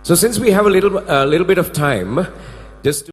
So since we have a little bit of time, just to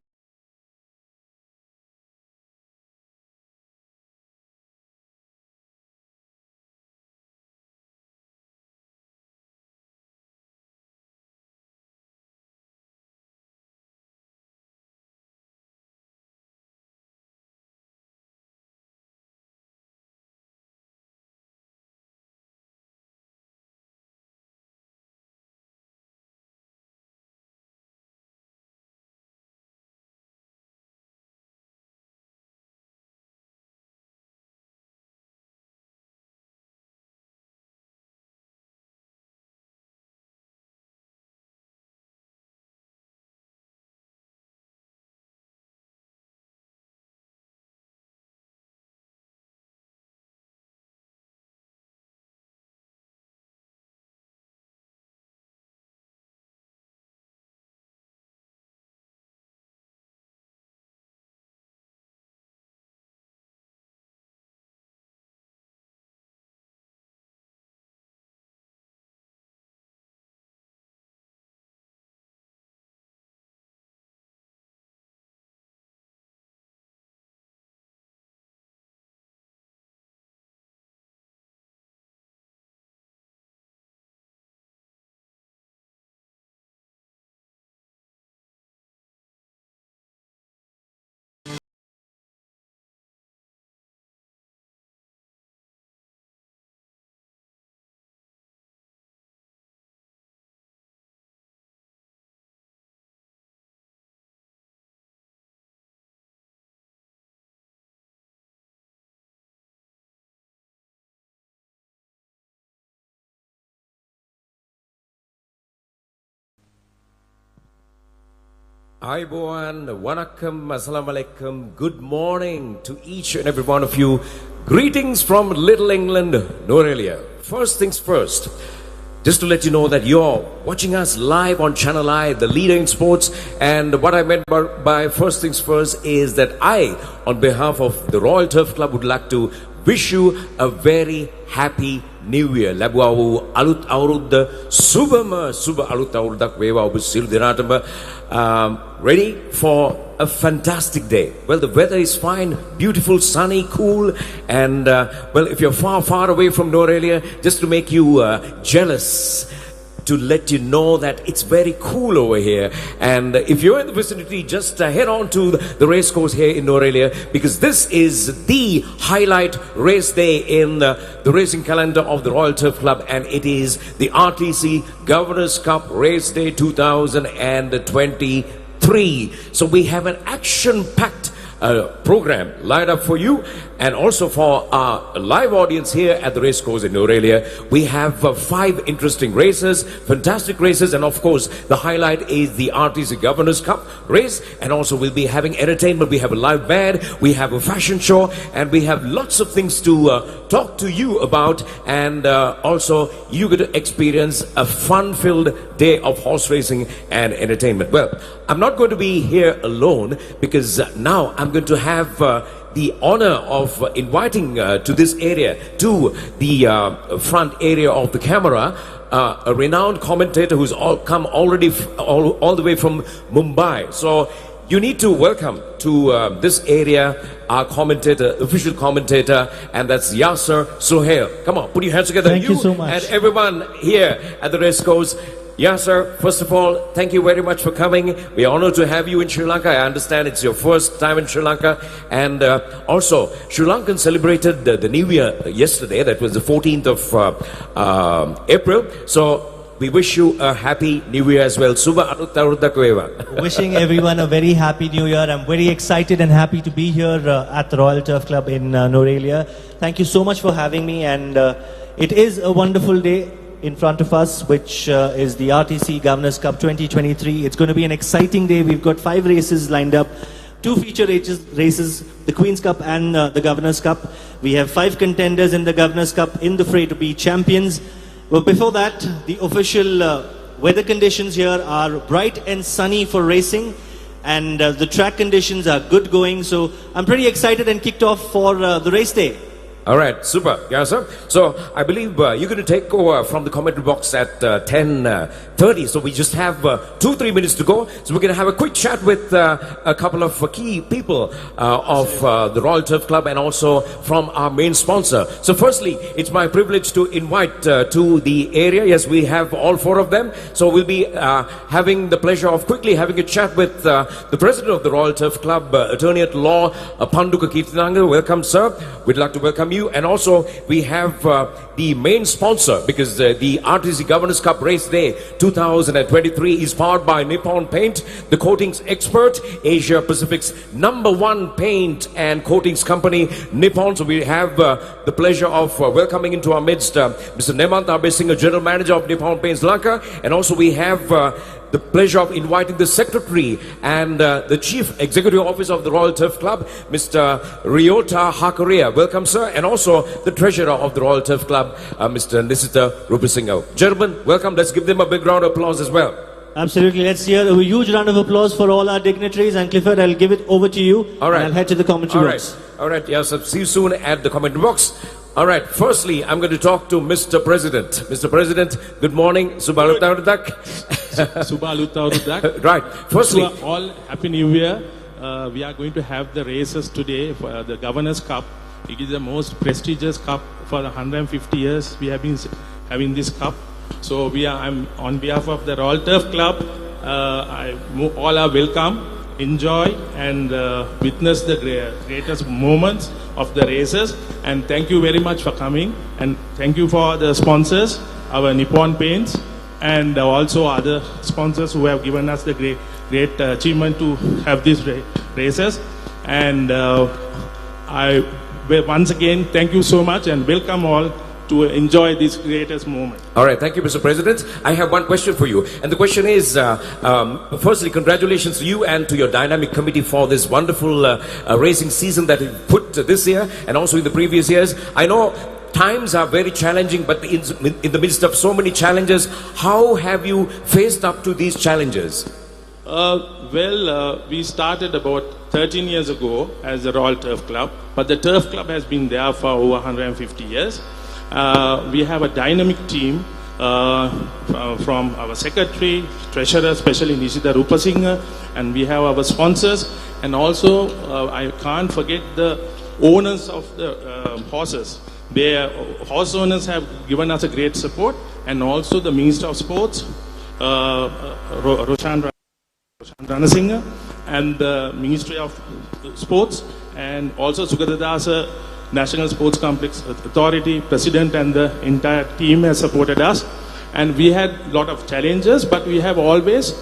Aiboan, Wanakam, Assalamualaikum, good morning to each and every one of you. Greetings from Little England, Nuwara Eliya. First things first, just to let you know that you're watching us live on ChannelEye, the leader in sports. And what I meant by first things first is that I, on behalf of the Royal Turf Club, would like to wish you a very happy New Year. Labuawu alut awurudda subama suba alut awuruddak wewa obu silu dinatama. Ready for a fantastic day. Well, the weather is fine, beautiful, sunny, cool, and well, if you're far away from Nuwara Eliya, just to make you jealous, to let you know that it's very cool over here. And if you're in the vicinity, just head on to the racecourse here in Nuwara Eliya, because this is the highlight race day in the racing calendar of the Royal Turf Club, and it is the RTC Governors Cup Race Day 2023. So we have an action-packed program lined up for you, and also for our live audience here at the racecourse in Nuwara Eliya. We have 5 interesting races, fantastic races, and of course the highlight is the RTC Governors Cup race. And also we'll be having entertainment. We have a live band, we have a fashion show, and we have lots of things to talk to you about. And also you get to experience a fun-filled day of horse racing and entertainment. Well, I'm not going to be here alone, because now I'm going to have the honor of inviting to this area, to the front area of the camera, a renowned commentator who's come all the way from Mumbai. So you need to welcome to this area our commentator, official commentator, and that's Yasser Sohail. Come on, put your hands together. Thank you so much. And everyone here at the racecourse. Yasser, first of all, thank you very much for coming. We are honored to have you in Sri Lanka. I understand it's your first time in Sri Lanka. And also, Sri Lankans celebrated the New Year yesterday. That was the 14th of April. So we wish you a happy New Year as well. Suba Arutarudakweva. Wishing everyone a very happy New Year. I'm very excited and happy to be here at the Royal Turf Club in Nuwara Eliya. Thank you so much for having me. And it is a wonderful day in front of us, which is the RTC Governors Cup 2023. It's going to be an exciting day. We've got 5 races lined up, 2 feature races, the Queen's Cup and the Governors Cup. We have 5 contenders in the Governors Cup in the fray to be champions. Well, before that, the official weather conditions here are bright and sunny for racing, and the track conditions are good going. So I'm pretty excited and kicked off for the race day. All right, super. Yeah, sir. So I believe you're going to take over from the commentary box at 10:30. So we just have 2-3 minutes to go. So we're going to have a quick chat with a couple of key people of the Royal Turf Club and also from our main sponsor. So firstly, it's my privilege to invite to the area. Yes, we have all four of them. So we'll be having the pleasure of quickly having a chat with the president of the Royal Turf Club, attorney at law, Panduka Kirtinanga. Welcome, sir. We'd like to welcome you. And also we have the main sponsor, because the RTC Governors Cup Race Day 2023 is powered by Nippon Paint, the coatings expert, Asia Pacific's #1 paint and coatings company, Nippon. So we have the pleasure of welcoming into our midst Mr. Nemant Abesinghe, General Manager of Nippon Paints Lanka. And also we have the pleasure of inviting the Secretary and the Chief Executive Officer of the Royal Turf Club, Mr. Ryota Hakaria. Welcome, sir. And also the Treasurer of the Royal Turf Club, Mr. Nisita Rupasinghe. Gentlemen, welcome. Let's give them a big round of applause as well. Absolutely. Let's hear a huge round of applause for all our dignitaries. And Clifford, I'll give it over to you. All right. And I'll head to the commentary box. All right. Yes, see you soon at the commentary box. All right. Firstly, I'm going to talk to Mr. President. Mr. President, good morning. Subalutarudak. Subalutarudak. Right. Firstly, all Happy New Year. We are going to have the races today for the Governors Cup. It is the most prestigious cup for 150 years. We have been having this cup. So I'm on behalf of the Royal Turf Club. All are welcome. Enjoy and witness the greatest moments of the races. And thank you very much for coming. And thank you for the sponsors, our Nippon Paints, and also other sponsors who have given us the great achievement to have these races. And once again, thank you so much and welcome all to enjoy this greatest moment. All right, thank you, Mr. President. I have one question for you. And the question is, firstly, congratulations to you and to your dynamic committee for this wonderful racing season that you put this year and also in the previous years. I know times are very challenging, but in the midst of so many challenges, how have you faced up to these challenges? We started about 13 years ago as the Royal Turf Club, but the Turf Club has been there for over 150 years. We have a dynamic team from our Secretary, Treasurer, especially Nisita Rupasinghe, and we have our sponsors, and also I can't forget the owners of the horses. Horse owners have given us a great support, and also the Minister of Sports, Roshan Ranasinghe, and the Ministry of Sports, and also Sugadadasa National Sports Complex Authority, President, and the entire team has supported us. And we had a lot of challenges, but we have always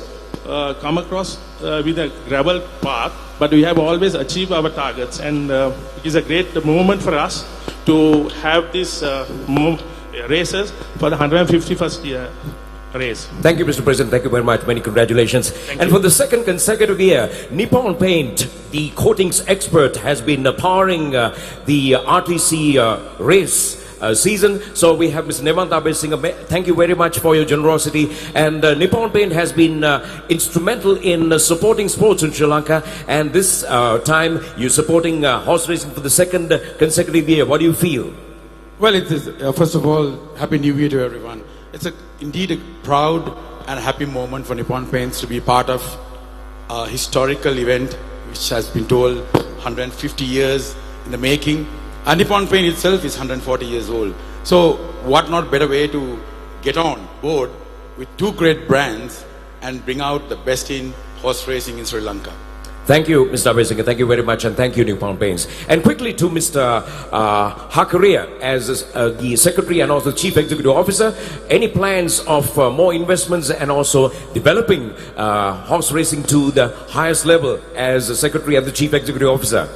come across with a gravel path, but we have always achieved our targets. And it is a great moment for us to have these races for the 151st year race. Thank you, Mr. President. Thank you very much. Many congratulations. And for the second consecutive year, Nippon Paint, the coatings expert, has been powering the RTC race season. So we have Mr. Nemant Abesinghe. Thank you very much for your generosity. And Nippon Paint has been instrumental in supporting sports in Sri Lanka. And this time you're supporting horse racing for the second consecutive year. What do you feel? Well, it is, first of all, Happy New Year to everyone. It's indeed a proud and happy moment for Nippon Paints to be part of a historical event which has been told 150 years in the making. And Nippon Paint itself is 140 years old. So what not better way to get on board with two great brands and bring out the best in horse racing in Sri Lanka. Thank you, Mr. Abesinghe. Thank you very much, and thank you, Nippon Paints. And quickly to Mr. Hakaria, as the Secretary and also Chief Executive Officer, any plans of more investments and also developing horse racing to the highest level as the Secretary and the Chief Executive Officer?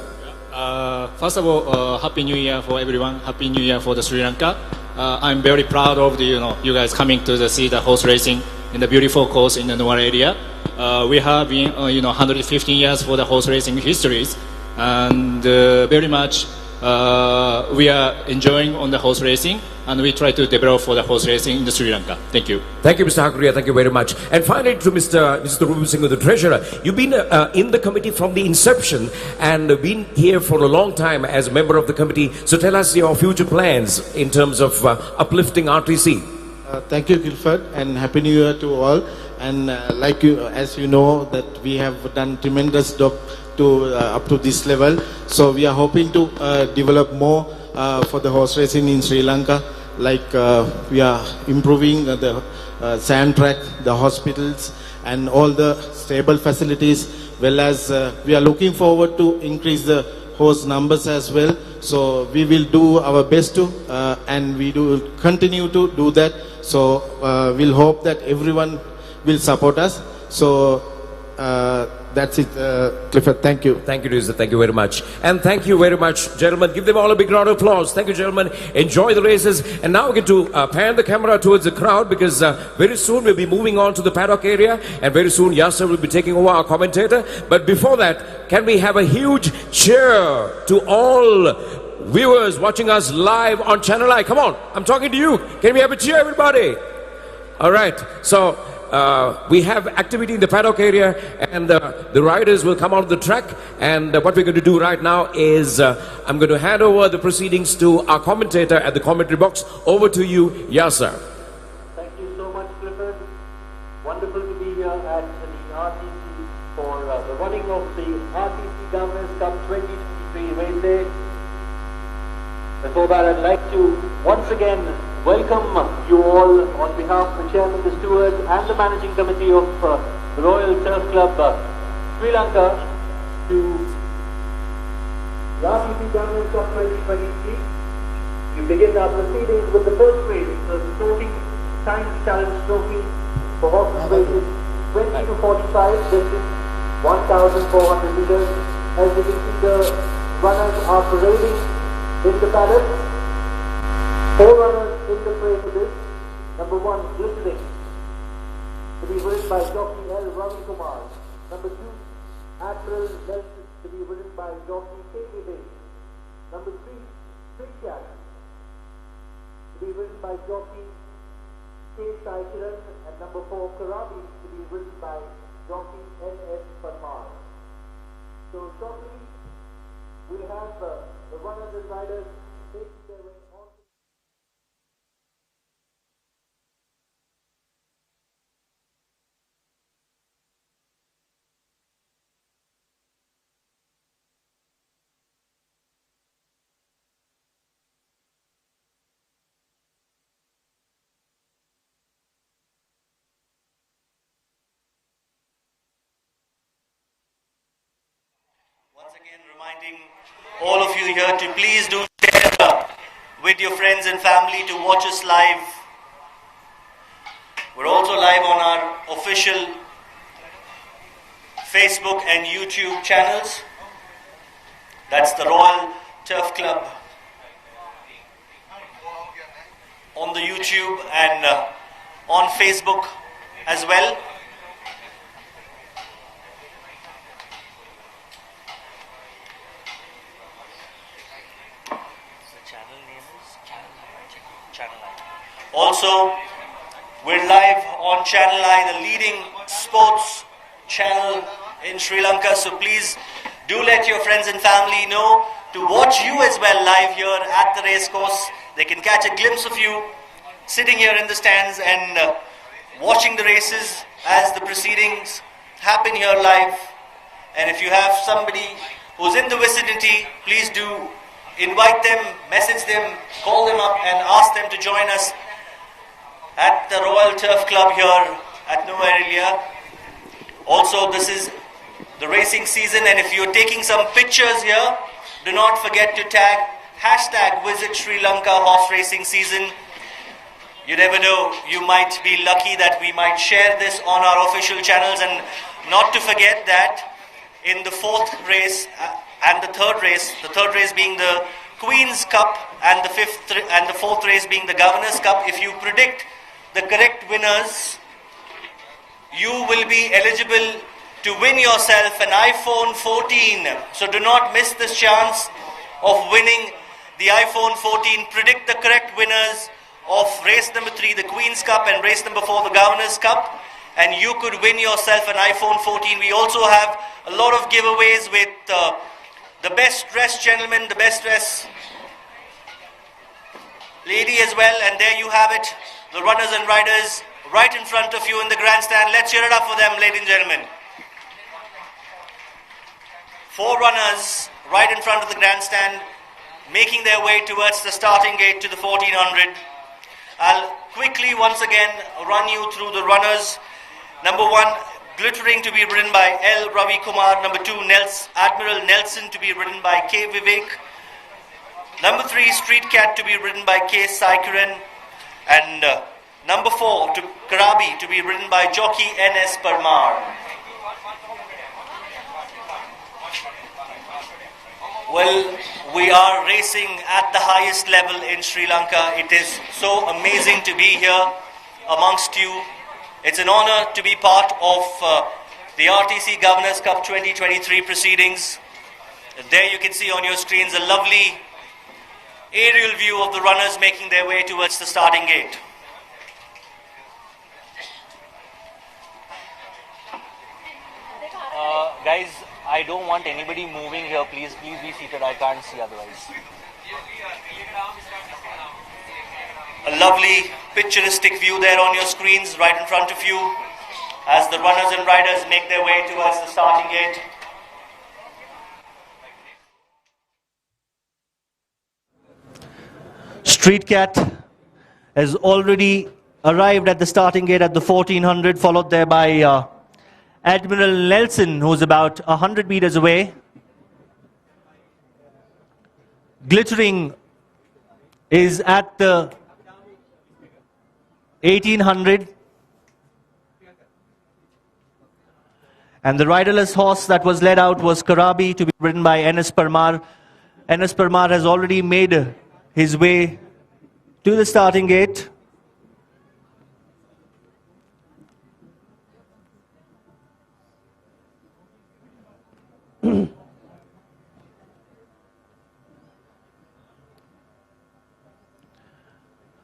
First of all, Happy New Year for everyone. Happy New Year for the Sri Lanka. I'm very proud of you guys coming to see the horse racing in the beautiful course in the Nuwara area. We have been 115 years for the horse racing histories, and very much we are enjoying on the horse racing, and we try to develop for the horse racing in Sri Lanka. Thank you. Thank you, Mr. Hakriya. Thank you very much. And finally, to Mr. Rubu Singh, the treasurer, you've been in the committee from the inception and been here for a long time as a member of the committee. So tell us your future plans in terms of uplifting RTC. Thank you, Guilford, and Happy New Year to all. And like you, as you know, that we have done tremendous job to up to this level. So we are hoping to develop more for the horse racing in Sri Lanka. Like we are improving the sand track, the hospitals, and all the stable facilities. Well as we are looking forward to increase the horse numbers as well. So we will do our best to, and we do continue to do that. So we'll hope that everyone will support us. So that's it, Clifford. Thank you. Thank you, Lisa. Thank you very much. And thank you very much, gentlemen. Give them all a big round of applause. Thank you, gentlemen. Enjoy the races. And now we get to pan the camera towards the crowd, because very soon we'll be moving on to the paddock area, and very soon Yasser will be taking over our commentator. But before that, can we have a huge cheer to all viewers watching us live on ChannelEye? Come on, I'm talking to you. Can we have a cheer, everybody? All right. So we have activity in the paddock area, and the riders will come out of the track. And what we're going to do right now is I'm going to hand over the proceedings to our commentator at the commentary box. Over to you, Yasser. Thank you so much, Clifford. Wonderful to be here at the RTC for the running of the RTC Governors Cup 2023 race day. Before that, I'd like to once again welcome you all on behalf of the chairman, the stewards, and the managing committee of the Royal Turf Club Sri Lanka to the RTC Governors Cup 2023. We begin our proceedings with the first race, the Sporting Times Challenge Trophy for horses races 20 to 45, distance 1,400 meters. As you can see, the runners are parading in the paddock. 4 runners in the fray for this. Number 1, Glistening, to be ridden by jockey L. Ravi Kumar. Number 2, Admiral Nelson, to be ridden by jockey K.K. Bates. Number 3, Trick Cat, to be ridden by jockey K. Sai Kiran. And number 4, Karabi, to be ridden by jockey N.S. Parmar. So shortly, we'll have the runners and riders making their way on. Once again, reminding all of you here to please do share with your friends and family to watch us live. We're also live on our official Facebook and YouTube channels. That's the Royal Turf Club on the YouTube and on Facebook as well. Also, we're live on ChannelEye, the leading sports channel in Sri Lanka. So please do let your friends and family know to watch you as well live here at the racecourse. They can catch a glimpse of you sitting here in the stands and watching the races as the proceedings happen here live. And if you have somebody who's in the vicinity, please do invite them, message them, call them up and ask them to join us at the Royal Turf Club here at Nuwara Eliya. Also, this is the racing season, and if you're taking some pictures here, do not forget to tag hashtag Visit Sri Lanka Horse Racing Season. You never know, you might be lucky that we might share this on our official channels. And not to forget that in the 4th race and the 3rd race being the Queen's Cup and the 4th race being the Governor's Cup, if you predict the correct winners, you will be eligible to win yourself an iPhone 14. So do not miss this chance. of winning the iPhone 14. Predict the correct winners of race number 3, the Queen's Cup, and race number 4, the Governor's Cup, and you could win yourself an iPhone 14. We also have a lot of giveaways with the best dressed gentleman, the best dressed lady as well, and there you have it, the runners and riders right in front of you in the grandstand. Let's cheer it up for them, ladies and gentlemen. 4 runners right in front of the grandstand, making their way towards the starting gate to the 1400. I'll quickly once again run you through the runners. Number 1, Glittering, to be ridden by L. Ravi Kumar. Number 2, Admiral Nelson, to be ridden by K. Vivek. Number 3, Street Cat, to be ridden by K. Saikaran. And number 4, Karabi, to be ridden by jockey N.S. Parmar. Well, we are racing at the highest level in Sri Lanka. It is so amazing to be here amongst you. It's an honor to be part of the RTC Governor's Cup 2023 proceedings. And there you can see on your screens a lovely aerial view of the runners making their way towards the starting gate. Guys, I don't want anybody moving here. Please be seated. I can't see otherwise. A lovely picturesque view there on your screens right in front of you as the runners and riders make their way towards the starting gate. Street Cat has already arrived at the starting gate at the 1400, followed there by Admiral Nelson, who's about 100 meters away. Glittering is at the 1800. And the riderless horse that was led out was Karabi, to be ridden by N.S. Parmar. N.S. Parmar has already made his way to the starting gate.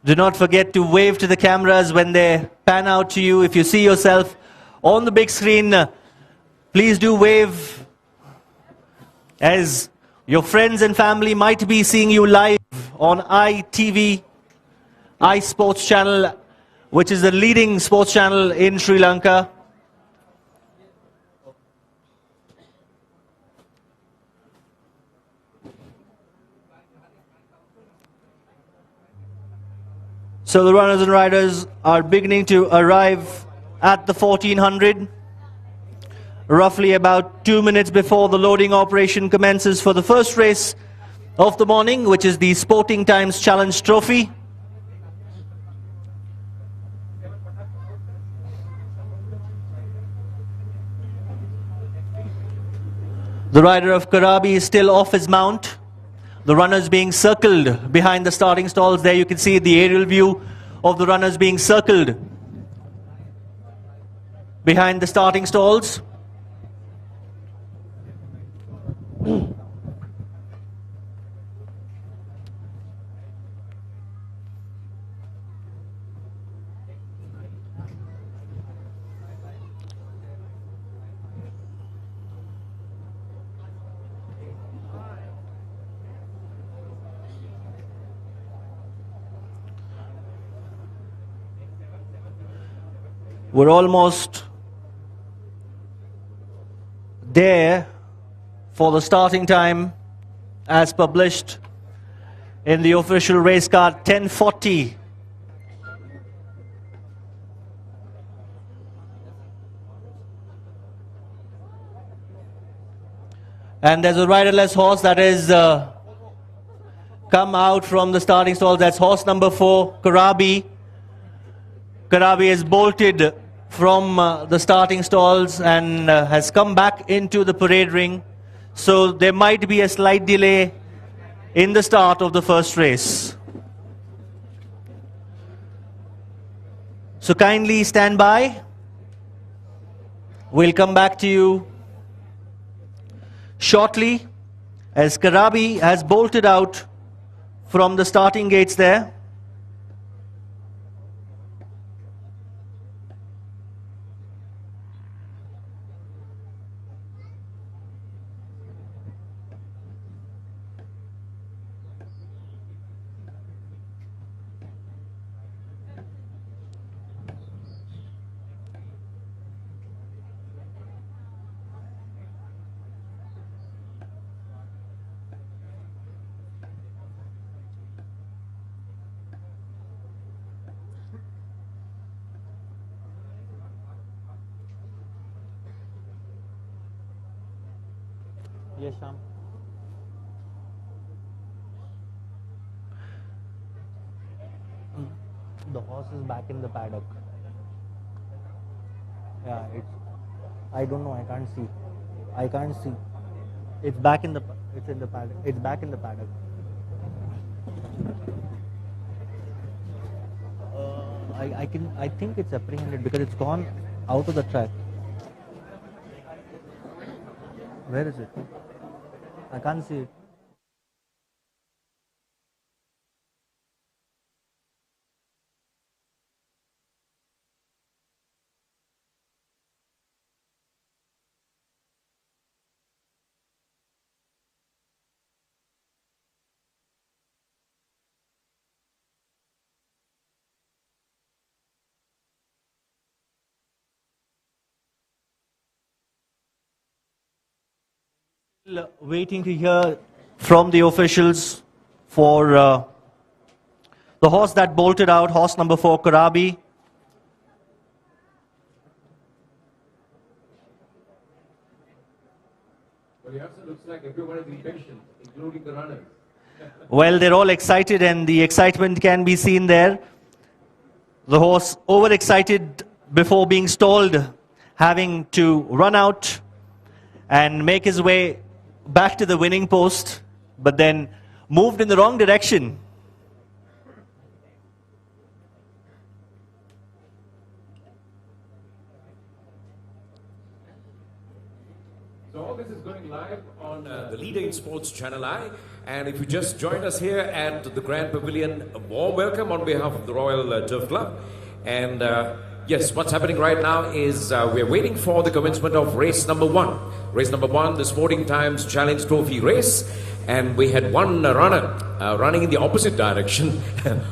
Do not forget to wave to the cameras when they pan out to you. If you see yourself on the big screen, please do wave, as your friends and family might be seeing you live on ITV, iSports channel, which is the leading sports channel in Sri Lanka. So the runners and riders are beginning to arrive at the 1400. Roughly about 2 minutes before the loading operation commences for the first race of the morning, which is the Sporting Times Challenge Trophy. The rider of Karabi is still off his mount. The runners being circled behind the starting stalls. There you can see the aerial view of the runners being circled behind the starting stalls. We're almost there for the starting time as published in the official race card, 10:40. And there's a riderless horse that is come out from the starting stall. That's horse number 4, Karabi. Karabi is bolted from the starting stalls and has come back into the parade ring. So there might be a slight delay in the start of the first race. So kindly stand by. We'll come back to you shortly as Karabi has bolted out from the starting gates there. Yes, Sham. The horse is back in the paddock. Yeah, I don't know. I can't see. I can't see. It's back in the. It's in the paddock. It's back in the paddock. I think it's apprehended because it's gone out of the track. Where is it? I can't see it. Waiting to hear from the officials for the horse that bolted out, horse number 4, Karabi. Well, it also looks like everyone is impatient, including the runners. Well, they're all excited and the excitement can be seen there. The horse overexcited before being stalled, having to run out and make his way back to the winning post, but then moved in the wrong direction. So all this is going live on the Leader in Sports Channel I. And if you just joined us here at the Grand Pavilion, a warm welcome on behalf of the Royal Turf Club. And yes, what's happening right now is we're waiting for the commencement of race number 1. Race number 1, the Sporting Times Challenge Trophy race. And we had one runner running in the opposite direction,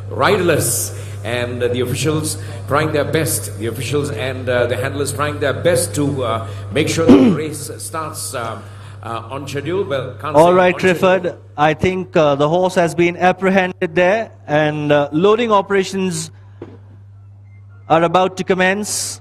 riderless. And the officials trying their best, the officials and the handlers trying their best to make sure that the race starts on schedule. Well, all right, Trifford, I think the horse has been apprehended there and loading operations are about to commence.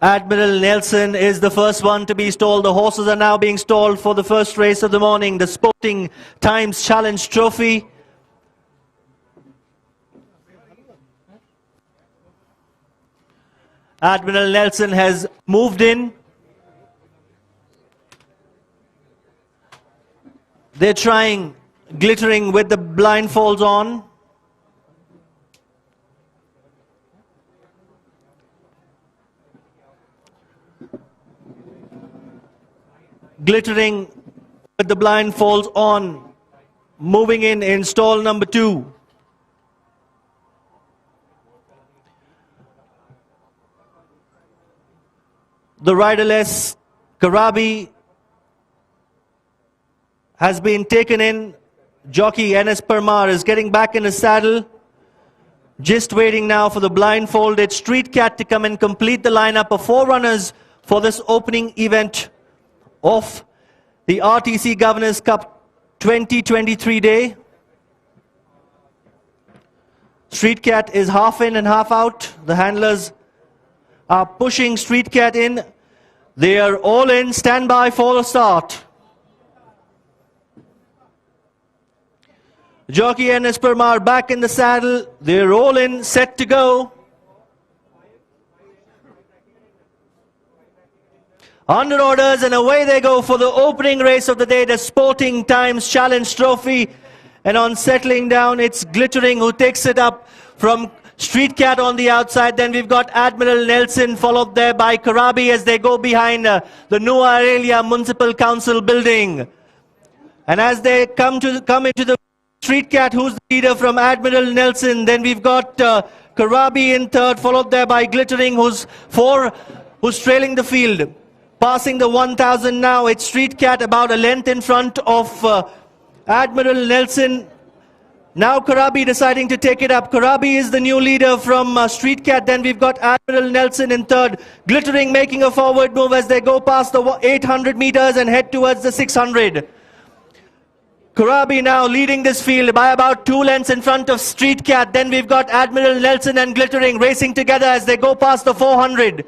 Admiral Nelson is the first one to be stalled. The horses are now being stalled for the first race of the morning, the Sporting Times Challenge Trophy. Admiral Nelson has moved in. They're trying, glittering with the blindfolds on. Glittering with the blindfolds on, moving in stall number 2. The riderless Karabi has been taken in. Jockey Enes Permar is getting back in his saddle. Just waiting now for the blindfolded Street Cat to come and complete the lineup of 4 runners for this opening event of the RTC Governors Cup 2023 day. Street Cat is half in and half out. The handlers are pushing Street Cat in. They are all in, stand by for the start. Jockey and Espermar back in the saddle. They roll in, set to go. Under orders, and away they go for the opening race of the day, the Sporting Times Challenge Trophy. And on settling down, it's Glittering who takes it up from Street Cat on the outside. Then we've got Admiral Nelson, followed there by Karabi as they go behind the Nuwara Eliya Municipal Council building. And as they come into the Street Cat, who's the leader from Admiral Nelson. Then we've got Karabi in third, followed there by Glittering, who's trailing the field. Passing the 1,000 now, it's Street Cat about a length in front of Admiral Nelson. Now Karabi deciding to take it up. Karabi is the new leader from Street Cat. Then we've got Admiral Nelson in third. Glittering making a forward move as they go past the 800 meters and head towards the 600. Karabi now leading this field by about 2 lengths in front of Street Cat. Then we've got Admiral Nelson and Glittering racing together as they go past the 400.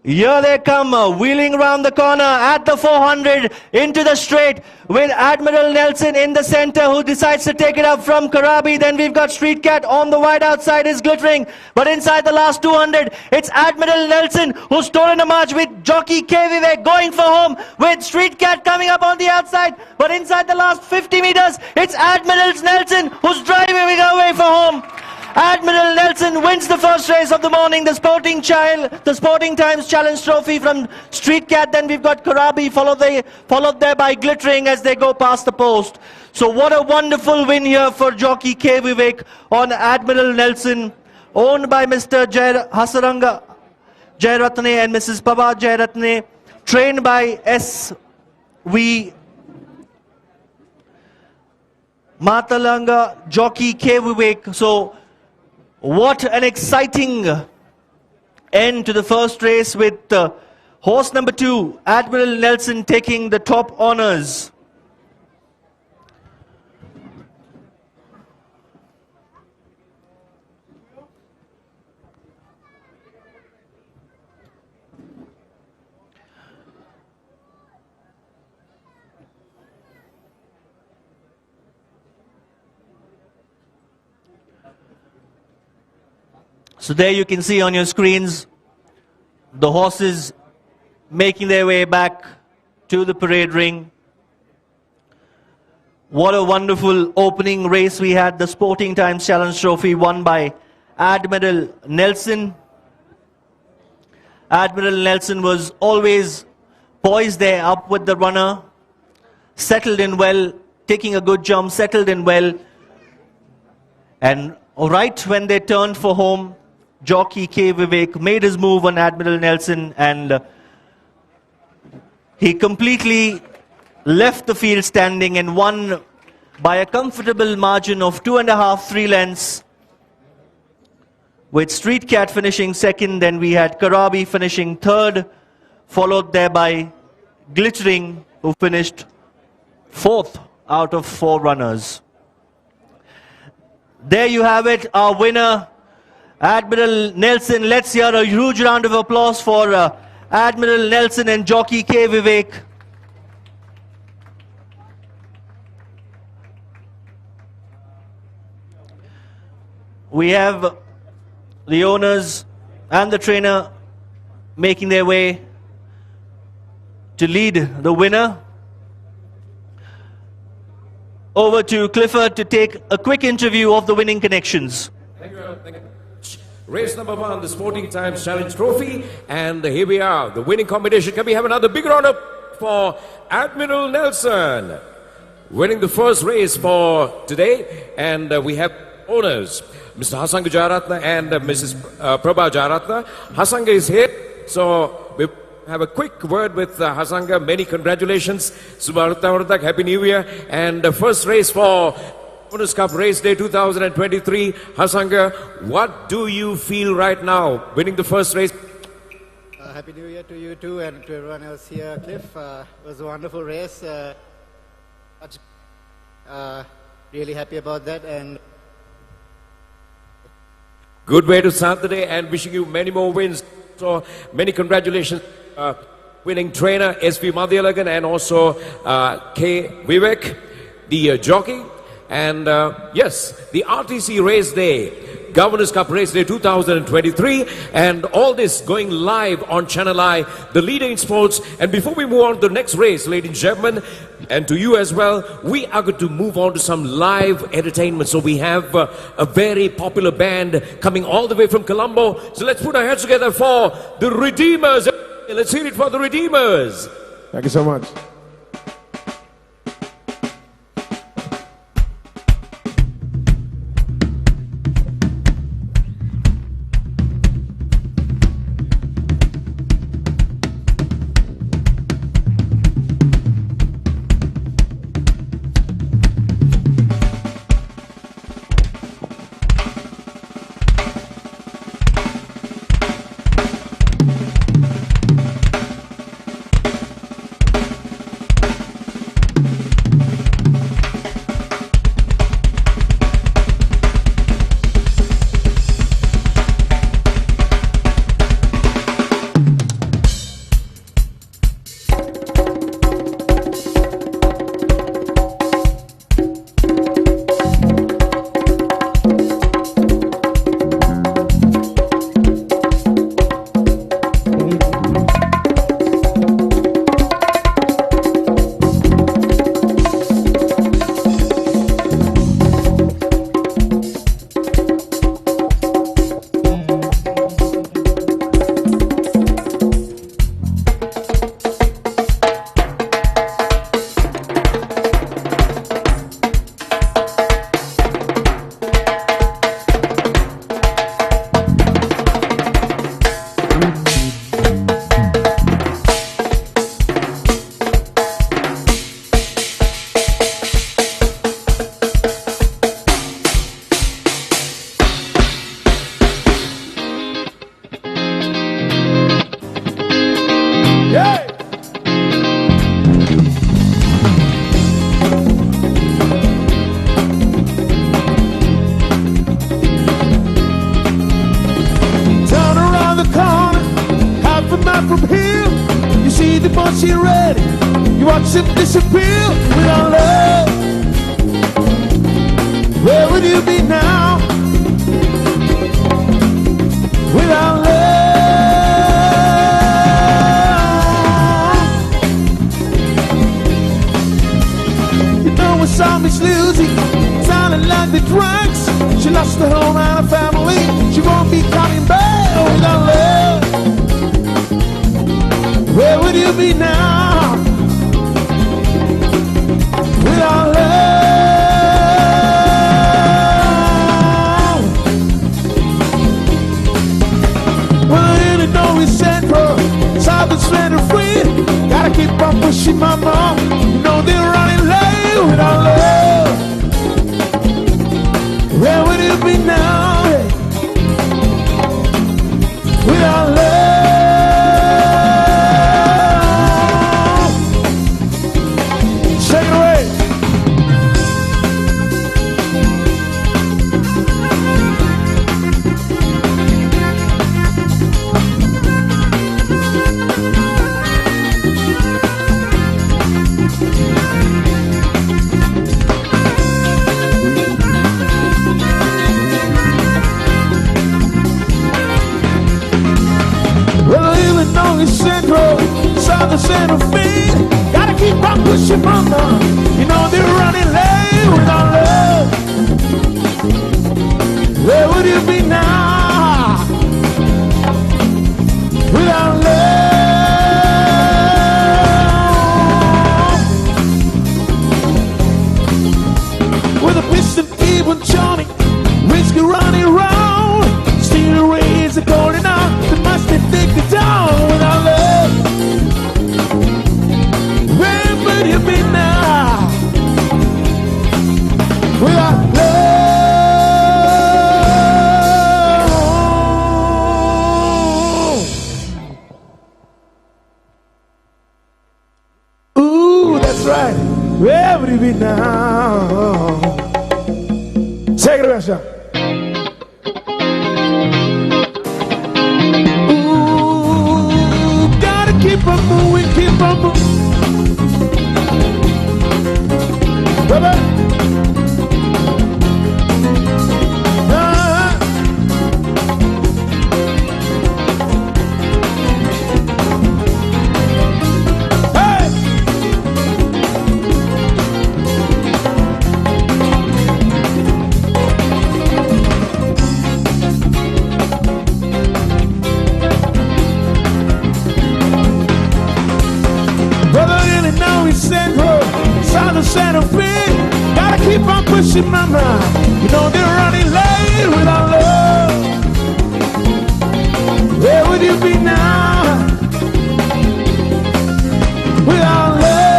Here they come, wheeling around the corner at the 400 into the straight with Admiral Nelson in the center, who decides to take it up from Karabi. Then we've got Street Cat on the wide outside is Glittering, but inside the last 200 it's Admiral Nelson who's stolen a march with jockey K. Vivek going for home, with Street Cat coming up on the outside, but inside the last 50 meters it's Admiral Nelson who's driving away for home. Admiral Nelson wins the first race of the morning, the Sporting Times Challenge Trophy from Street Cat. Then we've got Karabi followed there by Glittering as they go past the post. So what a wonderful win here for jockey K. Vivek on Admiral Nelson, owned by Mr. Hasaranga Jairatne and Mrs. Pava Jairatne, trained by S.V. Matalanga, jockey K. Vivek. So what an exciting end to the first race, with horse number 2, Admiral Nelson, taking the top honors. So there you can see on your screens the horses making their way back to the parade ring. What a wonderful opening race we had. The Sporting Times Challenge Trophy won by Admiral Nelson. Admiral Nelson was always poised there up with the runner, settled in well, taking a good jump, settled in well. And right when they turned for home, jockey K. Vivek made his move on Admiral Nelson, and he completely left the field standing and won by a comfortable margin of 2.5, 3 lengths, with Street Cat finishing second. Then we had Karabi finishing third, followed there by Glittering, who finished fourth out of 4 runners. There you have it, our winner, Admiral Nelson. Let's hear a huge round of applause for Admiral Nelson and jockey K. Vivek. We have the owners and the trainer making their way to lead the winner. Over to Clifford to take a quick interview of the winning connections. Thank you. Thank you. Race number 1, the Sporting Times Challenge Trophy, and here we are, the winning combination. Can we have another big round of for Admiral Nelson, winning the first race for today? And we have owners, Mr. Hasanga Jairatne and Mrs. Prabha Jairatne. Hasanga is here, so we have a quick word with Hasanga. Many congratulations, Subarutawartak, Happy New Year, and the first race for Owners Cup Race Day 2023. Hasanga, what do you feel right now, winning the first race? Happy New Year to you too, and to everyone else here. Cliff, it was a wonderful race. Really happy about that, and good way to start the day, and wishing you many more wins. So many congratulations, winning trainer S.V. Madhyalagan and also K. Vivek, the jockey. And yes, the RTC Race Day, Governors Cup Race Day 2023, and all this going live on ChannelEye, the leader in sports. And before we move on to the next race, ladies and gentlemen, and to you as well, we are going to move on to some live entertainment. So we have a very popular band coming all the way from Colombo. So let's put our heads together for the Redeemers. Let's hear it for the Redeemers. Thank you so much. She ready, you watch him disappear without love. Where would you be now? Without love. You know when somebody's losing, sounding like the drugs. She lost her home and her family. She won't be coming back without love. Where would you be now? Without love. Well, in Illinois Central, South is better free. Gotta keep on pushing, mama. You know they're running late without love. Where would you be now? Without love. Central, South and Santa Fe. Gotta keep on pushing, mama. You know they're running late without love. Where would you be now? Without love. With a piston keep on churning, whiskey running round. Steel rays are going out, the mustard take it down. Without love. Where would you be now? Without love. Ooh, that's right. Where would you be now? Take it away, Sean. Keep on moving, keep on moving. set them free. Gotta keep on pushing, mama. You know they're running late without love. Where would you be now without love?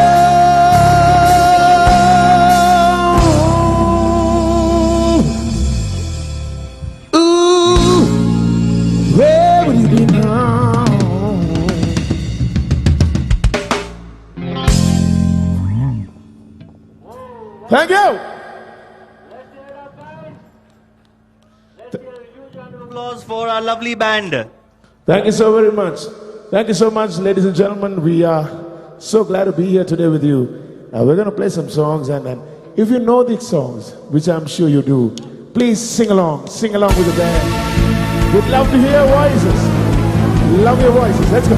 Ooh, where would you be now? Thank you. Applause for our lovely band. Thank you so very much. Thank you so much, ladies and gentlemen. We are so glad to be here today with you. We're going to play some songs, and if you know these songs, which I'm sure you do, please sing along with the band. We'd love to hear your voices. Love your voices. Let's go.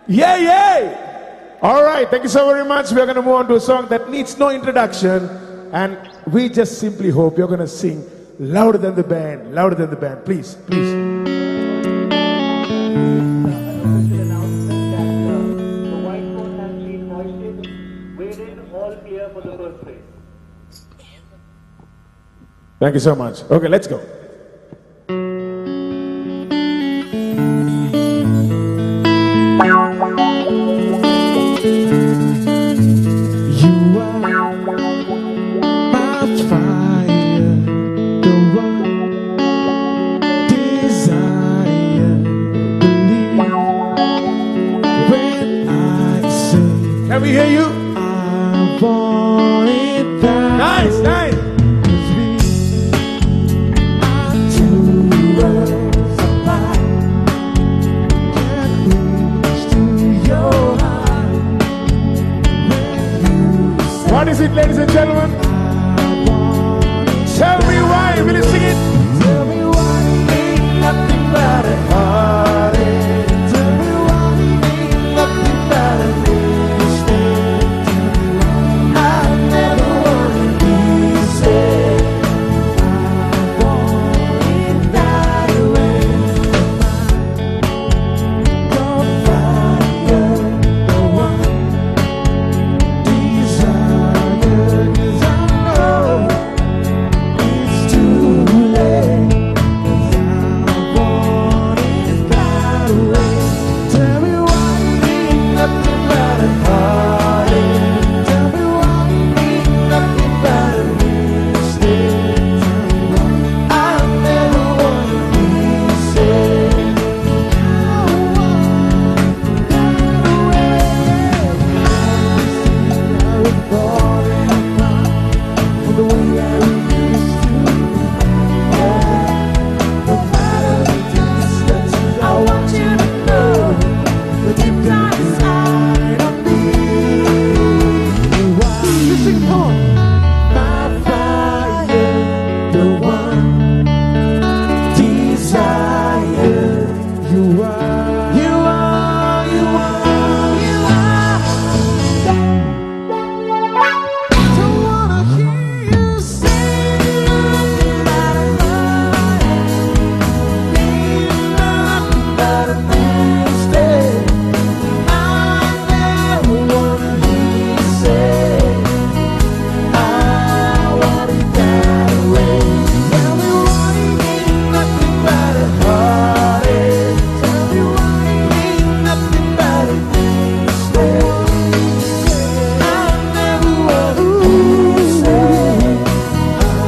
Yay, yay! All right, thank you so very much. We're going to move on to a song that needs no introduction. And we just simply hope you're going to sing louder than the band, louder than the band. Please, please. The white coat has been hoisted, wherein all clear for Thank you so much. Okay, let's go. You are my fire, the one desire. Believe when I say, can we hear you? I want it that nice, nice. What is it, ladies and gentlemen? Tell me why. Will you sing it? Tell me why ain't nothing but a heartache. Tell me why ain't nothing but a mistake. I never wanna be sad. I want it that way. Your fire, the one desire, 'cause I know it's too late. 'Cause I want it that way. Tell me why ain't nothing but a heartache. Tell me why ain't nothing but a mistake. I never wanna be sad. I want that way. I was falling apart from the way I used to. No matter the distance, I want you to know that deep down inside of me, you are. Listen, come on. My fire, the one desire. You are. You are. You are. You are. Don't wanna hear you say nothing but a heartache. Ain't nothing but a mistake. I never wanna be sad. I want it that way. Tell me why ain't nothing but a heartache. Tell me why ain't nothing but a mistake. I never wanna be sad. I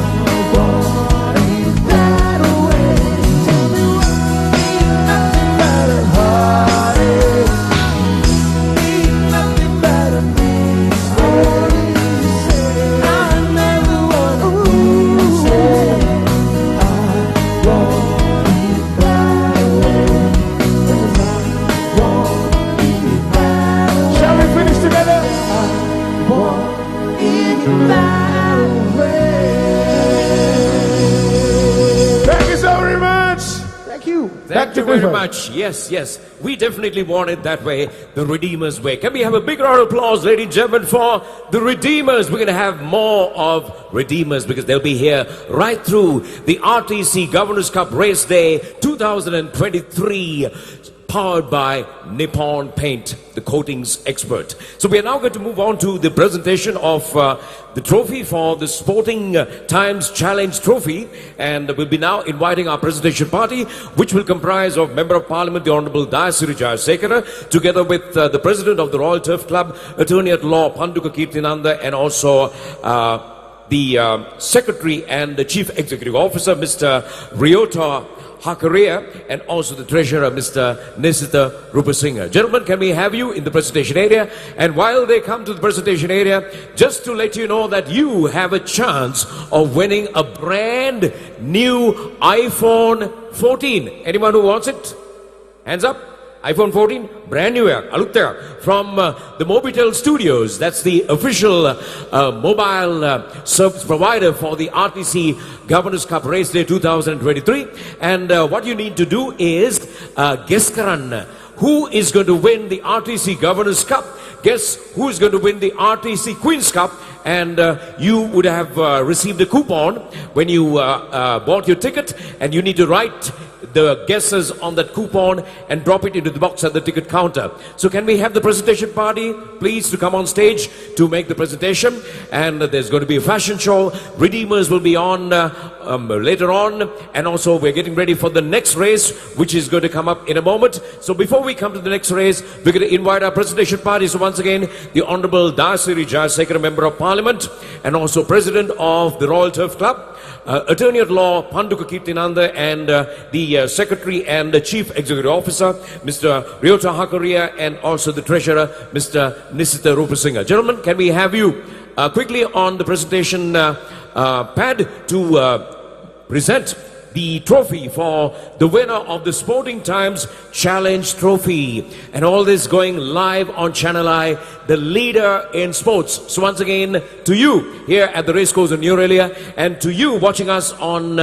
want it that way. Tell me why ain't nothing but a heartache. Ain't nothing but a mistake. I never wanna be sad. I want it that way. 'Cause I want it that way. Shall we finish together? I want it that way. Thank you so very much. Thank you. Thank you very much. Yes, yes. We definitely want it that way, the Redeemer's way. Can we have a big round of applause, ladies and gentlemen, for the Redeemers? We're going to have more of Redeemers because they'll be here right through the RTC Governors Cup Race Day 2023, powered by Nippon Paint, the coatings expert. So we are now going to move on to the presentation of the trophy for the Sporting Times Challenge Trophy, and we'll be now inviting our presentation party, which will comprise of Member of Parliament, the Honourable Dayasiri Jayasekara, together with the President of the Royal Turf Club, Attorney at Law Panduka Kirtinanda, and also the Secretary and the Chief Executive Officer, Mr. Ryota Hakaria, and also the Treasurer, Mr. Nisita Rupasinghe. Gentlemen, can we have you in the presentation area? And while they come to the presentation area, just to let you know that you have a chance of winning a brand new iPhone 14. Anyone who wants it? Hands up. iPhone 14, brand new, alutta, from the Mobitel Studios. That's the official mobile service provider for the RTC Governors Cup Race Day 2023. And what you need to do is guess karan. Who is going to win the RTC Governors Cup? Guess who is going to win the RTC Queen's Cup? and you would have received a coupon when you bought your ticket, and you need to write the guesses on that coupon and drop it into the box at the ticket counter. So can we have the presentation party please to come on stage to make the presentation? And there's going to be a fashion show. Redeemers will be on later on, and also we're getting ready for the next race, which is going to come up in a moment. So before we come to the next race, we're going to invite our presentation party. So once again, the Honorable Dasiri Jayasekara, Member of Parliament and also President of the Royal Turf Club, Attorney at Law Panduka Kirtinanda, and the Secretary and the Chief Executive Officer, Mr. Ryota Hakaria, and also the Treasurer, Mr. Nisita Rupasinghe. Gentlemen, can we have you quickly on the presentation pad to present the trophy for the winner of the Sporting Times Challenge Trophy. And all this going live on ChannelEye, the leader in sports. So once again, to you here at the racecourse in Nuwara Eliya, and to you watching us on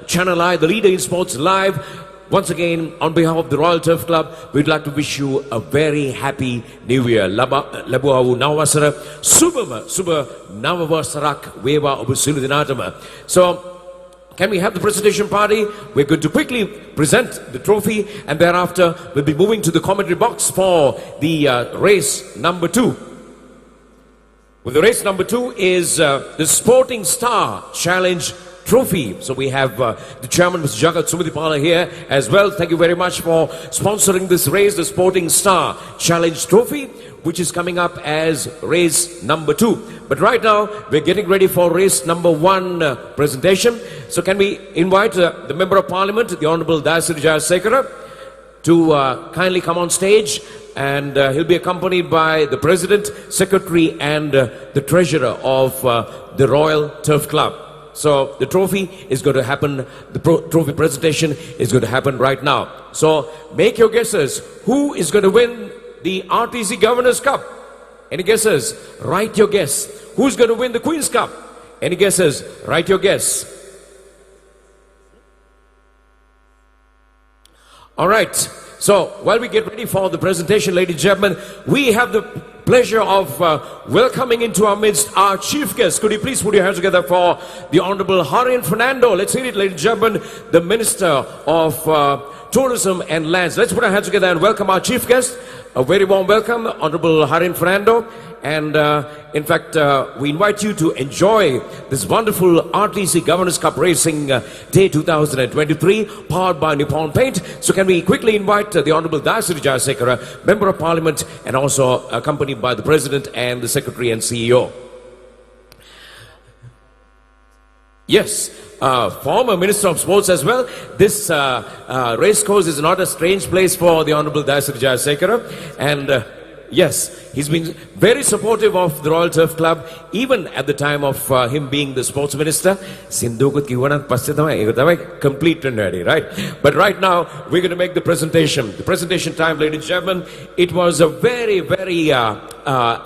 ChannelEye, the leader in sports live, once again, on behalf of the Royal Turf Club, we'd like to wish you a very happy New Year. Labuawu Nawasara, Suba Navasarak, Weva Obusiludinatama. So, can we have the presentation party? We're going to quickly present the trophy, and thereafter we'll be moving to the commentary box for the race number 2. Well, the race number 2 is the Sporting Star Challenge Trophy. So we have the chairman, Mr. Jagat Sumidipala, here as well. Thank you very much for sponsoring this race, the Sporting Star Challenge Trophy, which is coming up as race number 2. But right now, we're getting ready for race number 1 presentation. So can we invite the Member of Parliament, the Honorable Dasiri Jayasekara, to kindly come on stage, and he'll be accompanied by the President, Secretary, and the Treasurer of the Royal Turf Club. So the trophy is going to happen, the trophy presentation is going to happen right now. So make your guesses. Who is going to win the RTC Governors Cup? Any guesses? Write your guess. Who's going to win the Queen's Cup? Any guesses? Write your guess. All right. So while we get ready for the presentation, ladies and gentlemen, we have the pleasure of welcoming into our midst our chief guest. Could you please put your hands together for the Honorable Harin Fernando? Let's hear it, ladies and gentlemen, the Minister of Tourism and Lands. Let's put our hands together and welcome our chief guest. A very warm welcome, Honorable Harin Fernando. And in fact, we invite you to enjoy this wonderful RTC Governors Cup Racing Day 2023, powered by Nippon Paint. So can we quickly invite the Honorable Dasiri Jayasekara, Member of Parliament, and also accompanied by the President and the Secretary and CEO. Yes, former Minister of Sports as well. This racecourse is not a strange place for the Honorable Dasiri Jayasekara. And yes, he's been very supportive of the Royal Turf Club, even at the time of him being the Sports Minister. Complete and ready, right? But right now, we're going to make the presentation. The presentation time, ladies and gentlemen, it was a very, very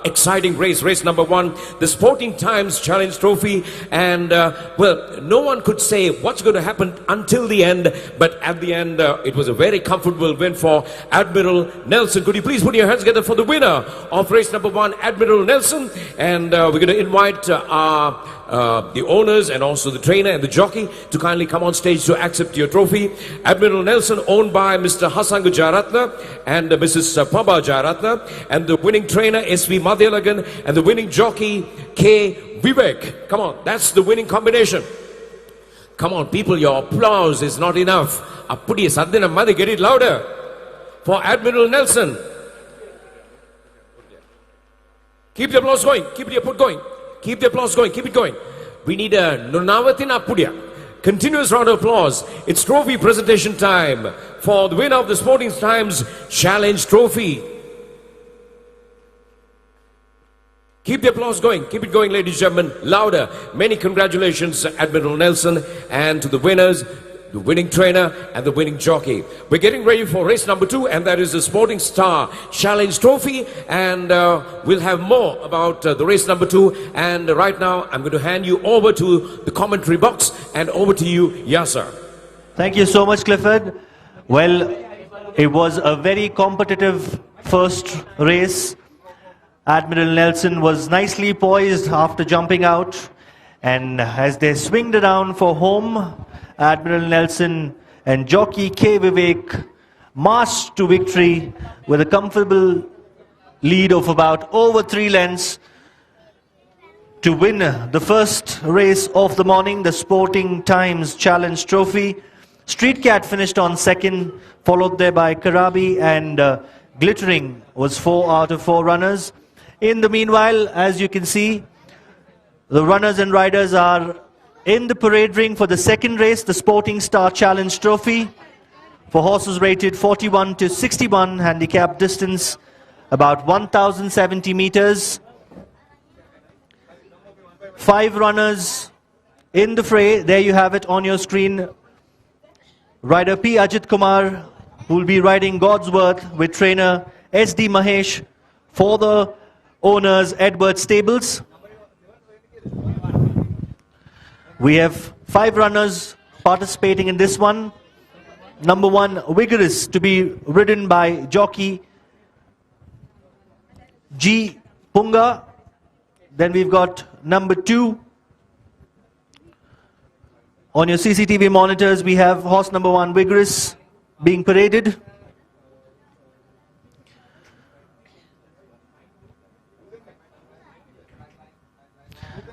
exciting race. Race number 1, the Sporting Times Challenge Trophy. And, well, no one could say what's going to happen until the end. But at the end, it was a very comfortable win for Admiral Nelson. Could you please put your hands together for the winner of race number 1, Admiral Nelson? And we're going to invite the owners and also the trainer and the jockey to kindly come on stage to accept your trophy. Admiral Nelson, owned by Mr. Hasangu Jayaratna and Mrs. Paba Jayaratna, and the winning trainer S.V. Madhyalagan, and the winning jockey K. Vivek. Come on, that's the winning combination. Come on, people, your applause is not enough. Get it louder for Admiral Nelson. Keep the applause going. Keep the applause going. Keep the applause going. Keep it going. We need a Nunavatina Pudia. Continuous round of applause. It's trophy presentation time for the winner of the Sporting Times Challenge Trophy. Keep the applause going. Keep it going, ladies and gentlemen. Louder. Many congratulations, Admiral Nelson, and to the winners, the winning trainer and the winning jockey. We're getting ready for race number 2, and that is the Sporting Star Challenge Trophy. And we'll have more about the race number 2. And right now, I'm going to hand you over to the commentary box, and over to you, Yasser. Thank you so much, Clifford. Well, it was a very competitive first race. Admiral Nelson was nicely poised after jumping out, and as they swinged around for home, Admiral Nelson and jockey K. Vivek marched to victory with a comfortable lead of about over 3 lengths to win the first race of the morning, the Sporting Times Challenge Trophy. Street Cat finished on second, followed there by Karabi, and Glittering was 4 out of 4 runners. In the meanwhile, as you can see, the runners and riders are in the parade ring for the second race, the Sporting Star Challenge Trophy, for horses rated 41 to 61, handicap distance about 1070 meters. 5 runners in the fray. There you have it on your screen. Rider P. Ajit Kumar, who will be riding God's Worth with trainer S.D. Mahesh for the owners Edward Stables. We have 5 runners participating in this one. Number 1, Vigorous, to be ridden by jockey G. Punga. Then we've got number 2. On your CCTV monitors, we have horse number 1, Vigorous, being paraded.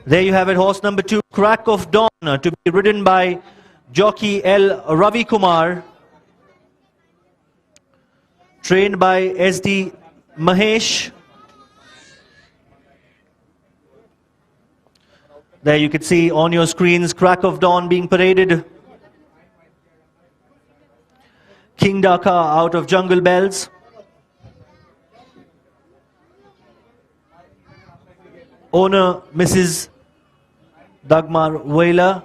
There you have it, horse number 2, Crack of Dawn, to be ridden by jockey L. Ravi Kumar, trained by S.D. Mahesh. There you can see on your screens, Crack of Dawn being paraded. King Dhaka out of Jungle Bells. Owner Mrs. Dagmar Wailer.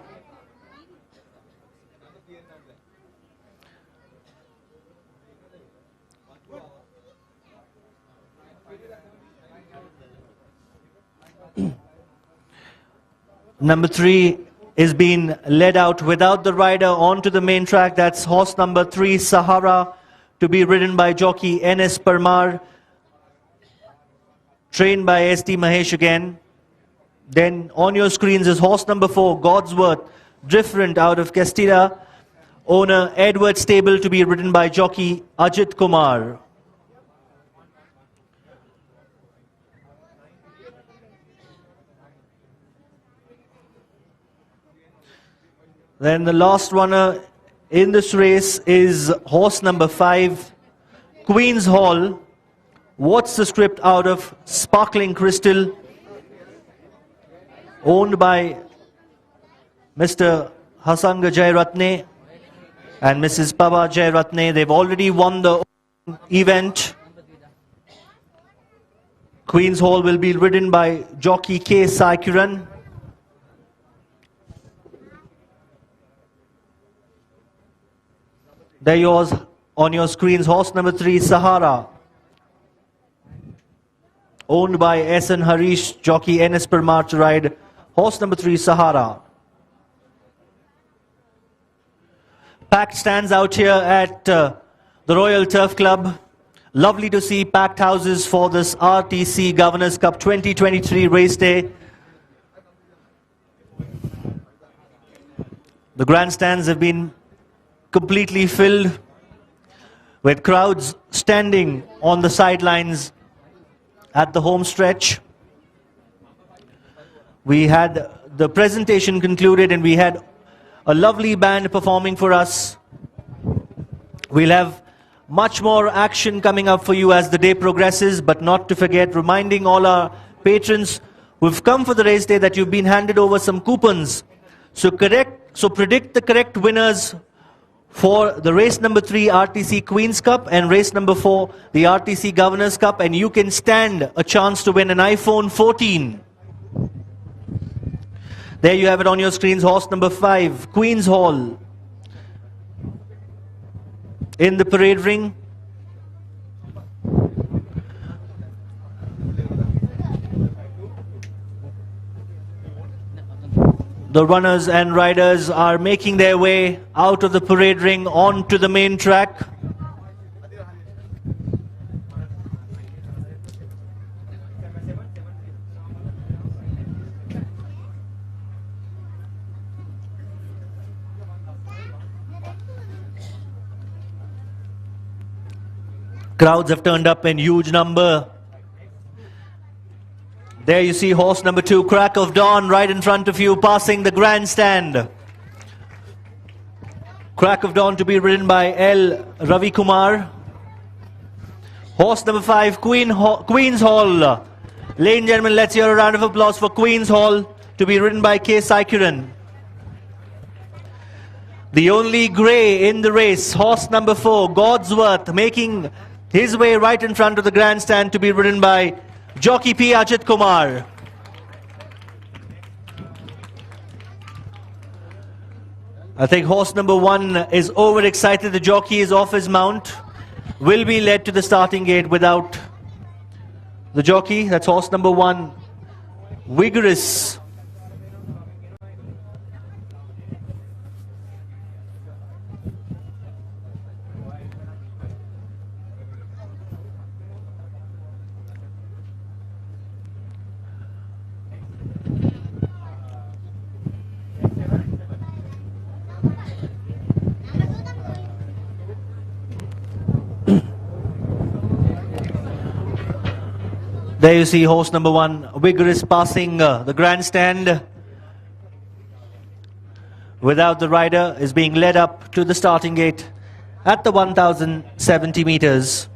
Number 3 is being led out without the rider onto the main track. That's horse number 3, Sahara, to be ridden by jockey N.S. Parmar, trained by S.D. Mahesh again. Then on your screens is horse number 4, God's Worth, different out of Castilla. Owner Edward Stable, to be ridden by jockey Ajit Kumar. Then the last runner in this race is horse number 5, Queen's Hall. What's the script out of Sparkling Crystal, owned by Mr. Hasanga Jairatne and Mrs. Pava Jairatne. They've already won the event. Queen's Hall will be ridden by jockey K. Saikiran. There yours on your screens, horse number 3, Sahara, owned by S.N. Harish, jockey N.S. Parmar to ride horse number 3, Sahara. Packed stands out here at the Royal Turf Club. Lovely to see packed houses for this RTC Governors Cup 2023 race day. The grandstands have been completely filled with crowds standing on the sidelines at the home stretch. We had the presentation concluded and we had a lovely band performing for us. We'll have much more action coming up for you as the day progresses, but not to forget reminding all our patrons who've come for the race day that you've been handed over some coupons. So predict the correct winners for the race number 3 RTC Queen's Cup and race number 4 the RTC Governors Cup, and you can stand a chance to win an iPhone 14. There you have it on your screens, horse number 5, Queen's Hall, in the parade ring. The runners and riders are making their way out of the parade ring onto the main track. Crowds have turned up in huge number. There you see horse number 2, Crack of Dawn, right in front of you, passing the grandstand. Crack of Dawn to be ridden by L. Ravi Kumar. Horse number 5, Queen's Hall. Ladies and gentlemen, let's hear a round of applause for Queen's Hall, to be ridden by K. Saikuran. The only grey in the race, horse number 4, Godsworth, making his way right in front of the grandstand, to be ridden by jockey P. Ajit Kumar. I think horse number 1 is overexcited. The jockey is off his mount. Will be led to the starting gate without the jockey. That's horse number 1, Vigorous. There you see horse number 1, Vigorous, passing the grandstand. Without the rider, is being led up to the starting gate at the 1070 meters.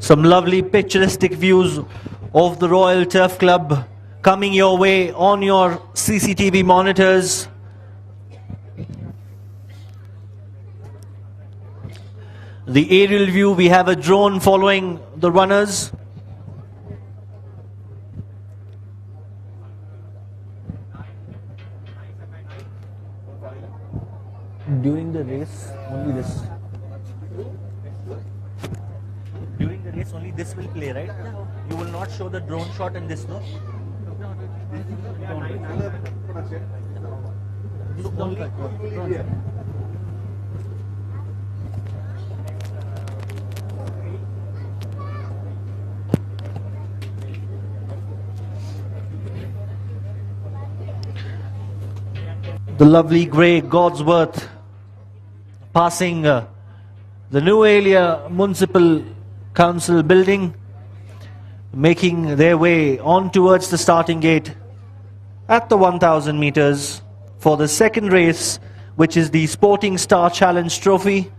Some lovely picturesque views of the Royal Turf Club coming your way on your CCTV monitors. The aerial view, we have a drone following the runners. During the race, only this. During the race, only this will play, right? You will not show the drone shot in this, no? The lovely grey Godsworth passing the Nuwara Eliya Municipal Council building, making their way on towards the starting gate at the 1000 meters for the second race, which is the Sporting Star Challenge Trophy.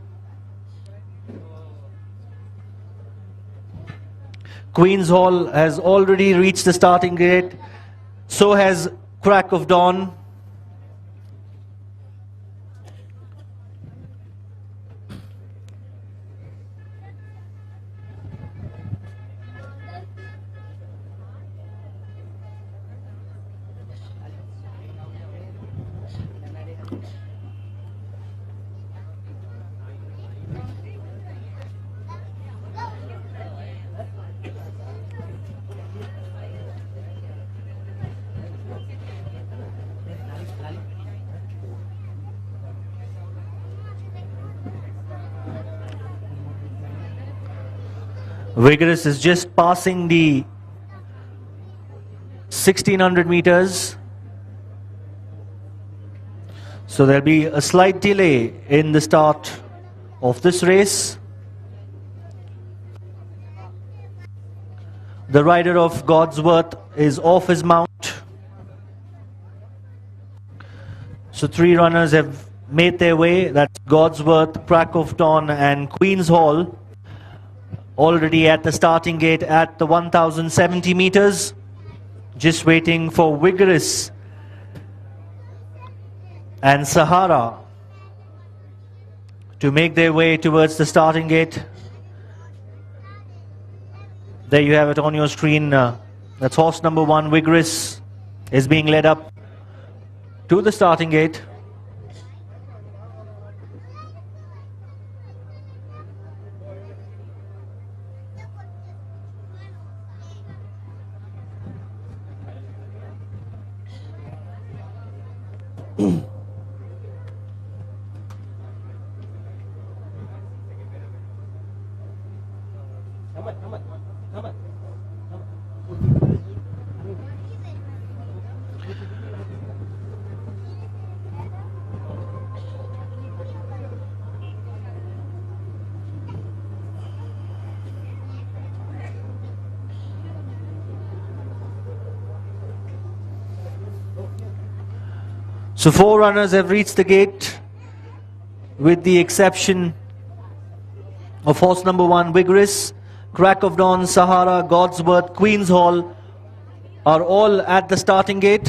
Queen's Hall has already reached the starting gate, so has Crack of Dawn. Vigorous is just passing the 1600 meters. So there'll be a slight delay in the start of this race. The rider of Godsworth is off his mount. So 3 runners have made their way. That's Godsworth, Crack of Dawn and Queen's Hall. Already at the starting gate at the 1070 meters. Just waiting for Vigorous and Sahara to make their way towards the starting gate. There you have it on your screen. That's horse number 1, Vigorous, is being led up to the starting gate. So 4 runners have reached the gate, with the exception of horse number 1, Vigorous, Crack of Dawn, Sahara, Godsworth, Queen's Hall are all at the starting gate,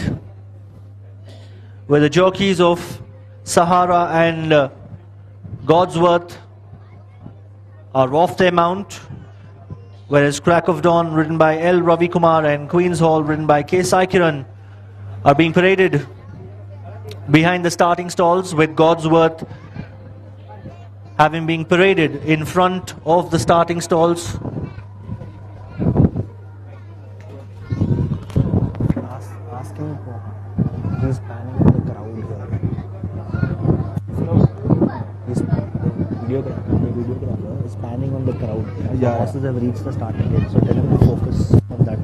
where the jockeys of Sahara and Godsworth are off their mount, whereas Crack of Dawn, ridden by L. Ravi Kumar, and Queen's Hall, ridden by K. Sai Kiran, are being paraded behind the starting stalls, with Godsworth having been paraded in front of the starting stalls. Asking for he's panning on the crowd here. He's the videographer is panning on the crowd. The horses have reached the starting gate, so tell him to focus on that.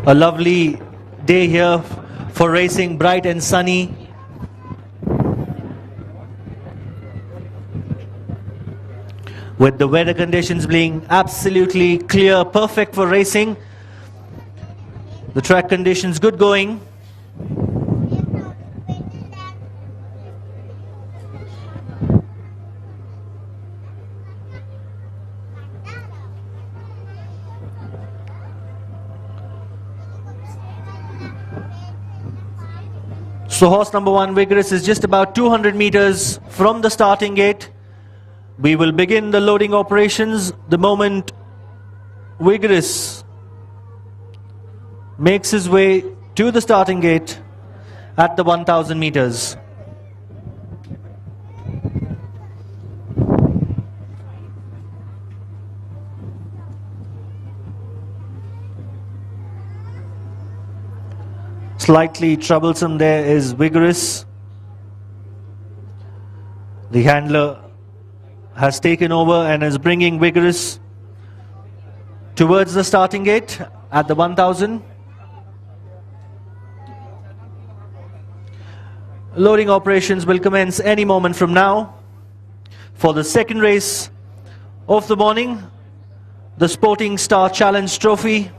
A lovely day here for racing, bright and sunny. With the weather conditions being absolutely clear, perfect for racing. The track conditions good going. So horse number 1, Vigorous, is just about 200 meters from the starting gate. We will begin the loading operations the moment Vigorous makes his way to the starting gate at the 1000 meters. Slightly troublesome there is Vigorous. The handler has taken over and is bringing Vigorous towards the starting gate at the 1000. Loading operations will commence any moment from now for the second race of the morning, the Sporting Star Challenge Trophy.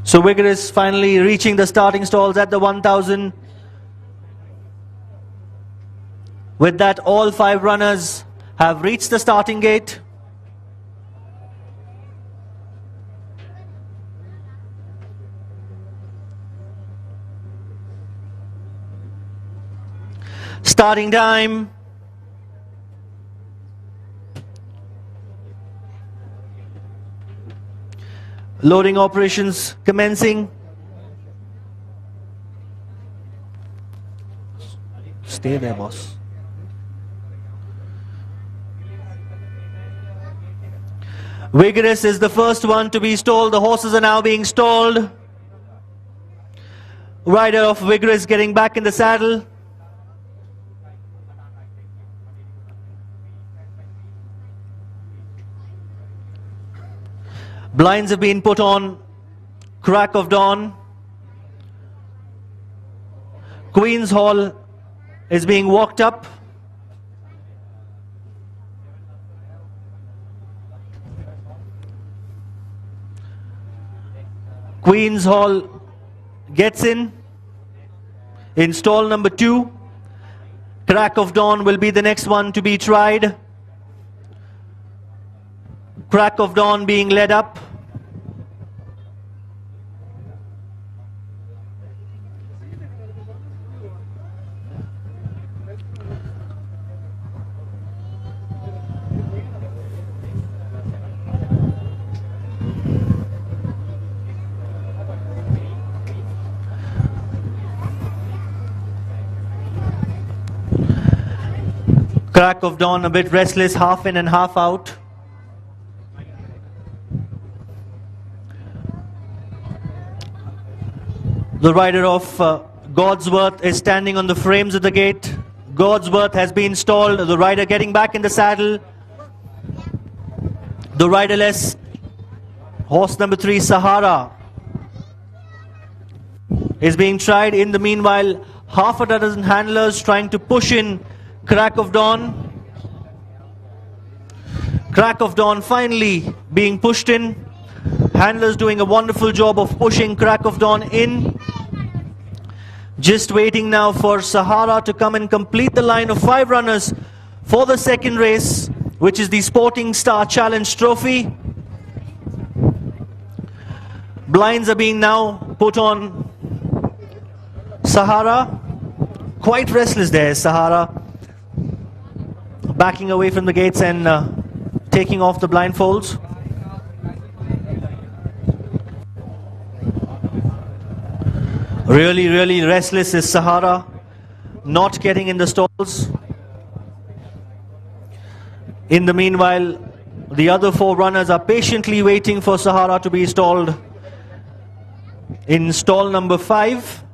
So Vigorous finally reaching the starting stalls at the 1000. With that, all 5 runners have reached the starting gate. Starting time. Loading operations commencing. Stay there, boss. Vigorous is the first one to be stalled. The horses are now being stalled. Rider of Vigorous getting back in the saddle. Blinds have been put on. Crack of Dawn. Queen's Hall is being walked up. Queen's Hall gets in stall number 2. Crack of Dawn will be the next one to be tried. Crack of Dawn being led up. Crack of Dawn a bit restless, half in and half out. The rider of Godsworth is standing on the frames of the gate. Godsworth has been stalled. The rider getting back in the saddle. The riderless horse number 3, Sahara, is being tried. In the meanwhile, half a dozen handlers trying to push in Crack of Dawn. Crack of Dawn finally being pushed in. Handlers doing a wonderful job of pushing Crack of Dawn in. Just waiting now for Sahara to come and complete the line of 5 runners for the second race, which is the Sporting Star Challenge Trophy. Blinds are being now put on Sahara. Quite restless there, Sahara. Backing away from the gates and taking off the blindfolds. Really, really restless is Sahara, not getting in the stalls. In the meanwhile, the other 4 runners are patiently waiting for Sahara to be stalled in stall number 5.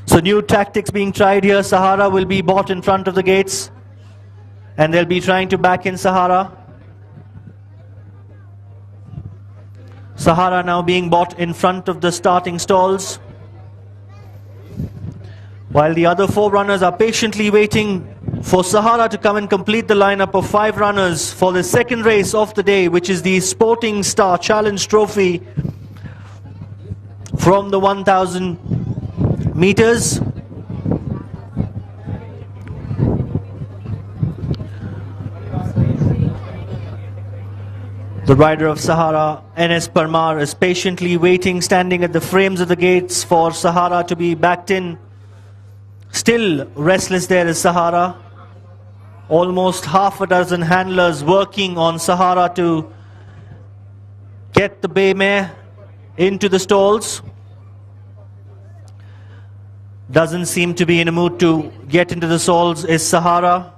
So new tactics being tried here. Sahara will be bought in front of the gates and they'll be trying to back in Sahara. Sahara now being bought in front of the starting stalls, while the other 4 runners are patiently waiting for Sahara to come and complete the lineup of 5 runners for the second race of the day, which is the Sporting Star Challenge Trophy from the 1000 meters. The rider of Sahara, NS Parmar, is patiently waiting, standing at the frames of the gates for Sahara to be backed in. Still restless there is Sahara. Almost half a dozen handlers working on Sahara to get the bay mare into the stalls. Doesn't seem to be in a mood to get into the stalls is Sahara.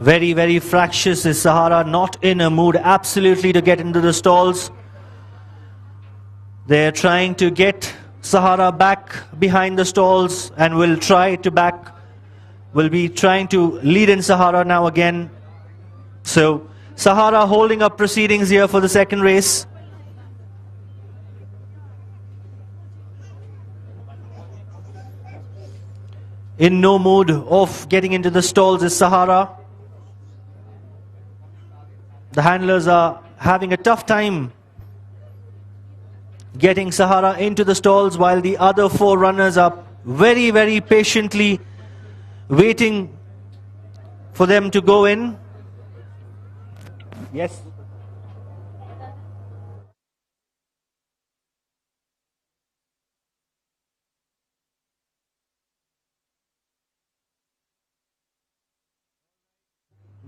Very, very fractious is Sahara, not in a mood absolutely to get into the stalls. They're trying to get Sahara back behind the stalls and will be trying to lead in Sahara now again. So Sahara holding up proceedings here for the second race. In no mood of getting into the stalls is Sahara. The handlers are having a tough time getting Sahara into the stalls, while the other 4 runners are very, very patiently waiting for them to go in. Yes.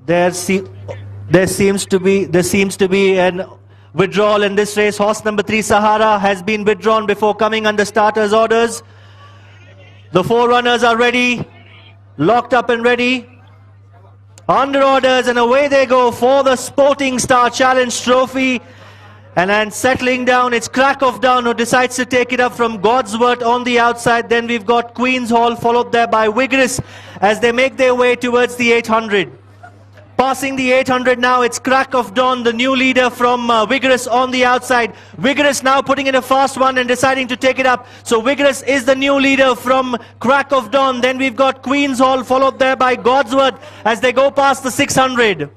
There seems to be an withdrawal in this race. Horse number 3, Sahara, has been withdrawn before coming under starters' orders. The 4 runners are ready, locked up and ready, under orders, and away they go for the Sporting Star Challenge Trophy. And then settling down, it's Crack of Dawn who decides to take it up from Godsworth on the outside. Then we've got Queen's Hall, followed there by Vigorous as they make their way towards the 800. Passing the 800 now, it's Crack of Dawn, the new leader from Vigorous on the outside. Vigorous now putting in a fast one and deciding to take it up. So Vigorous is the new leader from Crack of Dawn. Then we've got Queen's Hall, followed there by Godsworth as they go past the 600.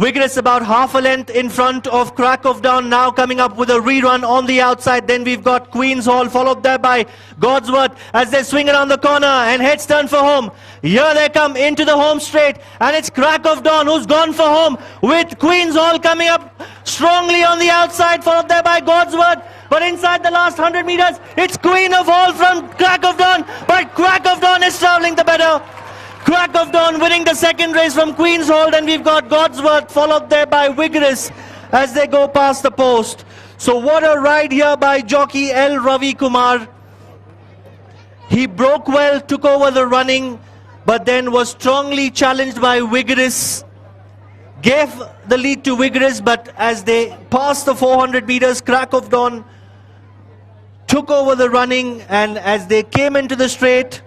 Vigorous about half a length in front of Crack of Dawn, now coming up with a rerun on the outside. Then we've got Queen's Hall, followed there by Godsworth as they swing around the corner and heads turn for home. Here they come into the home straight, and it's Crack of Dawn who's gone for home, with Queen's Hall coming up strongly on the outside, followed there by Godsworth. But inside the last 100 meters, it's Queen of All from Crack of Dawn. But Crack of Dawn is traveling the better. Crack of Dawn winning the second race from Queen's Hold, and we've got Godsworth followed there by Vigorous as they go past the post. So what a ride here by jockey L. Ravi Kumar. He broke well, took over the running, but then was strongly challenged by Vigorous. Gave the lead to Vigorous, but as they passed the 400 meters, Crack of Dawn took over the running, and as they came into the straight,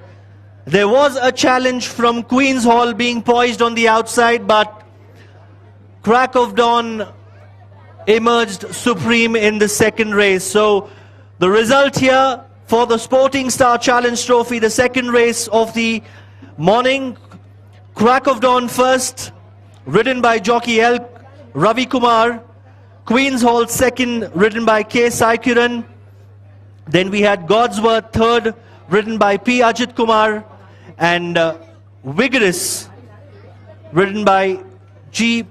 there was a challenge from Queen's Hall being poised on the outside, but Crack of Dawn emerged supreme in the second race. So the result here for the Sporting Star Challenge Trophy, the second race of the morning, Crack of Dawn first, ridden by jockey L. Ravi Kumar. Queen's Hall second, ridden by K. Saikiran. Then we had Godsworth third, ridden by P. Ajit Kumar. And Vigorous, ridden by G.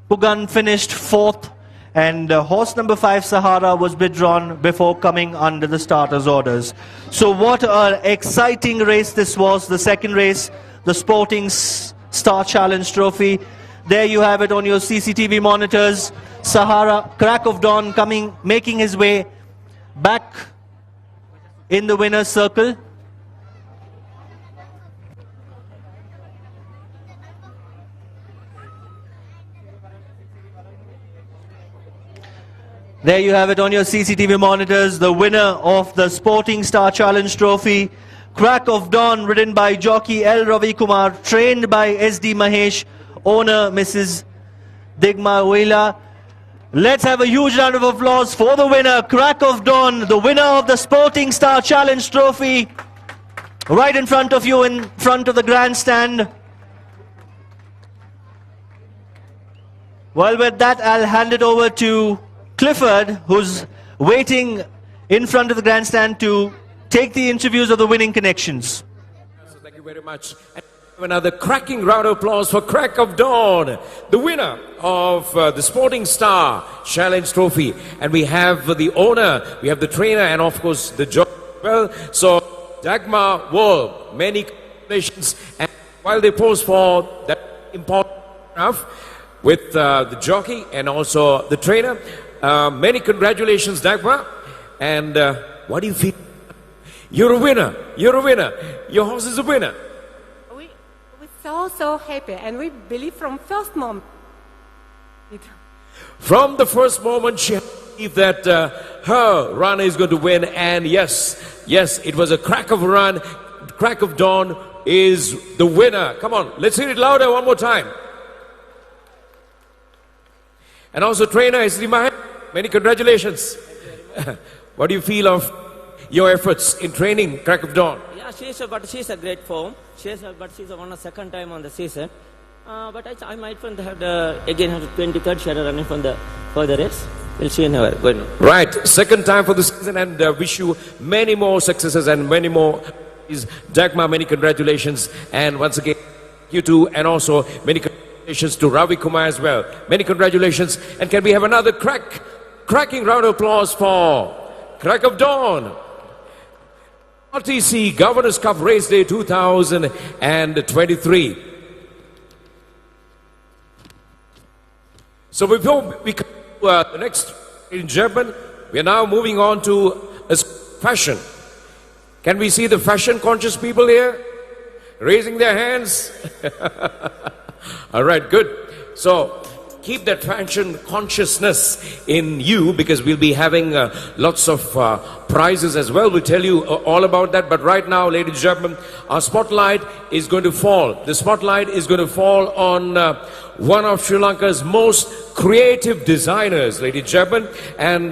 Pugan, finished fourth. And horse number 5, Sahara, was withdrawn before coming under the starters' orders. So what an exciting race this was, the second race, the Sporting Star Challenge Trophy. There you have it on your CCTV monitors. Sahara, Crack of Dawn making his way back in the winner's circle. There you have it on your CCTV monitors, the winner of the Sporting Star Challenge Trophy, Crack of Dawn, ridden by jockey L. Ravi Kumar, trained by SD Mahesh, owner Mrs. Digma Wela. Let's have a huge round of applause for the winner, Crack of Dawn, the winner of the Sporting Star Challenge Trophy, right in front of you, in front of the grandstand. Well, with that, I'll hand it over to Clifford, who's waiting in front of the grandstand to take the interviews of the winning connections. So thank you very much. And another cracking round of applause for Crack of Dawn, the winner of the Sporting Star Challenge Trophy. And we have the owner, we have the trainer, and of course the jockey. Well, so Dagmar Wall, many congratulations. And while they pose for that important enough with the jockey and also the trainer, many congratulations, Dagmar. And what do you feel? You're a winner. You're a winner. Your horse is a winner. We're so happy, and we believe from first moment. From the first moment, she believed that her run is going to win. And yes, it was a crack of a run. Crack of Dawn is the winner. Come on, let's hear it louder one more time. And also trainer SD Mahesh, many congratulations. What do you feel of your efforts in training Crack of Dawn? Yeah, she's a great form. She's won a second time on the season. But I might have again have the 23rd shadow running for the race. We'll see in our going. Right, second time for the season, and wish you many more successes and many more. Dagmar, many congratulations, and once again, you too, and also many congratulations to Ravi Kumar as well. Many congratulations, and can we have another cracking round of applause for Crack of Dawn? RTC Governors Cup Race Day 2023. So before we come to the next in German, we are now moving on to fashion. Can we see the fashion conscious people here raising their hands? All right, good. So keep that fashion consciousness in you, because we'll be having lots of prizes as well. We'll tell you all about that. But right now, ladies and gentlemen, our spotlight is going to fall. The spotlight is going to fall on one of Sri Lanka's most creative designers, ladies and gentlemen, and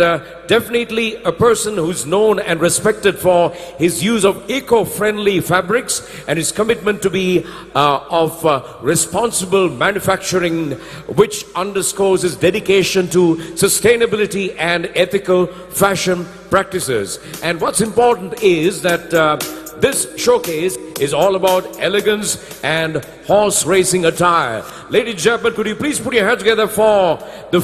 definitely a person who's known and respected for his use of eco-friendly fabrics and his commitment to be of responsible manufacturing, which underscores his dedication to sustainability and ethical fashion practices. And what's important is that this showcase is all about elegance and horse racing attire. Ladies and gentlemen, could you please put your hands together for the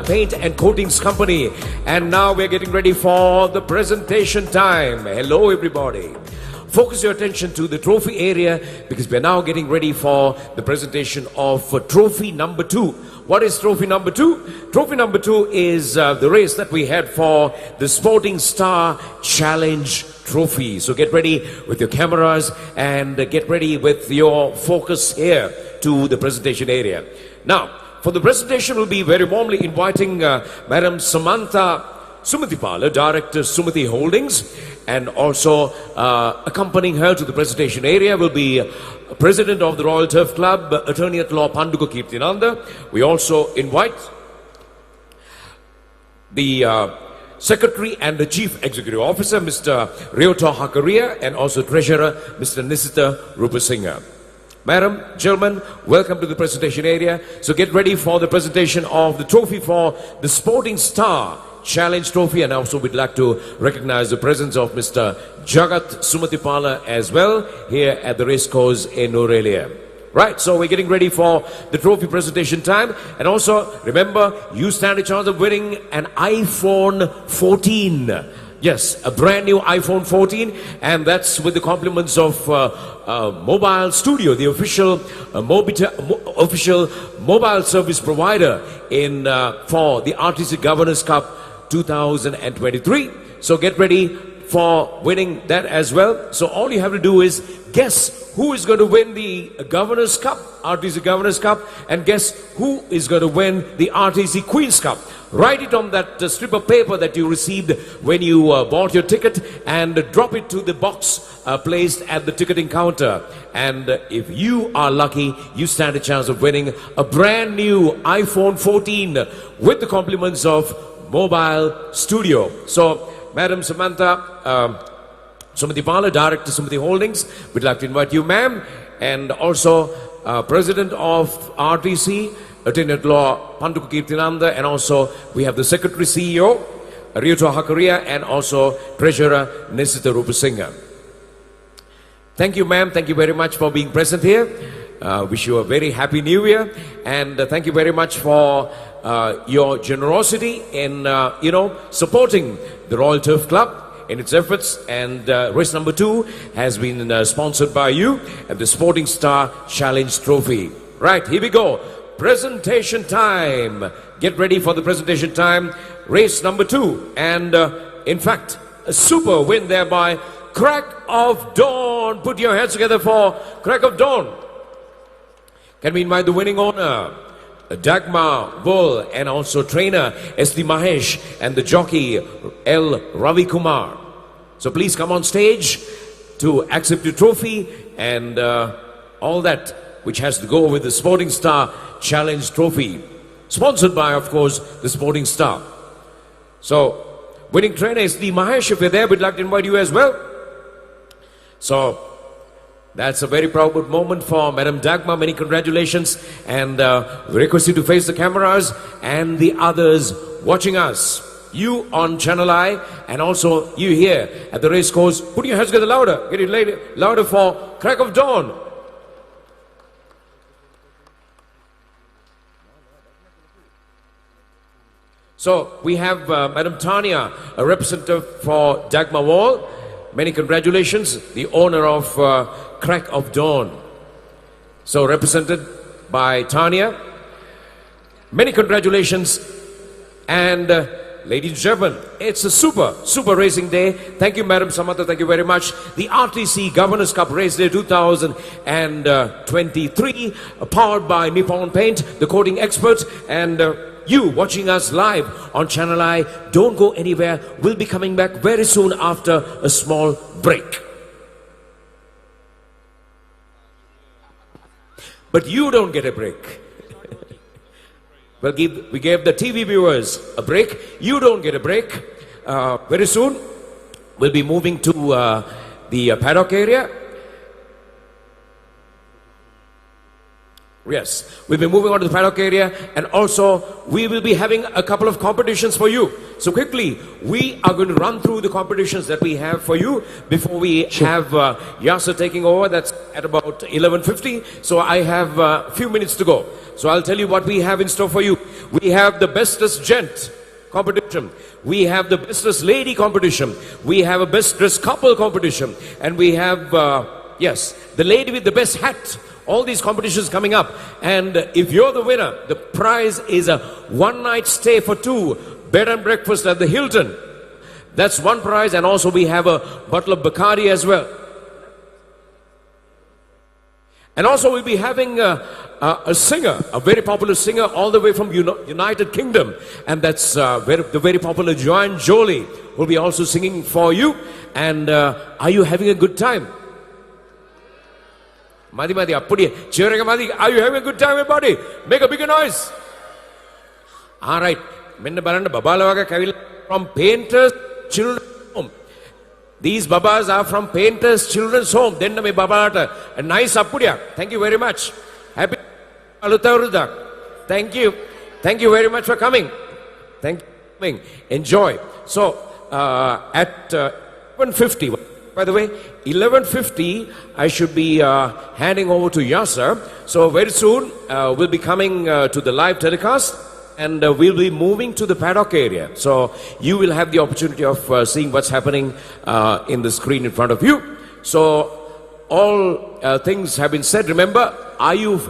Paint and Coatings Company. And now we're getting ready for the presentation time. Hello everybody. Focus your attention to the trophy area because we're now getting ready for the presentation of trophy number 2. What is trophy number 2? Trophy number 2 is the race that we had for the Sporting Star Challenge Trophy. So get ready with your cameras and get ready with your focus here to the presentation area. Now, for the presentation, we'll be very warmly inviting Madam Samantha Sumatipala, Director Sumati Holdings, and also accompanying her to the presentation area will be President of the Royal Turf Club, Attorney at Law Panduka Kirtinanda. We also invite the Secretary and the Chief Executive Officer, Mr. Ryota Hakaria, and also Treasurer, Mr. Nisita Rupasinghe. Madam, gentlemen, welcome to the presentation area. So get ready for the presentation of the trophy for the Sporting Star Challenge Trophy, and also we'd like to recognize the presence of Mr. Jagat Sumatipala as well here at the racecourse in Nuwara Eliya. Right, so we're getting ready for the trophy presentation time, and also remember, you stand a chance of winning an iPhone 14. Yes, a brand new iPhone 14, and that's with the compliments of Mobile Studio, the official mobile service provider in for the RTC Governors Cup 2023. So get ready for winning that as well. So all you have to do is guess who is going to win the Governors Cup, RTC Governors Cup, and guess who is going to win the RTC Queen's Cup. Write it on that strip of paper that you received when you bought your ticket and drop it to the box placed at the ticketing counter. And if you are lucky, you stand a chance of winning a brand new iPhone 14 with the compliments of Mobile Studio. So, Madam Samantha Sumatipala, Director Sumati Holdings, we'd like to invite you, ma'am, and also President of RTC, Attorney at Law Panduka Kirtinanda, and also we have the Secretary CEO, Ryota Hakaria, and also Treasurer Nisita Rupasinghe. Thank you, ma'am. Thank you very much for being present here. Wish you a very happy New Year, and thank you very much for your generosity in supporting the Royal Turf Club in its efforts. And race number 2 has been sponsored by you at the Sporting Star Challenge Trophy. Right, here we go. Presentation time. Get ready for the presentation time. Race number 2, and in fact, a super win there by Crack of Dawn. Put your hands together for Crack of Dawn. Can we invite the winning owner, Dagma Bull, and also trainer S.D. Mahesh, and the jockey L. Ravi Kumar. So please come on stage to accept your trophy and all that which has to go with the Sporting Star Challenge Trophy, sponsored by, of course, the Sporting Star. So, winning trainer S.D. Mahesh, if you're there, we'd like to invite you as well. So, that's a very proud moment for Madam Dagma. Many congratulations, and we request you to face the cameras and the others watching us. You on Channel Eye, and also you here at the racecourse. Put your hands together louder. Get it louder for Crack of Dawn. So we have Madam Tanya, a representative for Dagma Wall. Many congratulations, the owner of Crack of Dawn. So represented by Tanya. Many congratulations. And ladies and gentlemen, it's a super racing day. Thank you, Madam Samantha. Thank you very much. The RTC Governors Cup Race Day 2023, powered by Nippon Paint, the coating experts, and you watching us live on Channel Eye. Don't go anywhere. We'll be coming back very soon after a small break. But you don't get a break. We gave the TV viewers a break. You don't get a break. Very soon, we'll be moving to the paddock area. Yes, we'll be moving on to the paddock area, and also we will be having a couple of competitions for you. So quickly, we are going to run through the competitions that we have for you before we have Yasser taking over. That's at about 11:50. So I have a few minutes to go. So I'll tell you what we have in store for you. We have the bestest gent competition. We have the bestest lady competition. We have a best dressed couple competition. And we have, yes, the lady with the best hat. All these competitions coming up. And if you're the winner, the prize is a one-night stay for two, bed and breakfast at the Hilton. That's one prize. And also we have a bottle of Bacardi as well. And also we'll be having a singer, a very popular singer all the way from United Kingdom. And that's the very popular Joanne Jolie will be also singing for you. And are you having a good time? Madi, cheering, Madi. Are you having a good time, everybody? Make a bigger noise. All right. Menna baranda babalawaga kavila from Painters Children's Home. These babas are from Painters Children's Home. Denna me babalata a nice appudiya. Thank you very much. Happy Alutaruda. Thank you. Thank you very much for coming. Thank you for coming. Enjoy. So at 11:50. By the way, 11:50, I should be handing over to Yasser. So very soon, we'll be coming to the live telecast, and we'll be moving to the paddock area. So you will have the opportunity of seeing what's happening in the screen in front of you. So all things have been said. Remember, are you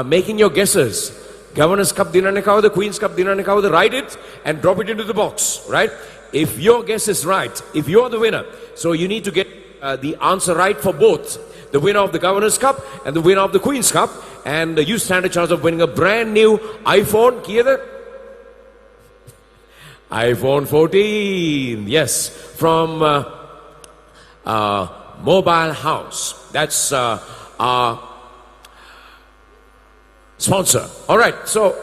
making your guesses? Governor's Cup dinane kawada, Queen's Cup dinane kawada, write it and drop it into the box, right? If your guess is right, if you're the winner, so you need to get the answer right for both. The winner of the Governor's Cup and the winner of the Queen's Cup. And you stand a chance of winning a brand new iPhone. iPhone 14. Yes. From Mobile House. That's our sponsor. All right. So,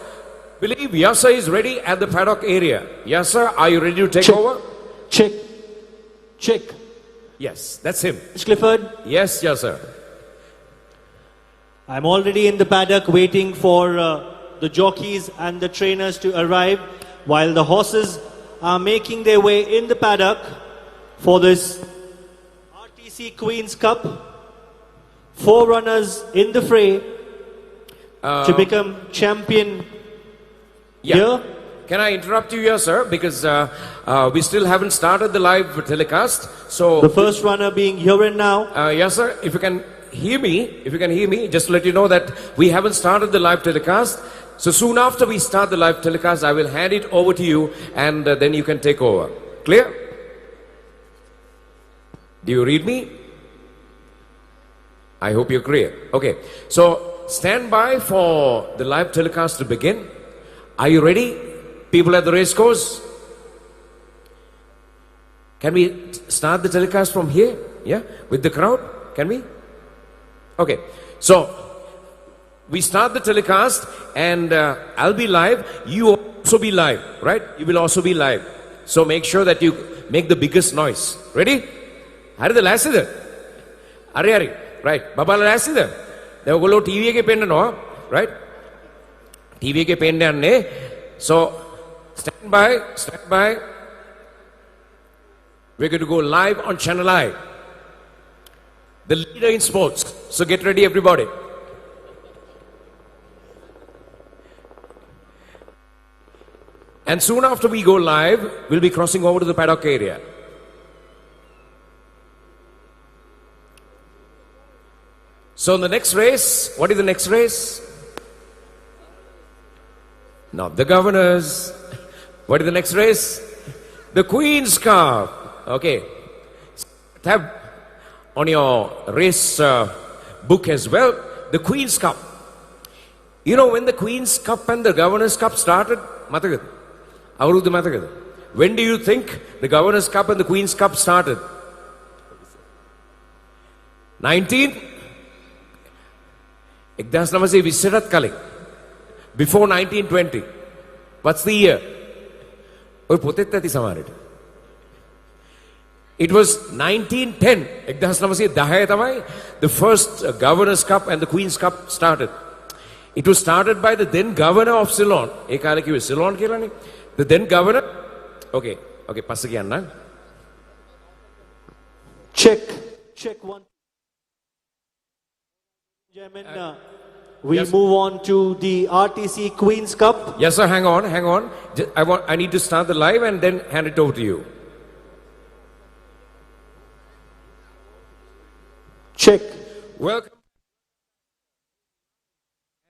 believe Yasser is ready at the paddock area. Yasser, are you ready to take over? Check. Yes, that's him. Clifford? Yes, Yasser. I'm already in the paddock waiting for the jockeys and the trainers to arrive while the horses are making their way in the paddock for this RTC Queen's Cup. 4 runners in the fray to become champion here. Can I interrupt you here, sir? Because we still haven't started the live telecast. So the first runner being here and now. Yes, sir. If you can hear me, just to let you know that we haven't started the live telecast. So soon after we start the live telecast, I will hand it over to you, and then you can take over. Clear? Do you read me? I hope you're clear. Okay. So stand by for the live telecast to begin. Are you ready? People at the racecourse, can we start the telecast from here? Yeah, with the crowd? Can we? Okay, so we start the telecast, and I'll be live. You also be live, right? You will also be live. So make sure that you make the biggest noise. Ready? Hari the last is Hari. Right. Baba last is there. They will go TV ke pen no, right? TV ke pen ne. So stand by. We're going to go live on ChannelEye, the leader in sports. So get ready, everybody. And soon after we go live, we'll be crossing over to the paddock area. So in the next race, what is the next race? Not the Governors. What is the next race? The Queen's Cup. Okay. Have on your race book as well, the Queen's Cup. You know when the Queen's Cup and the Governor's Cup started? When do you think the Governor's Cup and the Queen's Cup started? before 1920. What's the year? It was 1910. The first Governor's Cup and the Queen's Cup started. It was started by the then governor of Ceylon. ඒ කාලේ කිව්වේ Ceylon කියලානේ. The then governor. Okay. Okay, පස්සේ කියන්න. Check one. Gentlemen, we move on to the RTC Queen's Cup. Yes, sir. Hang on. I need to start the live and then hand it over to you. Check. Welcome.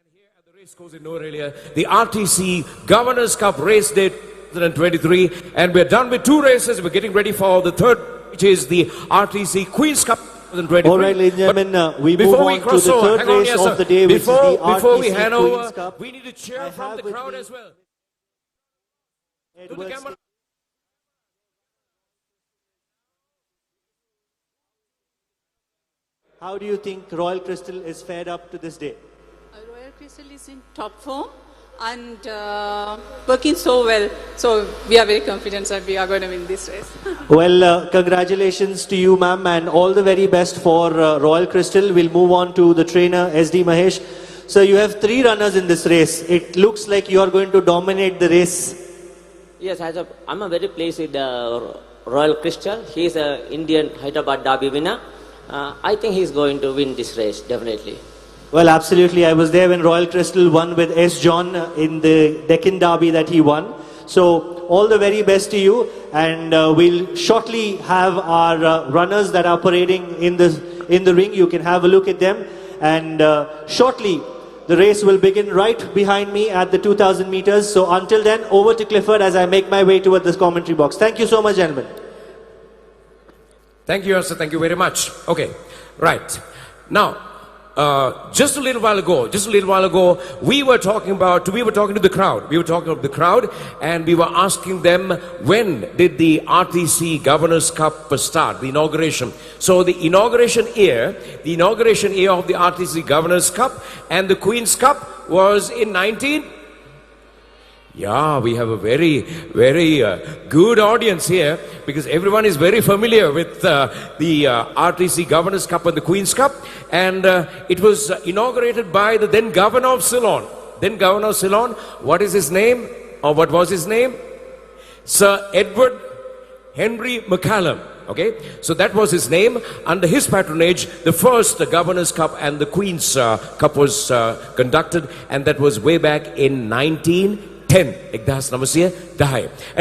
And here at the racecourse in Nuwara Eliya, the RTC Governors Cup race day 2023, and we're done with 2 races. We're getting ready for the third, which is the RTC Queen's Cup 2023. All right, ladies and gentlemen, we move on to the third race of the day, which is the before we RTC hand Queen's over, Cup. we need to cheer from the crowd as well. To the camera. How do you think Royal Crystal is fared up to this day? Royal Crystal is in top form and working so well. So we are very confident that we are going to win this race. Well, congratulations to you, ma'am, and all the very best for Royal Crystal. We'll move on to the trainer, SD Mahesh. So you have 3 runners in this race. It looks like you are going to dominate the race. Yes, I'm very pleased with Royal Crystal. He is an Indian Hyderabad Derby winner. I think he's going to win this race, definitely. Well, absolutely. I was there when Royal Crystal won with S. John in the Deccan Derby that he won. So, all the very best to you. And we'll shortly have our runners that are parading in the ring. You can have a look at them. And shortly, the race will begin right behind me at the 2,000 meters. So, until then, over to Clifford as I make my way toward this commentary box. Thank you so much, gentlemen. Thank you, sir. Thank you very much. Okay, right. Now, just a little while ago, we were talking to the crowd. We were talking to the crowd, and we were asking them, when did the RTC Governors Cup start, the inauguration? So the inauguration year of the RTC Governors Cup and the Queen's Cup was in 19... Yeah, we have a very, very good audience here because everyone is very familiar with the RTC Governors Cup and the Queen's Cup. And it was inaugurated by the then Governor of Ceylon. What is his name? Or what was his name? Sir Edward Henry McCallum. Okay, so that was his name. Under his patronage, the first Governors Cup and the Queen's Cup was conducted, and that was way back in 1910. And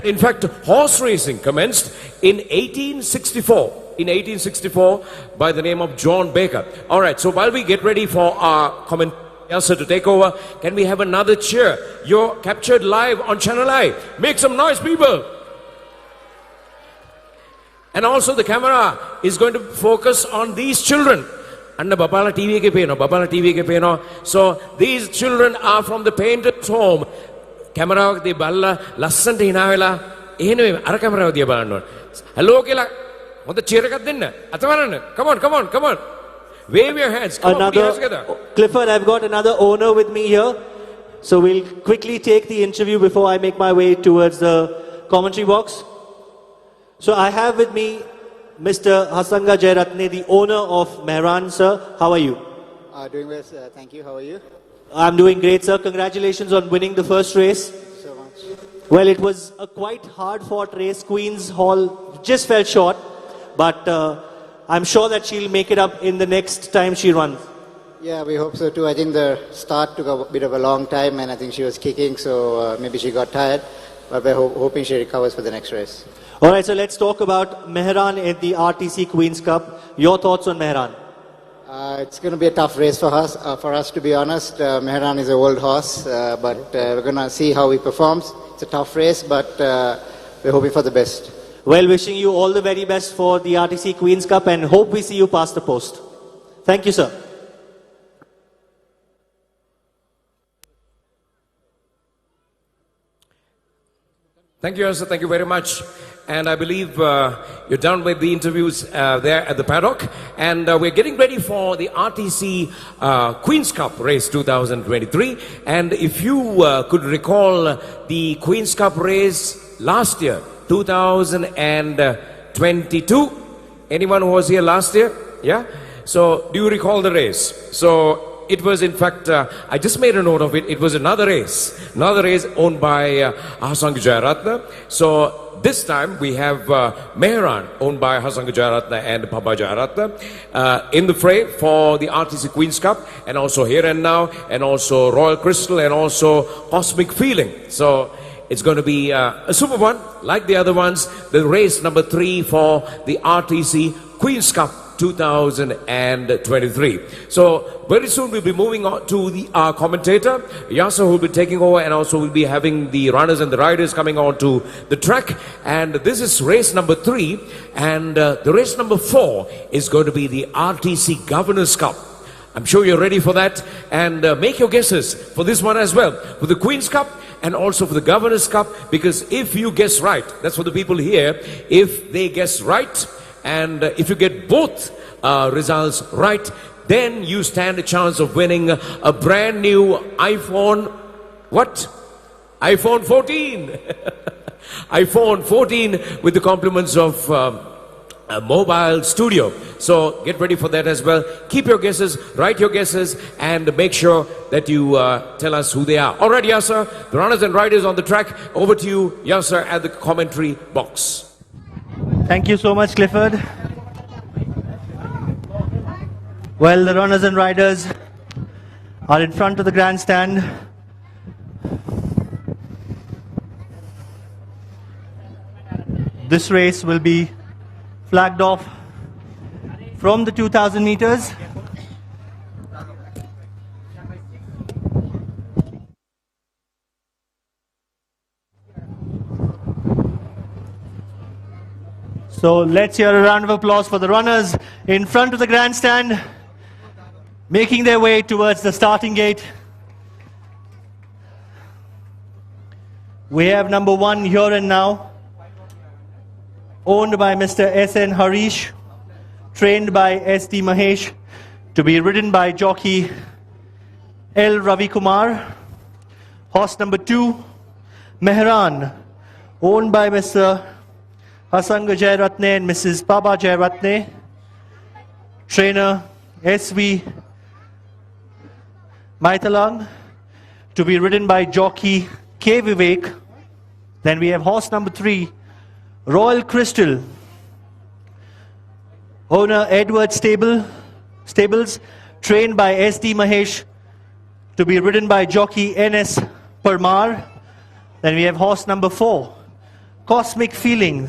in fact, horse racing commenced in 1864 by the name of John Baker. All right, so while we get ready for our commentator to take over, can we have another cheer? You're captured live on ChannelEye. Make some noise, people. And also the camera is going to focus on these children. So these children are from the painter's home. Camera the balla lassanta hina wela ehena ara camera diya balanna hello kiyala honda cheer ekak denna atawaranna come on wave your hands, come on, put your hands together. Clifford, I've got another owner with me here, so we'll quickly take the interview before I make my way towards the commentary box. So I have with me Mr. Hasanga Jairatne, the owner of Mehran. Sir, how are you? Doing well, sir. Thank you. How are you? I'm doing great, sir. Congratulations on winning the first race. Thank you so much. Well, it was a quite hard-fought race. Queen's Hall just fell short, but I'm sure that she'll make it up in the next time she runs. Yeah, we hope so too. I think the start took a bit of a long time, and I think she was kicking, so maybe she got tired. But we're hoping she recovers for the next race. All right, so let's talk about Mehran in the RTC Queen's Cup. Your thoughts on Mehran? It's going to be a tough race for us to be honest. Mehran is an old horse, but we're going to see how he performs. It's a tough race, but we're hoping for the best. Well, wishing you all the very best for the RTC Queen's Cup and hope we see you past the post. Thank you, sir. Thank you, sir. Thank you very much. And I believe you're done with the interviews there at the paddock. And we're getting ready for the RTC Queen's Cup race 2023. And if you could recall the Queen's Cup race last year, 2022. Anyone who was here last year? Yeah? So, do you recall the race? So, it was in fact, I just made a note of it. It was another race owned by Hasanga Jayaratne. So this time we have Mehran, owned by Hasanga Jayaratne and Papa Jayaratne, in the fray for the RTC Queen's Cup, and also Here and Now, and also Royal Crystal, and also Cosmic Feeling. So it's going to be a super one, like the other ones. The race number 3 for the RTC Queen's Cup 2023. So very soon we'll be moving on to the commentator Yasser, who will be taking over, and also we'll be having the runners and the riders coming on to the track. And this is race number 3, and the race number 4 is going to be the RTC Governors Cup. I'm sure you're ready for that, and make your guesses for this one as well, for the Queen's Cup and also for the Governors Cup, because if you guess right, that's for the people here, if they guess right, and if you get both results right, then you stand a chance of winning a brand new iPhone, what? iPhone 14. iPhone 14 with the compliments of a mobile studio. So get ready for that as well. Keep your guesses, write your guesses, and make sure that you tell us who they are. All right, Yasser, the runners and riders on the track. Over to you, Yasser, at the commentary box. Thank you so much, Clifford. Well, the runners and riders are in front of the grandstand. This race will be flagged off from the 2,000 meters. So let's hear a round of applause for the runners in front of the grandstand, making their way towards the starting gate. We have number 1, Here and Now, owned by Mr. S.N. Harish, trained by S.D. Mahesh, to be ridden by jockey L. Ravi Kumar. Horse number 2, Mehran, owned by Mr. Hasanga Jayaratne and Mrs. Papa Jayaratne, trainer S.V. Maithalang, to be ridden by jockey K. Vivek. Then we have horse number 3, Royal Crystal, owner Edward Stables, trained by S.D. Mahesh, to be ridden by jockey N.S. Parmar. Then we have horse number 4, Cosmic Feeling,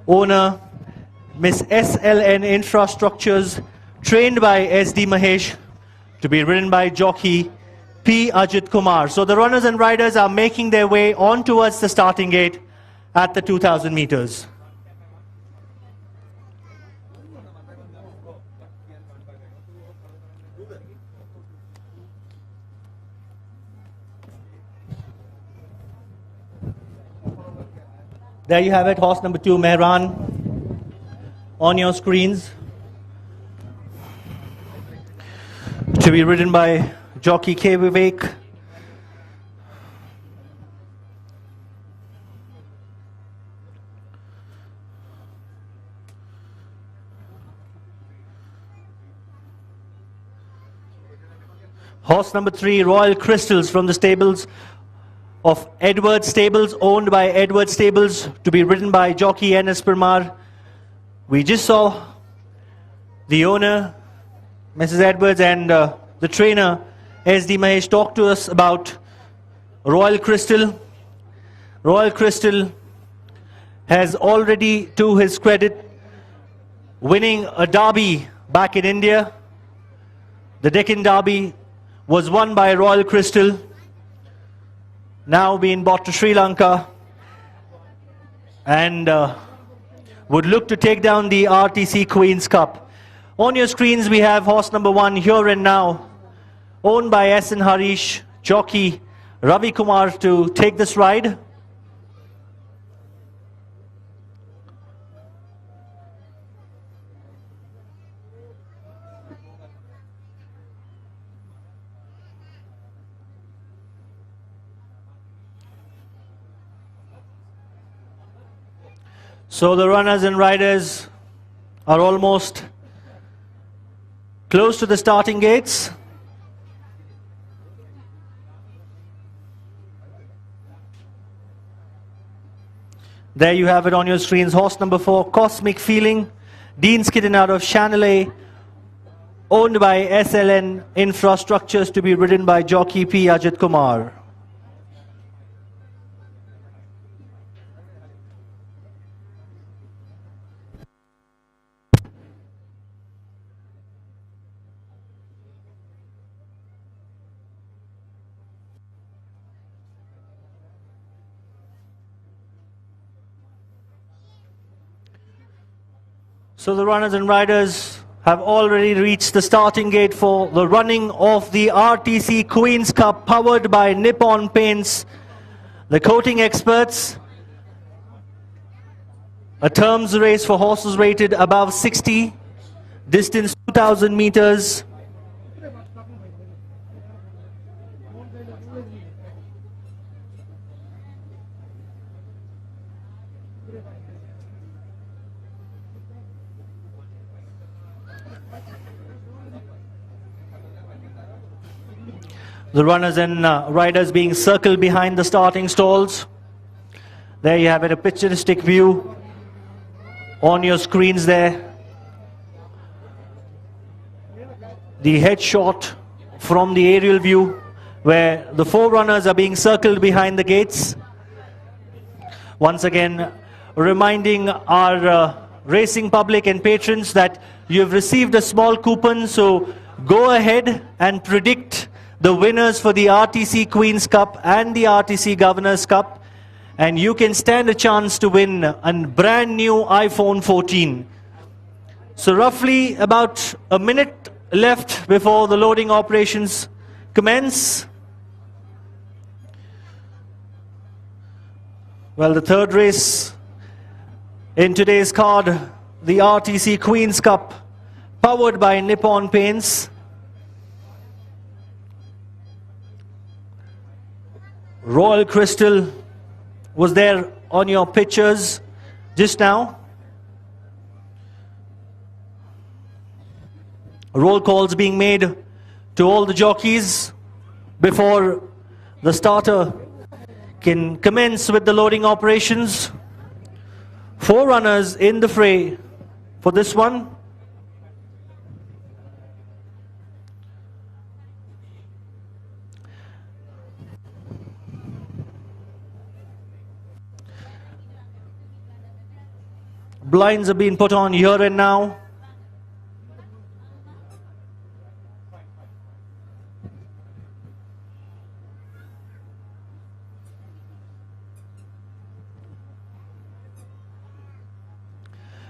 owner Miss S.L.N. Infrastructures, trained by S.D. Mahesh, to be ridden by jockey P. Ajit Kumar. So the runners and riders are making their way on towards the starting gate at the 2,000 meters. There you have it, horse number 2, Mehran, on your screens, to be ridden by jockey K. Vivek. Horse number 3, Royal Crystals, from the stables of Edward Stables, owned by Edward Stables, to be ridden by jockey N.S. Parmar. We just saw the owner, Mrs. Edwards, and the trainer, S.D. Mahesh, talk to us about Royal Crystal. Royal Crystal has already, to his credit, winning a derby back in India. The Deccan Derby was won by Royal Crystal, now being brought to Sri Lanka, and would look to take down the RTC Queen's Cup. On your screens we have horse number 1, Here and Now, owned by S.N. Harish, jockey Ravi Kumar, to take this ride. So the runners and riders are almost close to the starting gates. There you have it on your screens. Horse number 4, Cosmic Feeling, Dean's Kitten out of ChannelEye, owned by SLN Infrastructures, to be ridden by jockey P. Ajit Kumar. So the runners and riders have already reached the starting gate for the running of the RTC Queen's Cup, powered by Nippon Paints, the coating experts. A terms race for horses rated above 60, distance 2,000 meters. The runners and riders being circled behind the starting stalls. There you have it, a picturesque view on your screens there. The headshot from the aerial view where the 4 runners are being circled behind the gates. Once again, reminding our racing public and patrons that you've received a small coupon, so go ahead and predict the winners for the RTC Queen's Cup and the RTC Governor's Cup, and you can stand a chance to win a brand new iPhone 14. So roughly about a minute left before the loading operations commence. Well, the third race in today's card, the RTC Queen's Cup, powered by Nippon Paints. Royal Crystal was there on your pictures just now. Roll calls being made to all the jockeys before the starter can commence with the loading operations. 4 runners in the fray for this one. Blinds are being put on here and now.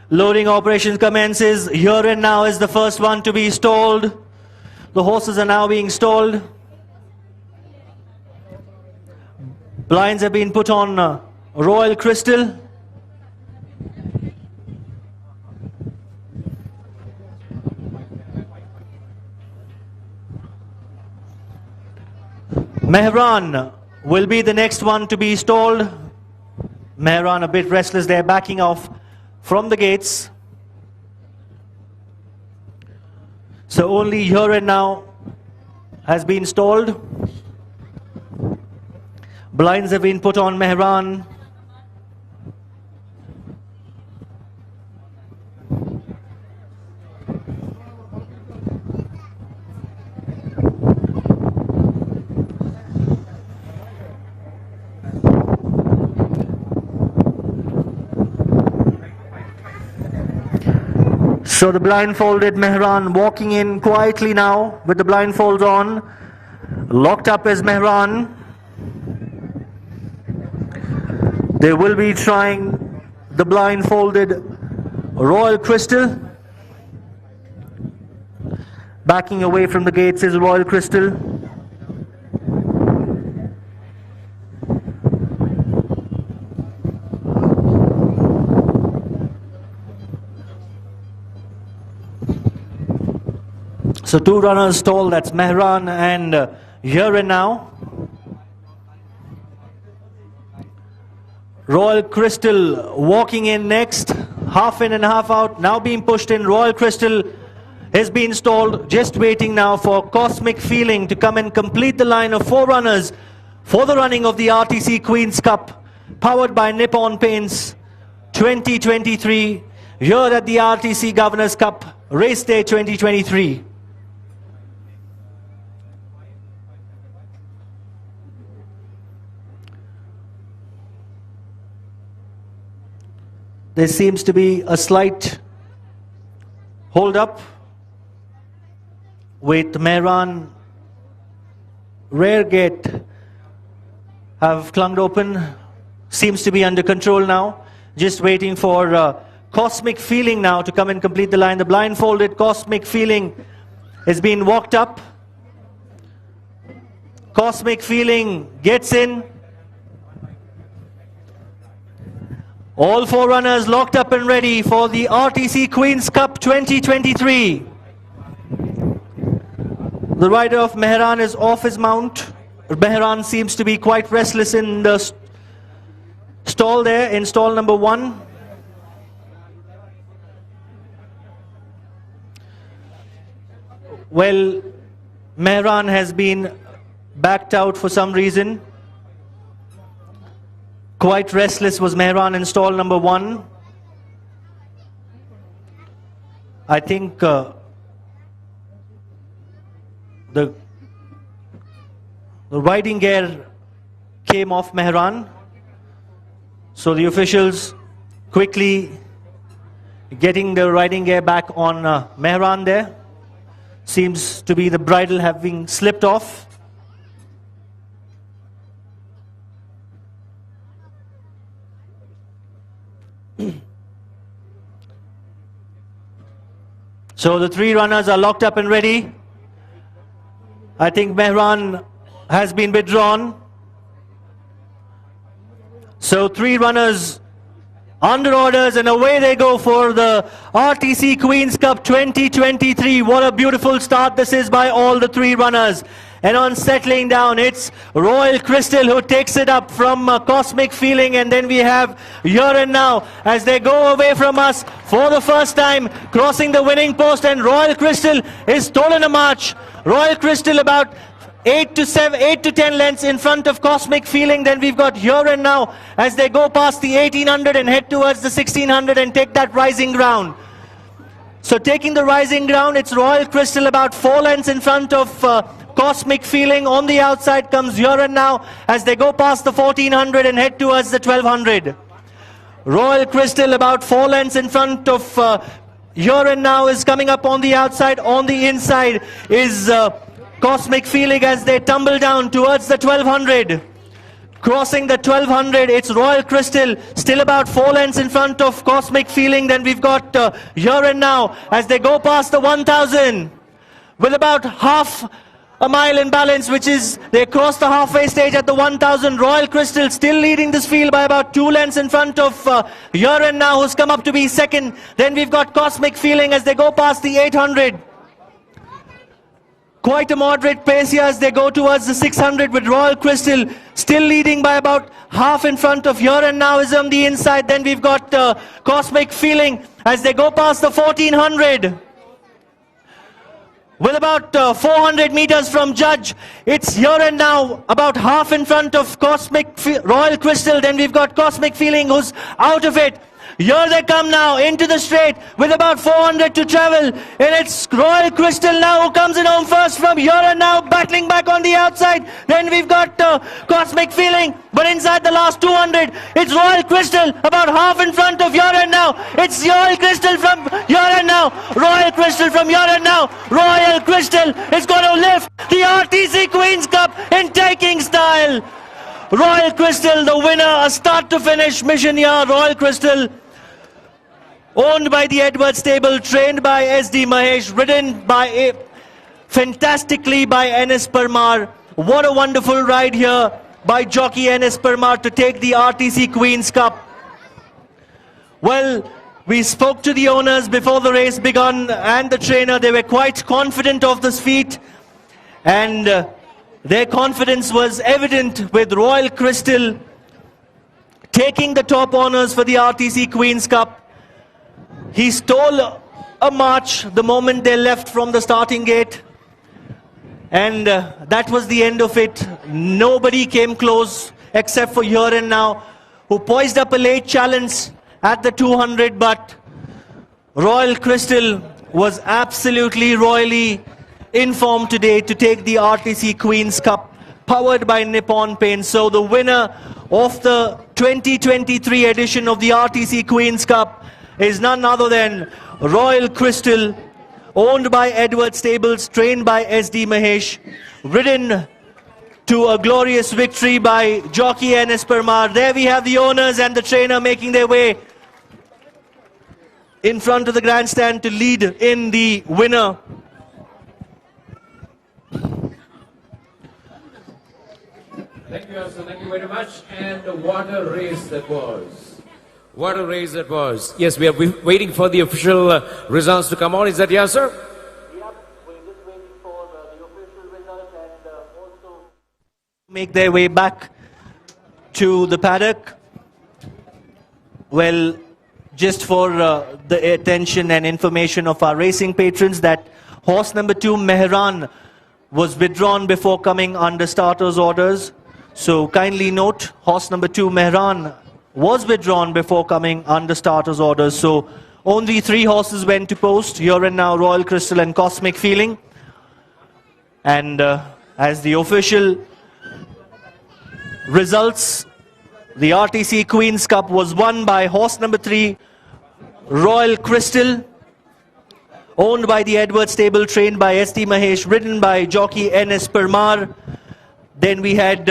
Loading operations commences. Here and now is the first one to be stalled. The horses are now being stalled. Blinds have been put on Royal Crystal. Mehran will be the next one to be stalled. Mehran a bit restless there, backing off from the gates. So only Here and Now has been stalled. Blinds have been put on Mehran. So the blindfolded Mehran walking in quietly now with the blindfolds on. Locked up is Mehran. They will be trying the blindfolded Royal Crystal. Backing away from the gates is Royal Crystal. So 2 runners stalled, that's Mehran and Here and Now. Royal Crystal walking in next, half in and half out, now being pushed in. Royal Crystal has been stalled, just waiting now for Cosmic Feeling to come and complete the line of 4 runners for the running of the RTC Queen's Cup, powered by Nippon Paints 2023 here at the RTC Governors Cup Race Day 2023. There seems to be a slight hold up with Mehran. Rear gate have clunged open, seems to be under control now. Just waiting for Cosmic Feeling now to come and complete the line. The blindfolded Cosmic Feeling has been walked up. Cosmic Feeling gets in. All four runners locked up and ready for the RTC Queen's Cup 2023. The rider of Mehran is off his mount. Mehran seems to be quite restless in the stall there, in stall number 1. Well, Mehran has been backed out for some reason. Quite restless was Mehran in stall number 1. I think the riding gear came off Mehran. So the officials quickly getting the riding gear back on Mehran there. Seems to be the bridle having slipped off. So the 3 runners are locked up and ready. I think Mehran has been withdrawn. So 3 runners under orders, and away they go for the RTC Queen's Cup 2023. What a beautiful start this is by all the 3 runners. And on settling down, it's Royal Crystal who takes it up from Cosmic Feeling. And then we have Here and Now as they go away from us for the first time, crossing the winning post. And Royal Crystal is stolen a march. Royal Crystal about 8 to 10 lengths in front of Cosmic Feeling. Then we've got Here and Now as they go past the 1800 and head towards the 1600 and take that rising ground. So taking the rising ground, it's Royal Crystal about 4 lengths in front of Cosmic Feeling. On the outside comes Here and Now as they go past the 1400 and head towards the 1200. Royal Crystal about 4 lengths in front of Here and Now is coming up on the outside. On the inside is Cosmic Feeling as they tumble down towards the 1200. Crossing the 1200, it's Royal Crystal still about 4 lengths in front of Cosmic Feeling. Then we've got Here and Now as they go past the 1000 with about half a mile in balance, which is they cross the halfway stage at the 1000. Royal Crystal still leading this field by about 2 lengths in front of Here and Now, who's come up to be second. Then we've got Cosmic Feeling as they go past the 800. Quite a moderate pace here as they go towards the 600, with Royal Crystal still leading by about half in front of Here and Now is on the inside. Then we've got Cosmic Feeling as they go past the 1400. With about 400 meters from Judge, it's Here and Now about half in front of Royal Crystal. Then we've got Cosmic Feeling who's out of it. Here they come now into the straight with about 400 to travel, and it's Royal Crystal now who comes in home first from Here and Now, battling back on the outside. Then we've got Cosmic Feeling, but inside the last 200 it's Royal Crystal about half in front of Here and Now. It's Royal Crystal from Here and Now, Royal Crystal from Here and Now. Royal Crystal is going to lift the RTC Queen's Cup in taking style. Royal Crystal, the winner, a start to finish mission here. Royal Crystal, owned by the Edward stable, trained by SD Mahesh, ridden fantastically by Enes Parmar. What a wonderful ride here by jockey Enes Parmar to take the RTC Queen's Cup. Well, we spoke to the owners before the race began and the trainer. They were quite confident of this feat, and their confidence was evident with Royal Crystal taking the top honors for the RTC Queen's Cup. He stole a march the moment they left from the starting gate, and that was the end of it. Nobody came close except for Here and Now, who poised up a late challenge at the 200, but Royal Crystal was absolutely royally in form today to take the RTC Queen's Cup, powered by Nippon Paint. So the winner of the 2023 edition of the RTC Queen's Cup is none other than Royal Crystal, owned by Edward Stables, trained by SD Mahesh, ridden to a glorious victory by jockey N.S. Parmar. There we have the owners and the trainer making their way in front of the grandstand to lead in the winner. Thank you, Hassan. Thank you very much. And what a race that was. What a race that was. Yes, we are waiting for the official results to come on. Is that yes, sir? Yep, we're just waiting for the official results and also Make their way back to the paddock. Well, just for the attention and information of our racing patrons, that horse number 2, Mehran, was withdrawn before coming under starters orders. So kindly note, horse number 2, Mehran, was withdrawn before coming under starters orders. So only 3 horses went to post, Here and Now, Royal Crystal and Cosmic Feeling. And as the official results, the RTC Queen's Cup was won by horse number 3, Royal Crystal, owned by the Edward Stable, trained by SD Mahesh, ridden by jockey N.S. Parmar. Then we had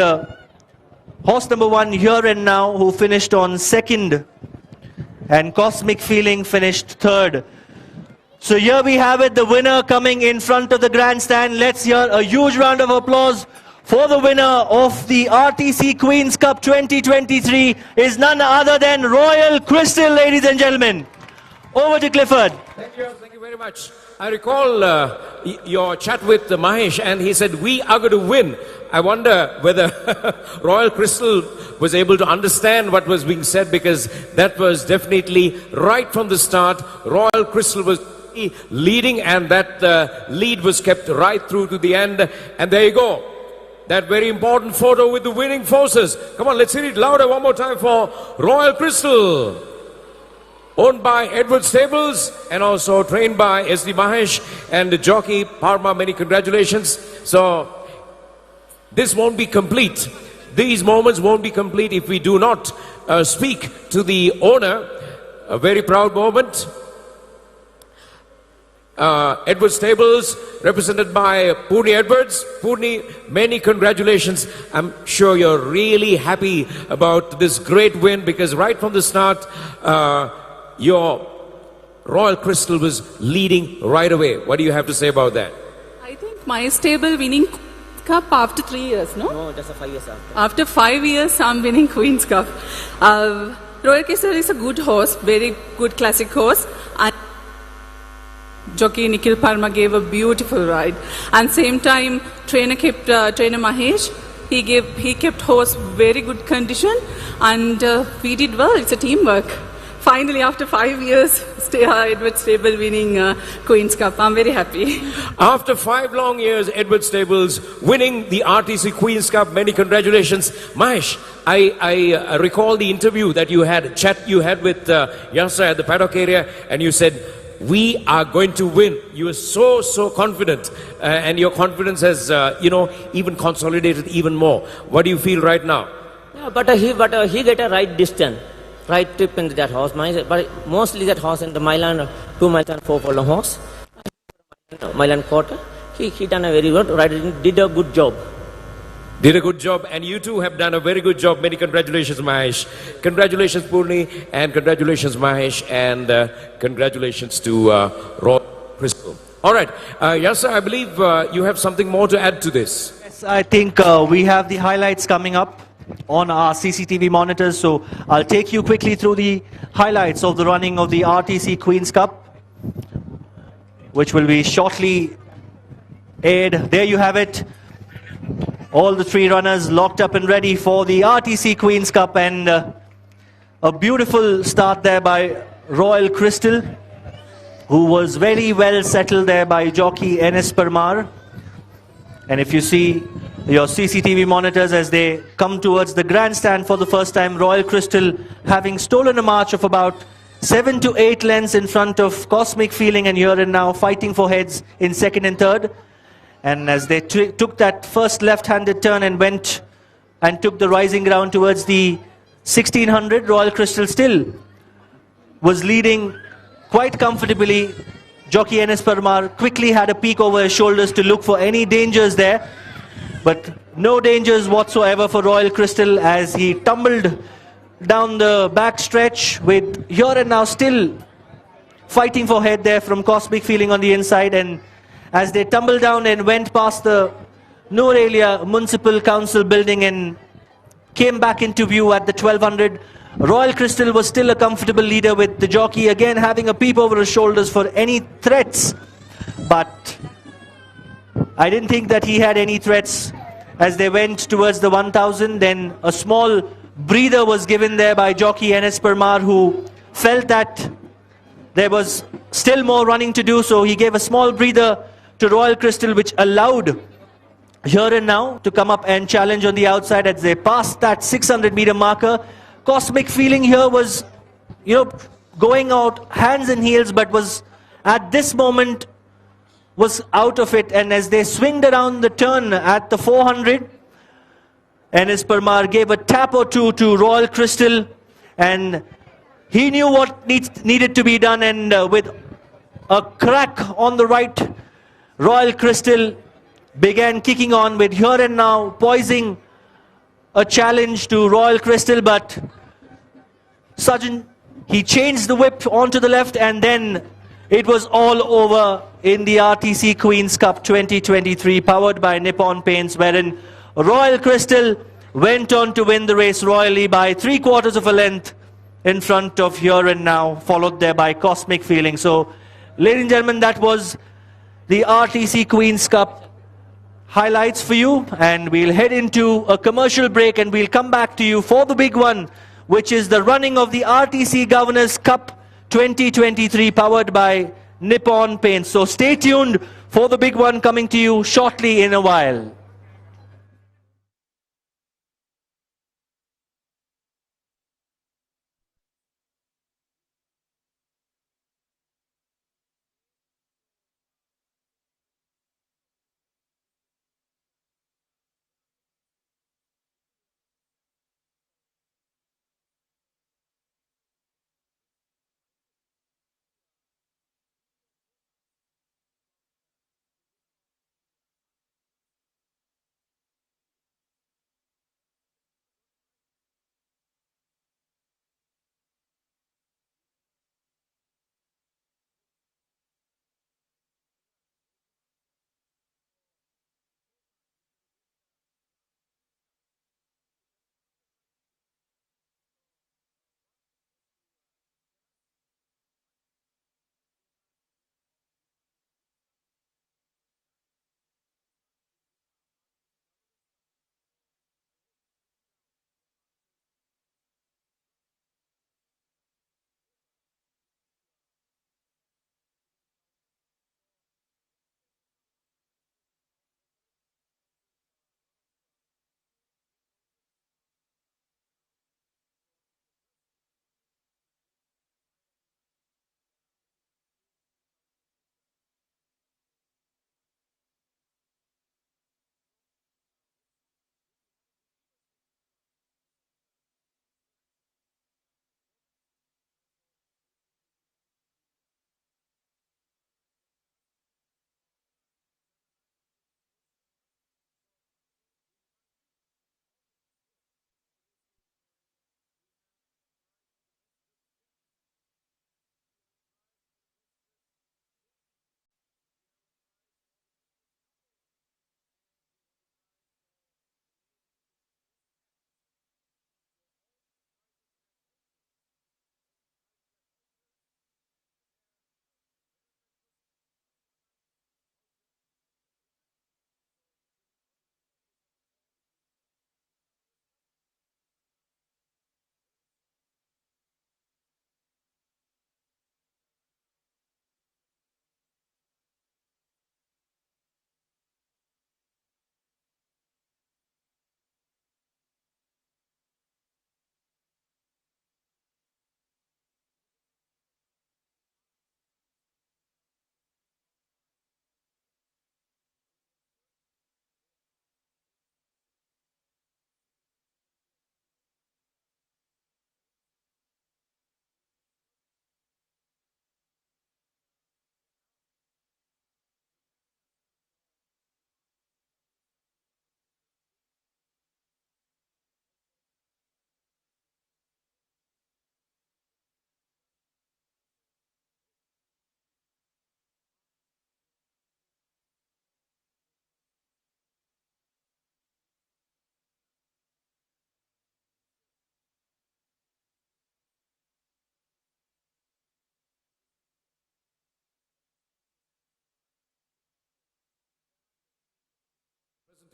horse number 1, Here and Now, who finished on 2nd, and Cosmic Feeling finished 3rd. So here we have it, the winner coming in front of the grandstand. Let's hear a huge round of applause for the winner of the RTC Queen's Cup 2023 is none other than Royal Crystal, ladies and gentlemen. Over to Clifford. Thank you very much. I recall your chat with Mahesh, and he said, we are going to win. I wonder whether Royal Crystal was able to understand what was being said, because that was definitely right from the start. Royal Crystal was leading, and that lead was kept right through to the end. And there you go. That very important photo with the winning forces. Come on, let's hear it louder one more time for Royal Crystal, owned by Edward Stables and also trained by SD Mahesh and the jockey Parma. Many congratulations. So this won't be complete. These moments won't be complete if we do not speak to the owner. A very proud moment. Edward Stables, represented by Purni Edwards. Purni, many congratulations. I'm sure you're really happy about this great win, because right from the start, your Royal Crystal was leading right away. What do you have to say about that? I think my stable winning Cup after 3 years, no? No, just 5 years after. After 5 years, I'm winning Queen's Cup. Royal Crystal is a good horse, very good classic horse. And jockey Nikhil Parma gave a beautiful ride. And same time, trainer Mahesh, he kept horse very good condition, and we did well. It's a teamwork. Finally, after 5 years, Edward Stable winning Queen's Cup. I'm very happy. After 5 long years, Edward Stables winning the RTC Queen's Cup. Many congratulations. Mahesh, I recall the interview that you had, chat you had with Yasa at the paddock area, and you said, we are going to win. You were so confident, and your confidence has, even consolidated even more. What do you feel right now? Yeah, but he get a right distance, right trip in that horse. But mostly that horse in the mile and 2 miles and 4 furlong horse, mile and quarter. He done a very good right. Did a good job. Did a good job, and you two have done a very good job. Many congratulations, Mahesh. Congratulations, Purni, and congratulations, Mahesh, and congratulations to Royal Crystal. All right, Yasa, I believe you have something more to add to this. Yes, I think we have the highlights coming up on our CCTV monitors, so I'll take you quickly through the highlights of the running of the RTC Queen's Cup, which will be shortly aired. There you have it. All the 3 runners locked up and ready for the RTC Queen's Cup, and a beautiful start there by Royal Crystal, who was very well settled there by jockey N.S. Parmar. And if you see your CCTV monitors as they come towards the grandstand for the first time. Royal Crystal having stolen a march of about 7 to 8 lengths in front of Cosmic Feeling and Here and Now, fighting for heads in second and third. And as they took that first left-handed turn and went and took the rising ground towards the 1600, Royal Crystal still was leading quite comfortably. Jockey Enes Parmar quickly had a peek over his shoulders to look for any dangers there. But no dangers whatsoever for Royal Crystal as he tumbled down the back stretch with Here and Now still fighting for head there from Cosmic Feeling on the inside. And as they tumbled down and went past the Nuwara Eliya Municipal Council building and came back into view at the 1200, Royal Crystal was still a comfortable leader with the jockey again having a peep over his shoulders for any threats. But I didn't think that he had any threats as they went towards the 1000. Then a small breather was given there by jockey Enes Parmar, who felt that there was still more running to do, so he gave a small breather to Royal Crystal, which allowed Here and Now to come up and challenge on the outside as they passed that 600-meter marker. Cosmic Feeling here was, going out hands and heels, but was at this moment was out of it. And as they swinged around the turn at the 400, Enes Parmar gave a tap or two to Royal Crystal, and he knew what needed to be done. And with a crack on the right, Royal Crystal began kicking on with Here and Now poising a challenge to Royal Crystal, but Sajjan, he changed the whip onto the left, and then it was all over in the RTC Queen's Cup 2023 powered by Nippon Paints, wherein Royal Crystal went on to win the race royally by 3/4 of a length in front of Here and Now, followed there by Cosmic Feeling. So, ladies and gentlemen, that was the RTC Queen's Cup highlights for you, and we'll head into a commercial break and we'll come back to you for the big one, which is the running of the RTC Governors Cup 2023 powered by Nippon Paints. So stay tuned for the big one coming to you shortly in a while.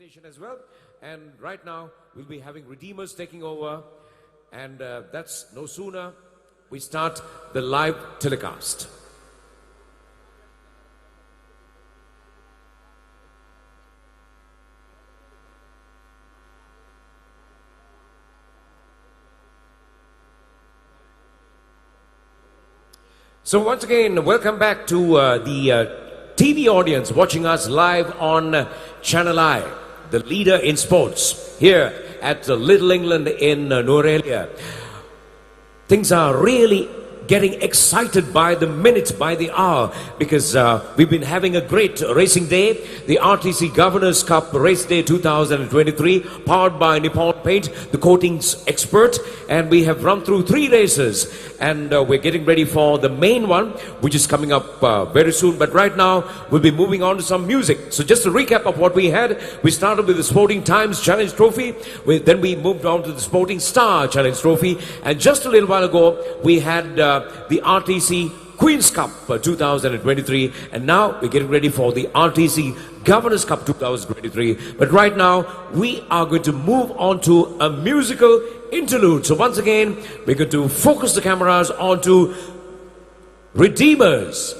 presentation as well. And right now, we'll be having Redeemers taking over. And that's no sooner we start the live telecast. So once again, welcome back to the TV audience watching us live on ChannelEye, the leader in sports, here at Little England in Nuwara Eliya. Things are really getting excited by the minute, by the hour, because we've been having a great racing day. The RTC Governors Cup Race Day 2023, powered by Nippon Paint, the coatings expert. And we have run through 3 races. And we're getting ready for the main one, which is coming up very soon. But right now, we'll be moving on to some music. So just a recap of what we had. We started with the Sporting Times Challenge Trophy. Then we moved on to the Sporting Star Challenge Trophy. And just a little while ago, we had the RTC Queen's Cup 2023. And now we're getting ready for the RTC Governors Cup 2023. But right now, we are going to move on to a musical interlude. So once again, we're going to focus the cameras onto Redeemers.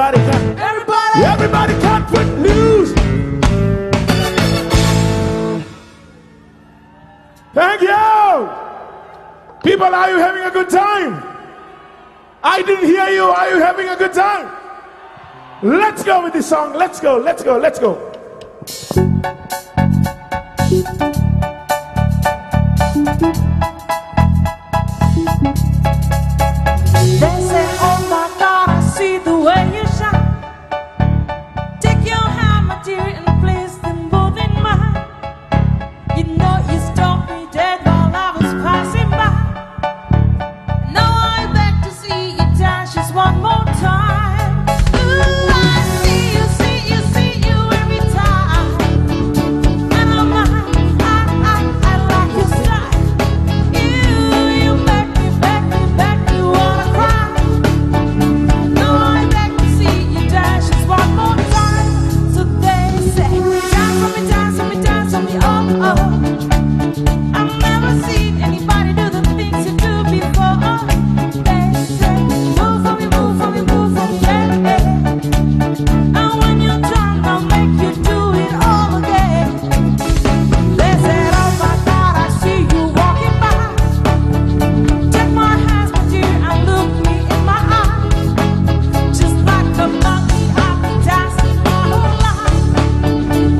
Everybody can't put news. Thank you. People, are you having a good time? I didn't hear you. Are you having a good time? Let's go with this song. Let's go. Let's go. Let's go. They say, oh my God, I see the way you shine. Take your hand, my dear, and place them both in mine. You know you stopped me dead while I was passing by. Now I beg to see you dance just one more time. Ooh, I see you every time. And I like your style. You make me wanna cry. Now I beg to see you dance just one more time. So they say, dance for me, dance for me, dance for me, oh oh. I've never seen anybody do the things you do before. They say, move for me, move for me, move for me, yeah, yeah. And when you're done, I'll make you do it all again. They said, oh my God, I see you walking by. Take my hands, my dear, and look me in my eyes. Just like a monkey, I've been dancing my whole life.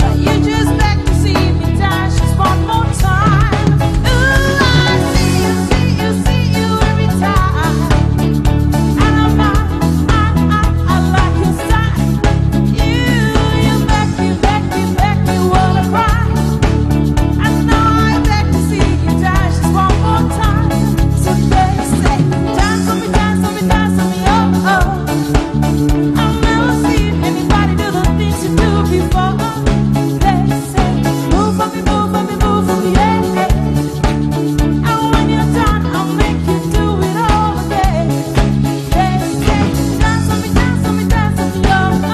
But you just beg to see me dance just one more time. Ooh, I see you every time. And I like your style. You make me wanna cry. And now I beg to see you dance just one more time. So they say, dance for me, dance for me, dance for me, oh oh. I've never seen anybody do the things you do before. They say, move for me, move for me, move for me, yeah, yeah. And when you're done, I'll make you do it all again. They say, dance for me, dance for me, dance for me, oh oh.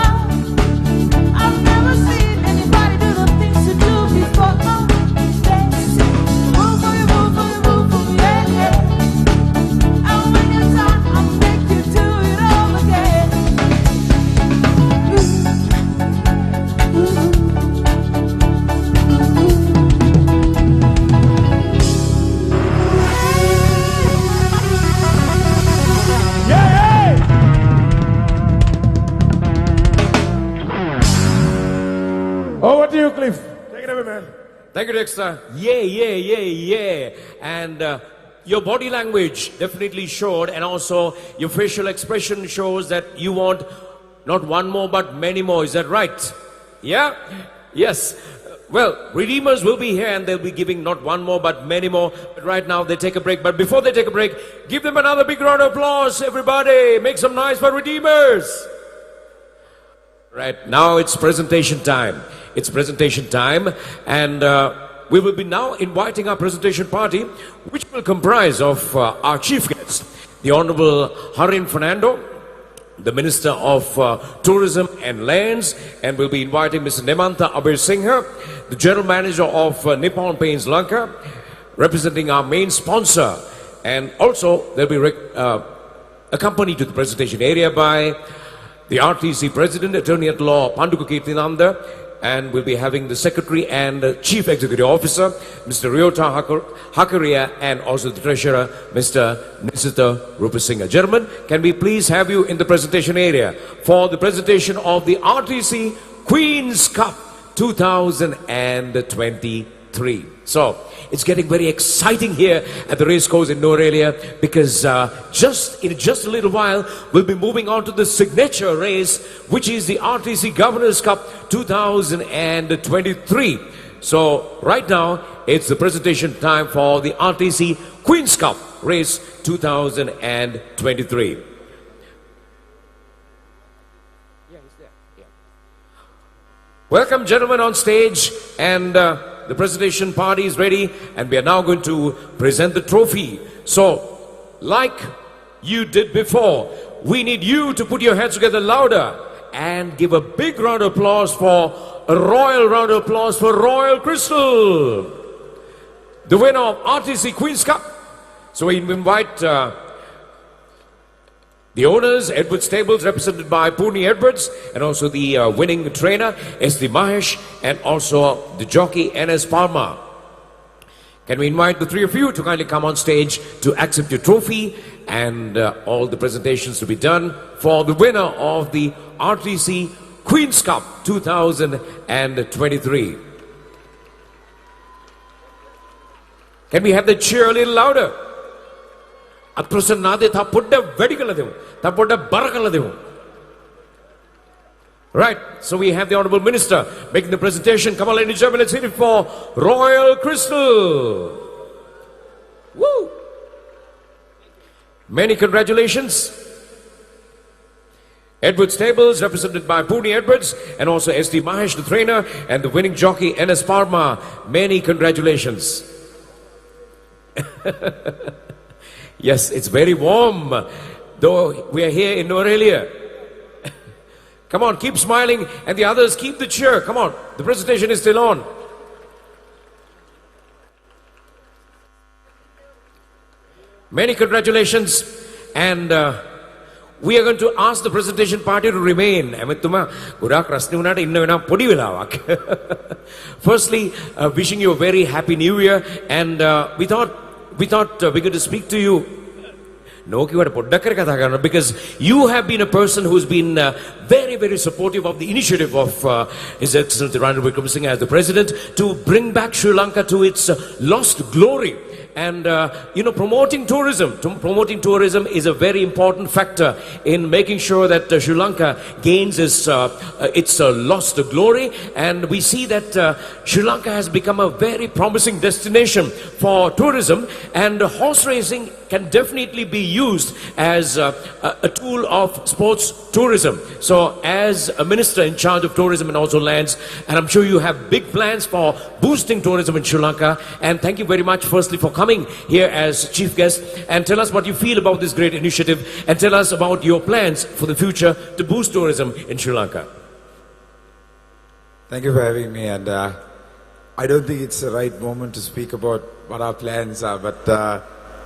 I've never seen anybody do the things you do before. They say, move for me, move for me, move for me, yeah, yeah. And when you're done, I'll make you do it all again. Over to you, Cliff. Take it away, man. Thank you, Dexter. Yeah. And your body language definitely showed, and also your facial expression shows that you want not one more but many more. Is that right? Yeah? Yes. Well, Redeemers will be here and they'll be giving not one more but many more. But right now they take a break. But before they take a break, give them another big round of applause, everybody. Make some noise for Redeemers. Right, now it's presentation time. It's presentation time, and we will be now inviting our presentation party, which will comprise of our chief guest, the Honorable Harin Fernando, the Minister of Tourism and Lands, and we'll be inviting Mr. Nemantha Abersinghe, the General Manager of Nippon Paints Lanka, representing our main sponsor, and also they'll be accompanied to the presentation area by the RTC President, Attorney at Law Panduka Kirtinanda, and we'll be having the Secretary and Chief Executive Officer, Mr. Ryota Hakaria, and also the Treasurer, Mr. Nisita Rupasinghe. Gentlemen, can we please have you in the presentation area for the presentation of the RTC Queen's Cup 2023. So, it's getting very exciting here at the racecourse in Nuwara Eliya, because in just a little while we'll be moving on to the signature race, which is the RTC Governors Cup 2023. So right now it's the presentation time for the RTC Queen's Cup race 2023. Welcome, gentlemen, on stage, and the presentation party is ready, and we are now going to present the trophy. So, like you did before, we need you to put your hands together louder and give a big round of applause for a royal round of applause for Royal Crystal, the winner of RTC Queen's Cup. So we invite The owners, Edward Stables, represented by Puni Edwards, and also the winning trainer, S.D. Mahesh, and also the jockey, N.S. Parma. Can we invite the three of you to kindly come on stage to accept your trophy and all the presentations to be done for the winner of the RTC Queen's Cup 2023. Can we have the cheer a little louder? Right, so we have the Honorable Minister making the presentation. Come on, ladies and gentlemen, let's hit it for Royal Crystal. Woo! Many congratulations. Edward Stables, represented by Puni Edwards, and also S.D. Mahesh, the trainer, and the winning jockey, N.S. Parma. Many congratulations. Yes, it's very warm, though we are here in Nuwara Eliya. Come on, keep smiling, and the others keep the cheer. Come on, the presentation is still on. Many congratulations, and we are going to ask the presentation party to remain. Firstly, wishing you a very happy new year, and we thought we're going to speak to you. Because you have been a person who's been very, very supportive of the initiative of His Excellency Ranil Wickremesinghe as the President to bring back Sri Lanka to its lost glory. And, promoting tourism. Promoting tourism is a very important factor in making sure that Sri Lanka gains its lost glory. And we see that Sri Lanka has become a very promising destination for tourism. And horse racing can definitely be used as a tool of sports tourism. So, as a minister in charge of tourism and also lands, and I'm sure you have big plans for boosting tourism in Sri Lanka. And thank you very much, firstly, for coming here as chief guest, and tell us what you feel about this great initiative, and tell us about your plans for the future to boost tourism in Sri Lanka. Thank you for having me, and I don't think it's the right moment to speak about what our plans are, but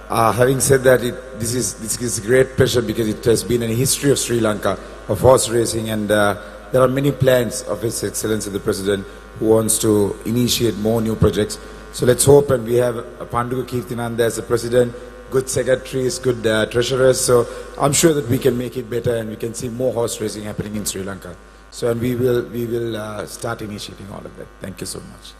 having said that, this is a great pleasure because it has been a history of Sri Lanka of horse racing, and there are many plans of His Excellency the President who wants to initiate more new projects. So let's hope, and we have Panduga Kirthinanda as the President, good secretaries, good treasurers, so I'm sure that we can make it better and we can see more horse racing happening in Sri Lanka. So, and we will start initiating all of that. Thank you so much.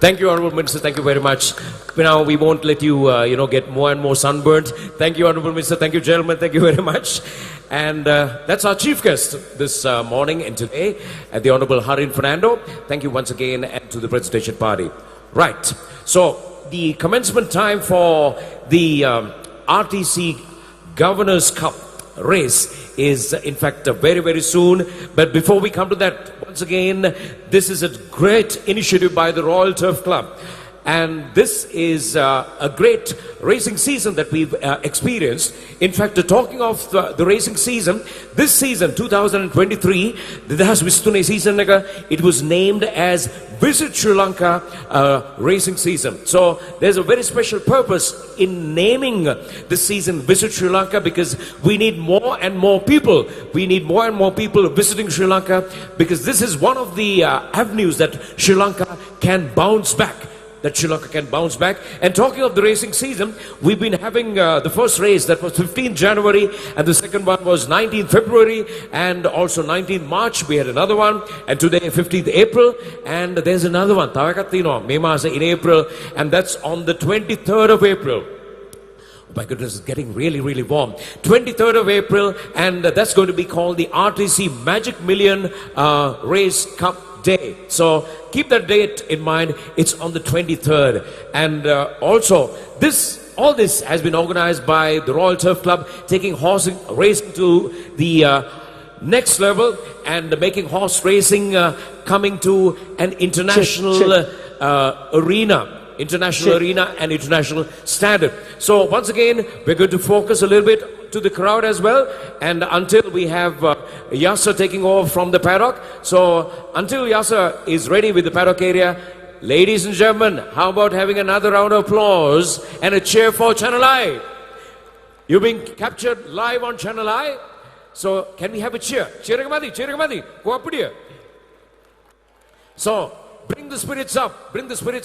Thank you, Honorable Minister. Thank you very much. Now, we won't let you, get more and more sunburned. Thank you, Honorable Minister. Thank you, gentlemen. Thank you very much. And that's our chief guest this morning and today, at the Honorable Harin Fernando. Thank you once again, and to the presentation party. Right. So, the commencement time for the RTC Governor's Cup race is, in fact, very, very soon. But before we come to that, once again, this is a great initiative by the Royal Turf Club. And this is a great racing season that we've experienced. In fact, talking of the racing season, this season, 2023, it was named as Visit Sri Lanka racing season. So there's a very special purpose in naming this season Visit Sri Lanka, because we need more and more people. We need more and more people visiting Sri Lanka, because this is one of the avenues that Sri Lanka can bounce back. And talking of the racing season, we've been having the first race that was 15th January, and the second one was 19th February, and also 19th March we had another one, and today 15th April, and there's another one, in April, and that's on the 23rd of April. Oh my goodness, it's getting really, really warm. 23rd of April, and that's going to be called the RTC Magic Million Race Cup Day. So keep that date in mind. It's on the 23rd. And also, all this has been organized by the Royal Turf Club, taking horse racing to the next level and making horse racing coming to an international arena. International arena and international standard. So once again, we're going to focus a little bit to the crowd as well, and until we have Yasser taking over from the paddock. So until Yasser is ready with the paddock area, ladies and gentlemen, how about having another round of applause and a cheer for ChannelEye? You're being captured live on Channel I. So can we have a cheer? Cheeringamadi, go up here. So bring the spirits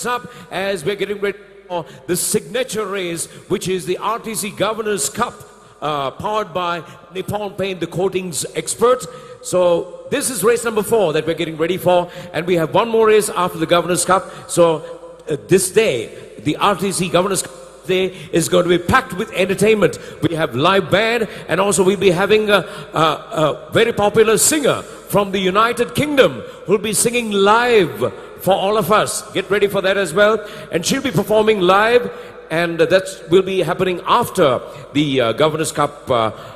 up as we're getting ready for the signature race, which is the RTC Governors Cup, powered by Nippon Paint, the coatings expert. So this is race number 4 that we're getting ready for, and we have one more race after the Governors Cup. So this day, the RTC Governors Cup Day is going to be packed with entertainment. We have live band, and also we'll be having a very popular singer from the United Kingdom who'll be singing live for all of us. Get ready for that as well. And she'll be performing live, and that will be happening after the Governors Cup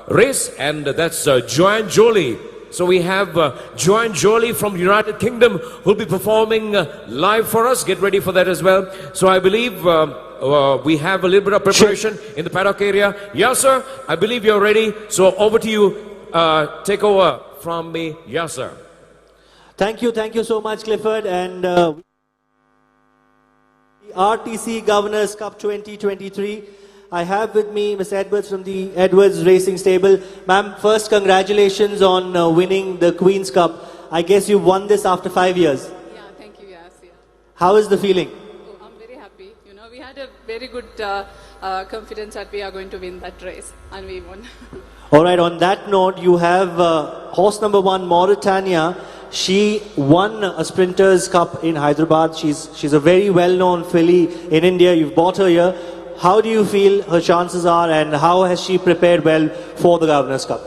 race, and that's Joanne Jolie. So we have Joanne Jolie from the United Kingdom who'll be performing live for us. Get ready for that as well. So I believe we have a little bit of preparation in the paddock area. Yes, sir. I believe you're ready. So over to you. Take over from me. Yes, sir. Thank you so much, Clifford. And the RTC Governors Cup 2023. I have with me Miss Edwards from the Edwards Racing Stable. Ma'am, first congratulations on winning the Queen's Cup. I guess you won this after 5 years. Yeah, thank you. Yes, yeah. How is the feeling? Oh, I'm very happy. You know, we had a very good confidence that we are going to win that race, and we won. All right, on that note, you have horse number 1, Mauritania. She won a Sprinters Cup in Hyderabad. She's a very well-known filly in India. You've bought her here. How do you feel her chances are, and how has she prepared well for the Governors Cup?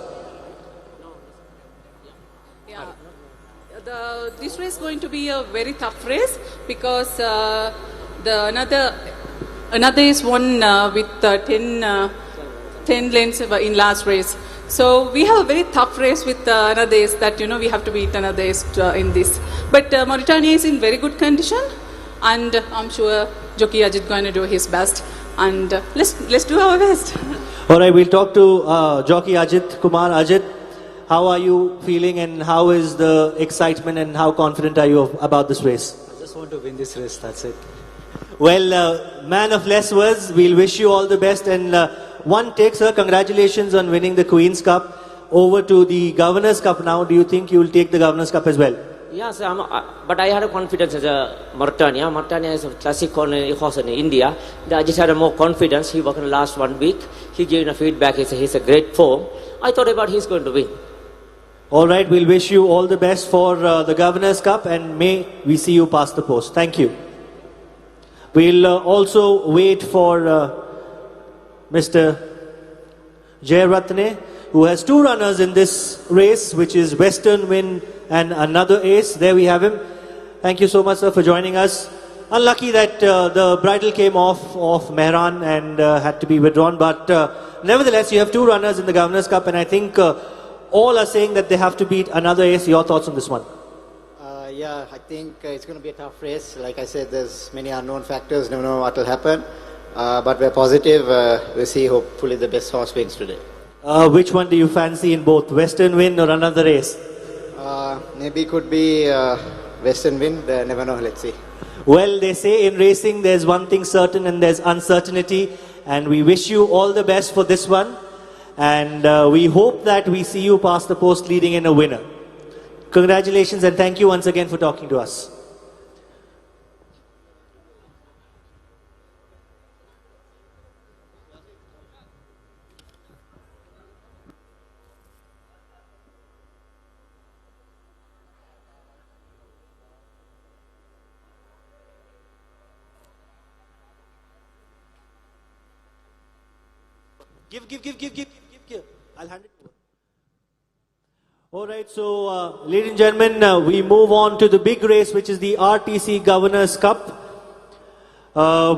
Yeah, this race is going to be a very tough race because another is won with 10 lengths in last race. So we have a very tough race with another is that, you know, we have to beat another is in this. But Mauritania is in very good condition, and I'm sure Jockey Ajit going to do his best. And let's do our best. All right, we'll talk to Jockey Ajit Kumar. Ajit, how are you feeling, and how is the excitement, and how confident are you about this race? I just want to win this race, that's it. Well, man of less words, we'll wish you all the best. And one take, sir, congratulations on winning the Queen's Cup. Over to the Governors Cup now. Do you think you will take the Governors Cup as well? Yes, but I had a confidence as a Mauritania. Mauritania is a classic horse in India. I just had a more confidence. He worked in the last 1 week. He gave a feedback. He's a great form. I thought about he's going to win. All right, we'll wish you all the best for the Governors Cup, and may we see you past the post. Thank you. We'll also wait for Mr. Jayaratne, who has 2 runners in this race, which is Western Wind and another ace. There we have him. Thank you so much, sir, for joining us. Unlucky that the bridle came off Mehran and had to be withdrawn, but nevertheless, you have 2 runners in the Governors Cup, and I think all are saying that they have to beat another ace. Your thoughts on this one? Yeah, I think it's going to be a tough race. Like I said, there's many unknown factors. Never know what will happen. But we're positive. We'll see. Hopefully the best horse wins today. Which one do you fancy in both? Western Wind or another race? Maybe could be Western Wind. Never know. Let's see. Well, they say in racing there's one thing certain, and there's uncertainty. And we wish you all the best for this one. And we hope that we see you past the post leading in a winner. Congratulations, and thank you once again for talking to us. Give. I'll hand it over. All right, so ladies and gentlemen, we move on to the big race, which is the RTC Governors Cup.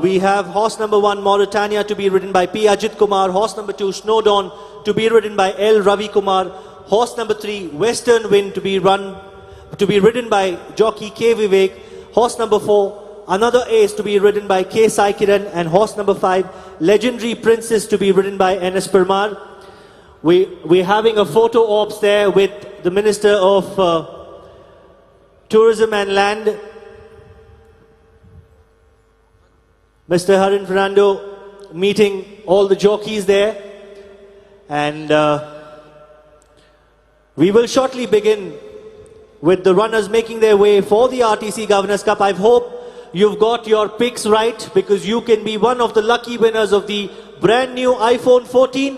We have horse number 1, Mauritania, to be ridden by P. Ajit Kumar. Horse number 2, Snowdawn, to be ridden by L. Ravi Kumar. Horse number 3, Western Wind, to be ridden by jockey K. Vivek. Horse number 4, another ace, to be ridden by K. Sai Kiran. And horse number 5, Legendary Princess, to be ridden by N.S. Parmar. We're having a photo ops there with the Minister of Tourism and Land, Mr. Harin Fernando, meeting all the jockeys there. And we will shortly begin with the runners making their way for the RTC Governors Cup. I hope you've got your picks right, because you can be one of the lucky winners of the brand new iPhone 14.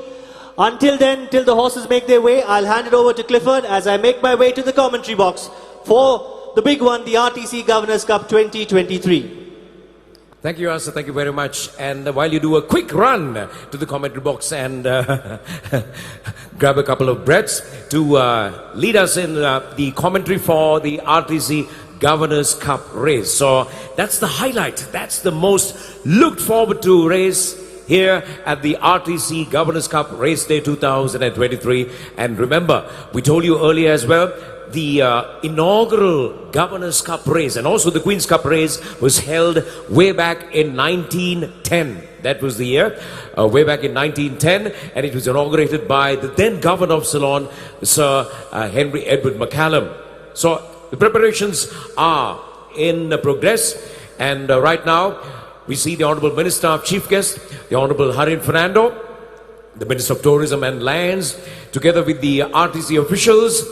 Until then, till the horses make their way, I'll hand it over to Clifford as I make my way to the commentary box for the big one, the RTC Governors Cup 2023. Thank you, Asa. Thank you very much. And while you do a quick run to the commentary box and grab a couple of breaths to lead us in the commentary for the RTC Governors Cup race. So that's the highlight. That's the most looked forward to race here at the RTC Governors Cup Race Day 2023. And remember, we told you earlier as well, the inaugural Governors Cup race and also the Queen's Cup race was held way back in 1910. That was the year, way back in 1910, and it was inaugurated by the then Governor of Ceylon, Sir Henry Edward McCallum. So the preparations are in progress, and right now we see the Honourable Minister of Chief Guest, the Honourable Harin Fernando, the Minister of Tourism and Lands, together with the RTC officials,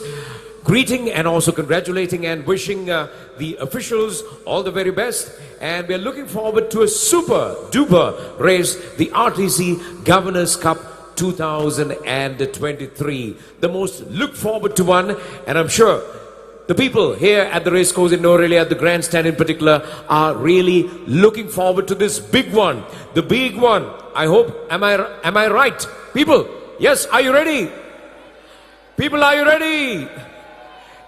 greeting and also congratulating and wishing the officials all the very best. And we're looking forward to a super duper race, the RTC Governors Cup 2023. The most looked forward to one, and I'm sure the people here at the racecourse in Nuwara Eliya, at the grandstand in particular, are really looking forward to this big one. The big one. I hope, am I right? People, yes, are you ready? People, are you ready?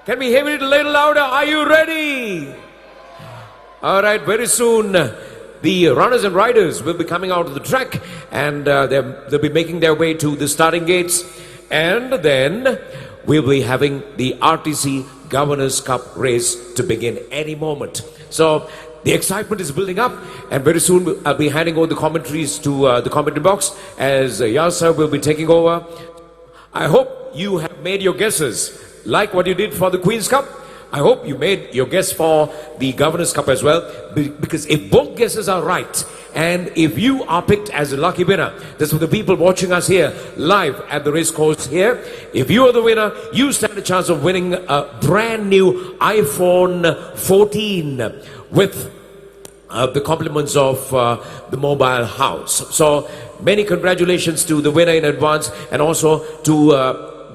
Can we hear it a little louder? Are you ready? All right, very soon the runners and riders will be coming out of the track, and they'll be making their way to the starting gates, and then we'll be having the RTC Governors Cup race to begin any moment. So the excitement is building up, and very soon I'll be handing over the commentaries to the commentary box as Yasser will be taking over. I hope you have made your guesses. Like what you did for the Queen's Cup, I hope you made your guess for the Governor's Cup as well, because if both guesses are right, and if you are picked as a lucky winner, that's for the people watching us here live at the racecourse here, if you are the winner, you stand a chance of winning a brand new iPhone 14 with the compliments of the mobile house. So many congratulations to the winner in advance, and also to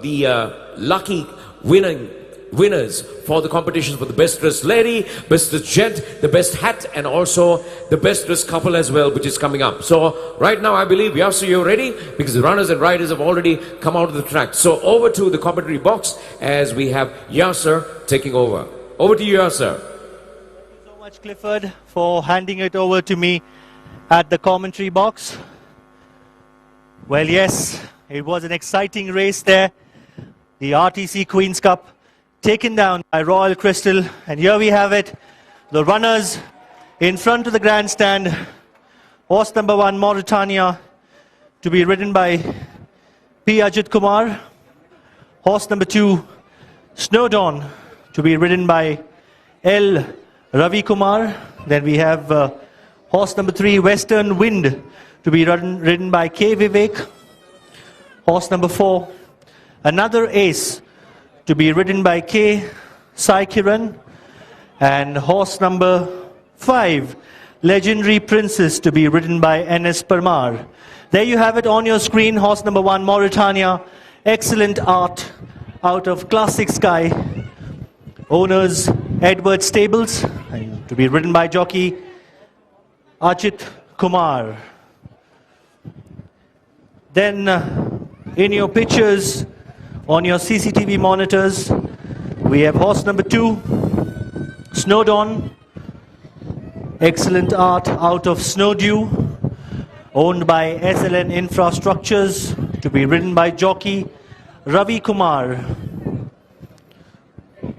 the lucky winners for the competitions for the best dressed lady, best dressed gent, the best hat, and also the best dressed couple as well, which is coming up. So right now I believe, Yasser, you're ready, because the runners and riders have already come out of the track. So over to the commentary box as we have Yasser taking over. Over to you, Yasser. Thank you so much, Clifford, for handing it over to me at the commentary box. Well, yes, it was an exciting race there. The RTC Queen's Cup taken down by Royal Crystal, and here we have it, the runners in front of the grandstand. Horse number 1, Mauritania, to be ridden by P. Ajit Kumar. Horse number 2, Snowdawn, to be ridden by L. Ravi Kumar. Then we have horse number 3, Western Wind, to be ridden by K. Vivek. Horse number 4, Another Ace, to be ridden by K. Sai Kiran. And horse number 5, Legendary Princess, to be ridden by N.S. Parmar. There you have it on your screen. Horse number 1, Mauritania, excellent art out of Classic Sky. Owners, Edward Stables, and to be ridden by jockey Ajit Kumar. Then in your pictures, on your CCTV monitors, we have horse number 2, Snowdawn, excellent art out of Snowdew, owned by SLN Infrastructures, to be ridden by jockey Ravi Kumar.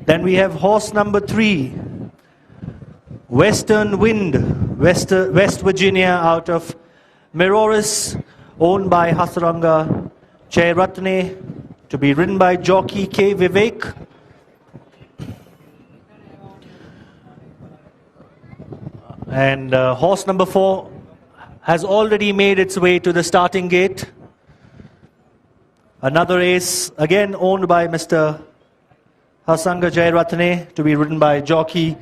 Then we have horse number 3, Western Wind, West Virginia, out of Meroris, owned by Hasaranga Jairatne, to be ridden by jockey K. Vivek. And horse number 4 has already made its way to the starting gate. Another ace, again owned by Mr. Hasanga Jayarathne, to be ridden by jockey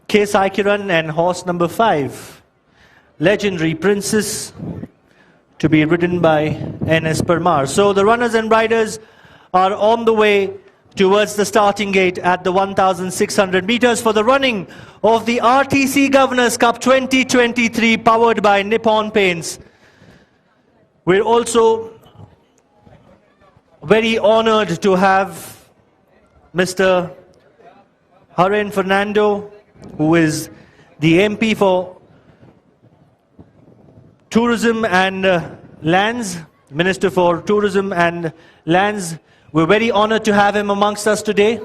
K. Saikiran, and horse number 5, Legendary Princess, to be ridden by N.S. Parmar. So the runners and riders are on the way towards the starting gate at the 1,600 meters for the running of the RTC Governors Cup 2023, powered by Nippon Paints. We're also very honored to have Mr. Haren Fernando, who is the MP for Tourism and Lands, Minister for Tourism and Lands. We're very honored to have him amongst us today.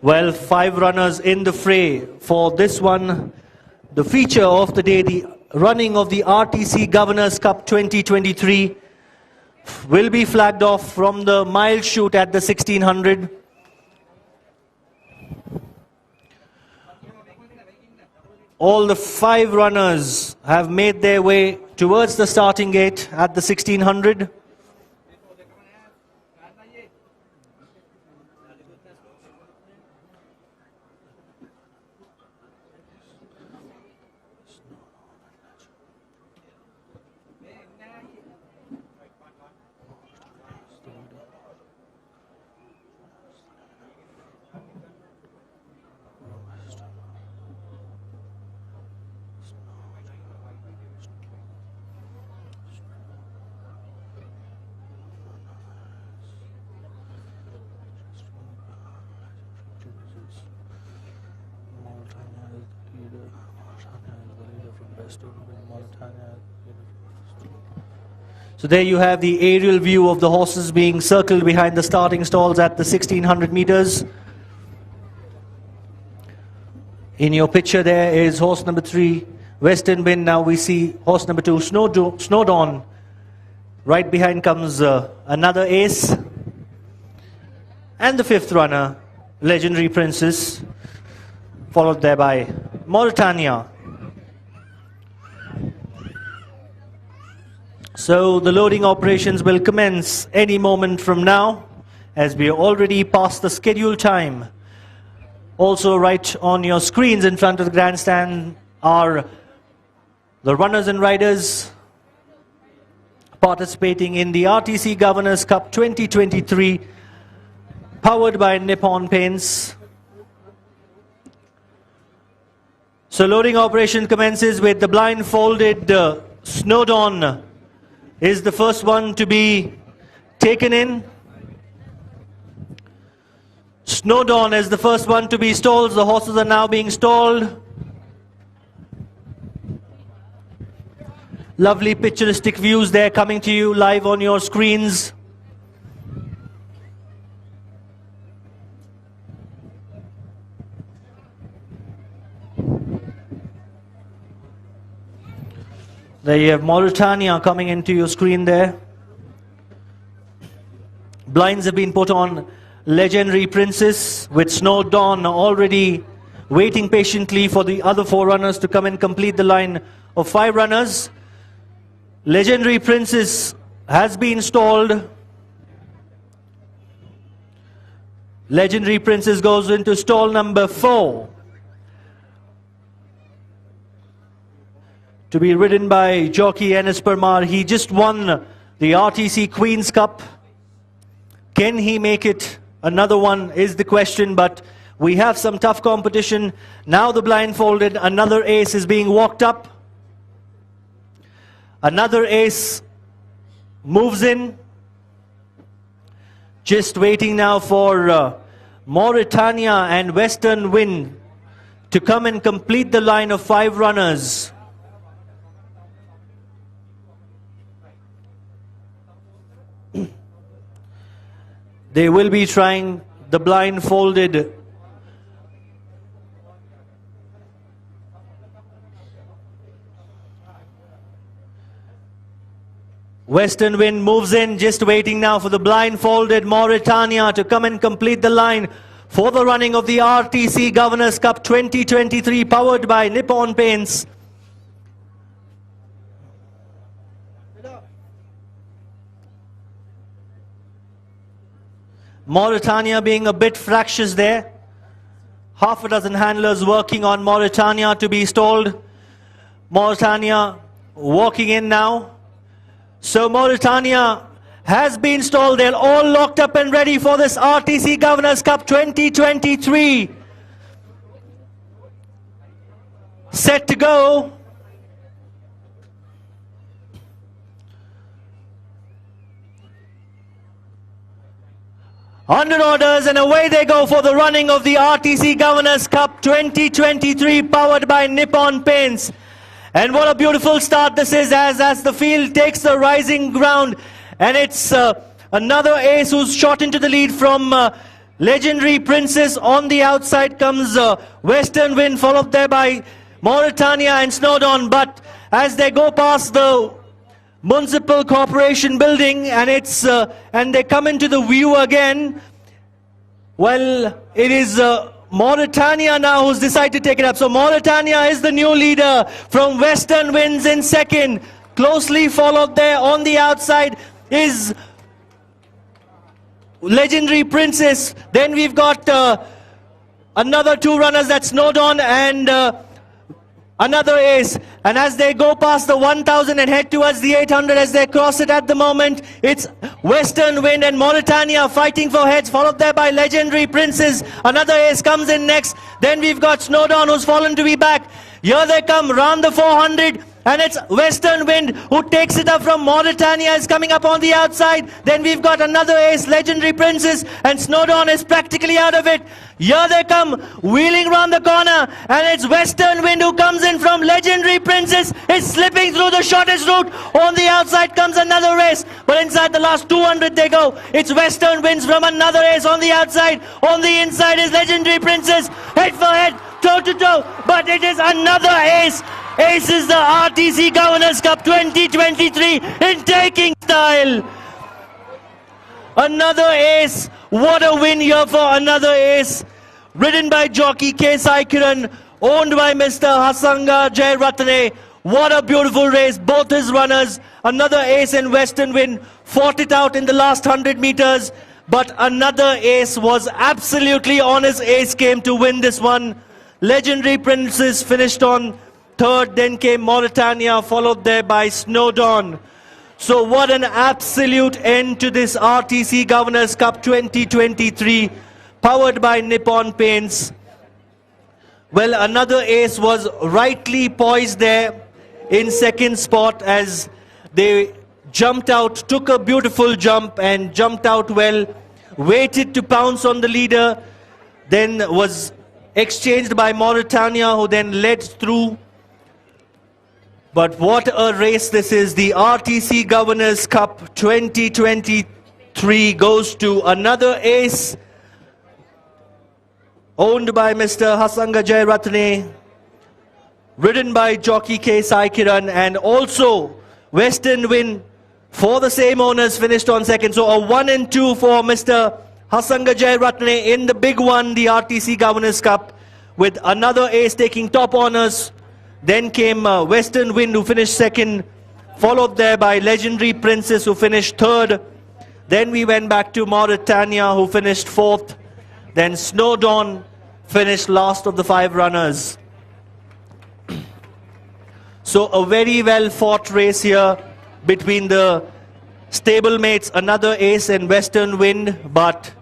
Well, 5 runners in the fray for this one. The feature of the day, the running of the RTC Governors Cup 2023, will be flagged off from the mile chute at the 1600. All the 5 runners have made their way towards the starting gate at the 1600. So there you have the aerial view of the horses being circled behind the starting stalls at the 1600 meters. In your picture there is horse number 3, Western Wind. Now we see horse number 2, Snowdawn. Right behind comes another ace. And the 5th runner, Legendary Princess, followed there by Mauritania. So the loading operations will commence any moment from now, as we are already past the scheduled time. Also right on your screens in front of the grandstand are the runners and riders participating in the RTC Governors Cup 2023, powered by Nippon Paints. So loading operation commences with the blindfolded Snowdawn is the first one to be taken in. Snowdawn is the first one to be stalled. The horses are now being stalled. Lovely picturesque views there coming to you live on your screens. There you have Mauritania coming into your screen there. Blinds have been put on Legendary Princess, with Snowdawn already waiting patiently for the other 4 runners to come and complete the line of 5 runners. Legendary Princess has been stalled. Legendary Princess goes into stall number 4. To be ridden by jockey N.S. Parmar. He just won the RTC Queen's Cup. Can he make it another one is the question, but we have some tough competition. Now the blindfolded, another ace is being walked up. Another ace moves in. Just waiting now for Mauritania and Western Wind to come and complete the line of 5 runners. They will be trying the blindfolded. Western Wind moves in, just waiting now for the blindfolded Mauritania to come and complete the line. for the running of the RTC Governors Cup 2023 powered by Nippon Paints. Mauritania being a bit fractious there. Half a dozen handlers working on Mauritania to be stalled. Mauritania walking in now. So Mauritania has been stalled. They're all locked up and ready for this RTC Governors Cup 2023. Set to go. Under orders, and away they go for the running of the RTC Governors Cup 2023 powered by Nippon Paints. And what a beautiful start this is as the field takes the rising ground. And it's another ace who's shot into the lead from Legendary Princess. On the outside comes Western Wind, followed there by Mauritania and Snowdon. But as they go past the Municipal Corporation building and and they come into the view again, well, it is Mauritania now who's decided to take it up. So Mauritania is the new leader from Western Winds in second. Closely followed there on the outside is Legendary Princess. Then we've got another two runners, that's Snowdon and another ace. And as they go past the 1000 and head towards the 800 as they cross it at the moment, it's Western Wind and Mauritania fighting for heads, followed there by Legendary Princess. Another ace comes in next. Then we've got Snowdon who's fallen to be back. Here they come round the 400. And it's Western Wind who takes it up from Mauritania, is coming up on the outside. Then we've got another ace, Legendary Princess, and Snowdon is practically out of it. Here they come, wheeling round the corner, and it's Western Wind who comes in from Legendary Princess, is slipping through the shortest route. On the outside comes another ace, but inside the last 200 they go. It's Western Winds from another ace on the outside. On the inside is Legendary Princess, head for head, toe to toe, but it is another ace. Ace is the RTC Governors Cup 2023 in taking style. Another ace. What a win here for another ace. Ridden by jockey K. Sai Kiran, owned by Mr. Hasanga Jairatne. What a beautiful race. Both his runners, another ace and Western Wind, fought it out in the last 100 meters. But another ace was absolutely on his ace game to win this one. Legendary Princess finished on third, then came Mauritania, followed there by Snowdon. So what an absolute end to this RTC Governors Cup 2023, powered by Nippon Paints. Well, another ace was rightly poised there in second spot as they jumped out, took a beautiful jump and jumped out well, waited to pounce on the leader, then was exchanged by Mauritania, who then led through. But what a race this is. The RTC Governors Cup 2023 goes to another ace, owned by Mr. Hasanga Jairatne, ridden by jockey K. Sai Kiran, and also Western Wind for the same owners finished on second. So a 1 and 2 for Mr. Hasanga Jairatne in the big one, the RTC Governors Cup, with another ace taking top honors. Then came Western Wind, who finished second, followed there by Legendary Princess, who finished third. Then we went back to Mauritania, who finished fourth. Then Snowdon finished last of the 5 runners. So a very well fought race here between the stablemates, another ace and Western Wind. But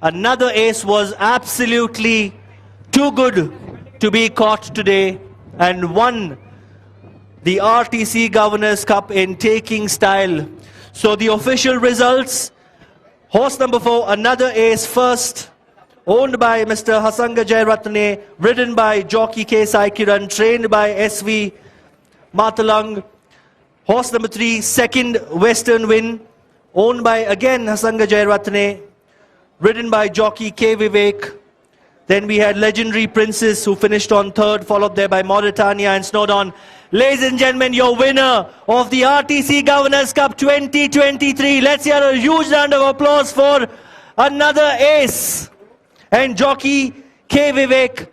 another ace was absolutely too good to be caught today, and won the RTC Governors Cup in taking style. So the official results: horse number 4, another ace first, owned by Mr. Hasanga Jairatne, ridden by jockey K. Sai Kiran, trained by SV Matalang. Horse number 3, second, Western Wind, owned by again Hasanga Jairatne, ridden by jockey K. Vivek. Then we had Legendary Princess, who finished on third, followed there by Mauritania and Snowdon. Ladies and gentlemen, your winner of the RTC Governors Cup 2023. Let's hear a huge round of applause for another ace. and jockey K. Vivek.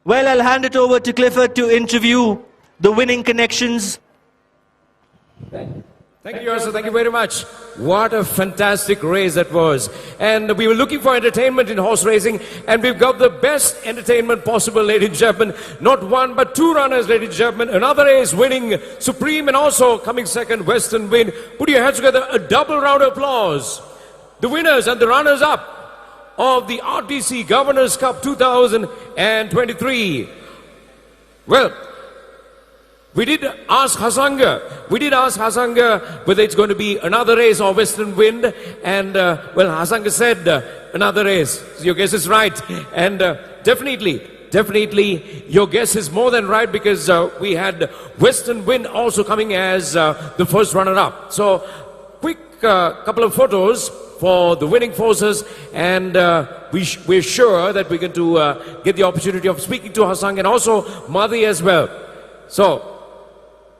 Well, I'll hand it over to Clifford to interview the winning connections. Thank you, Yasser. Thank you very much. What a fantastic race that was. And we were looking for entertainment in horse racing, and we've got the best entertainment possible, ladies and gentlemen. Not one, but two runners, ladies and gentlemen. Another race winning Supreme, and also coming second, Western Wind. Put your hands together, a double round of applause. The winners and the runners-up of the RTC Governors Cup 2023. Well, we did ask Hasanga whether it's going to be another race or Western Wind, and well, Hasanga said another race. So your guess is right, and definitely your guess is more than right, because we had Western Wind also coming as the first runner-up. So quick couple of photos for the winning forces, and we're sure that we're going to get the opportunity of speaking to Hasanga and also Madhi as well. So,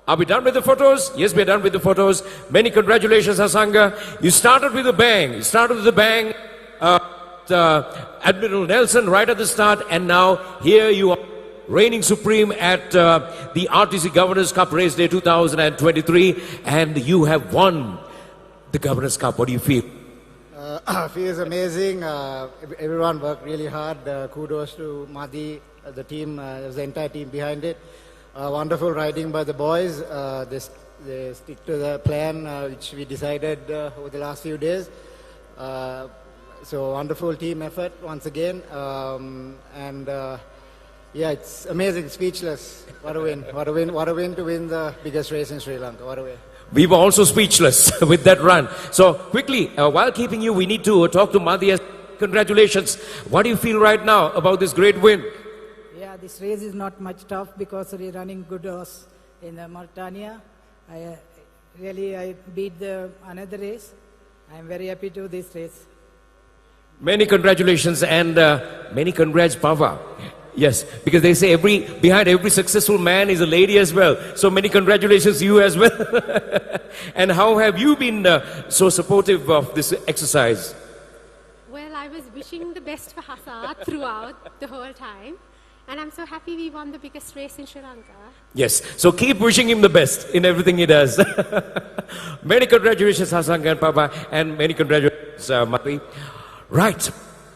are we done with the photos? Yes, we're done with the photos. Many congratulations, Hasanga. You started with a bang. Admiral Nelson right at the start, and now here you are, reigning supreme at the RTC Governors Cup Race Day 2023, and you have won the Governors Cup. What do you feel? Feels amazing. Everyone worked really hard. Kudos to Madhi, the team, the entire team behind it. Wonderful riding by the boys. They stick to the plan which we decided over the last few days. So wonderful team effort once again. Yeah, it's amazing, speechless. What a win, what a win, what a win to win the biggest race in Sri Lanka. What a win. We were also speechless with that run. So quickly, while keeping you, we need to talk to Madhi. Congratulations. What do you feel right now about this great win? Yeah, this race is not much tough because we're running good horse in Mauritania. I beat the another race. I'm very happy to this race. Many congratulations, and many congrats, Pava. Yes, because they say behind every successful man is a lady as well. So many congratulations to you as well. And how have you been so supportive of this exercise? Well, I was wishing the best for Hasa throughout the whole time. And I'm so happy we won the biggest race in Sri Lanka. Yes, so keep wishing him the best in everything he does. Many congratulations, Hasanga and Papa, and many congratulations, Madhi. Right,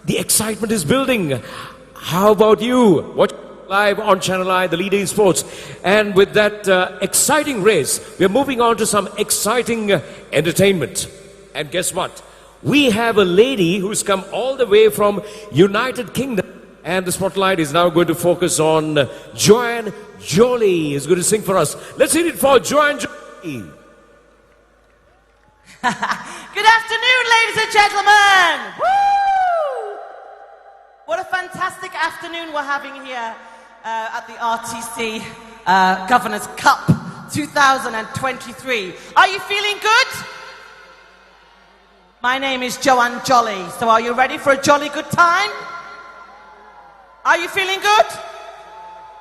the excitement is building. How about you? Watch live on ChannelEye, the leader in sports. And with that exciting race, we're moving on to some exciting entertainment. And guess what? We have a lady who's come all the way from United Kingdom. And the spotlight is now going to focus on Joanne Jolie, who's going to sing for us. Let's hear it for Joanne Jolie. Good afternoon, ladies and gentlemen. Woo! What a fantastic afternoon we're having here at the RTC Governors Cup 2023. Are you feeling good? My name is Joanne Jolie. So are you ready for a jolly good time? Are you feeling good?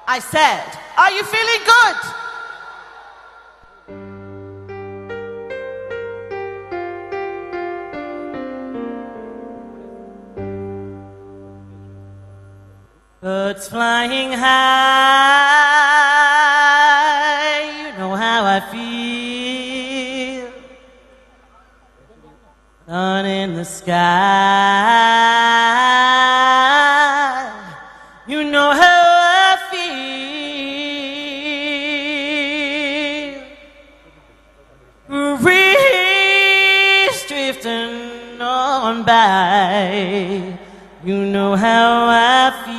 I said, are you feeling good? Birds flying high, you know how I feel. Sun in the sky, you know how I feel. Breeze drifting on by, you know how I feel.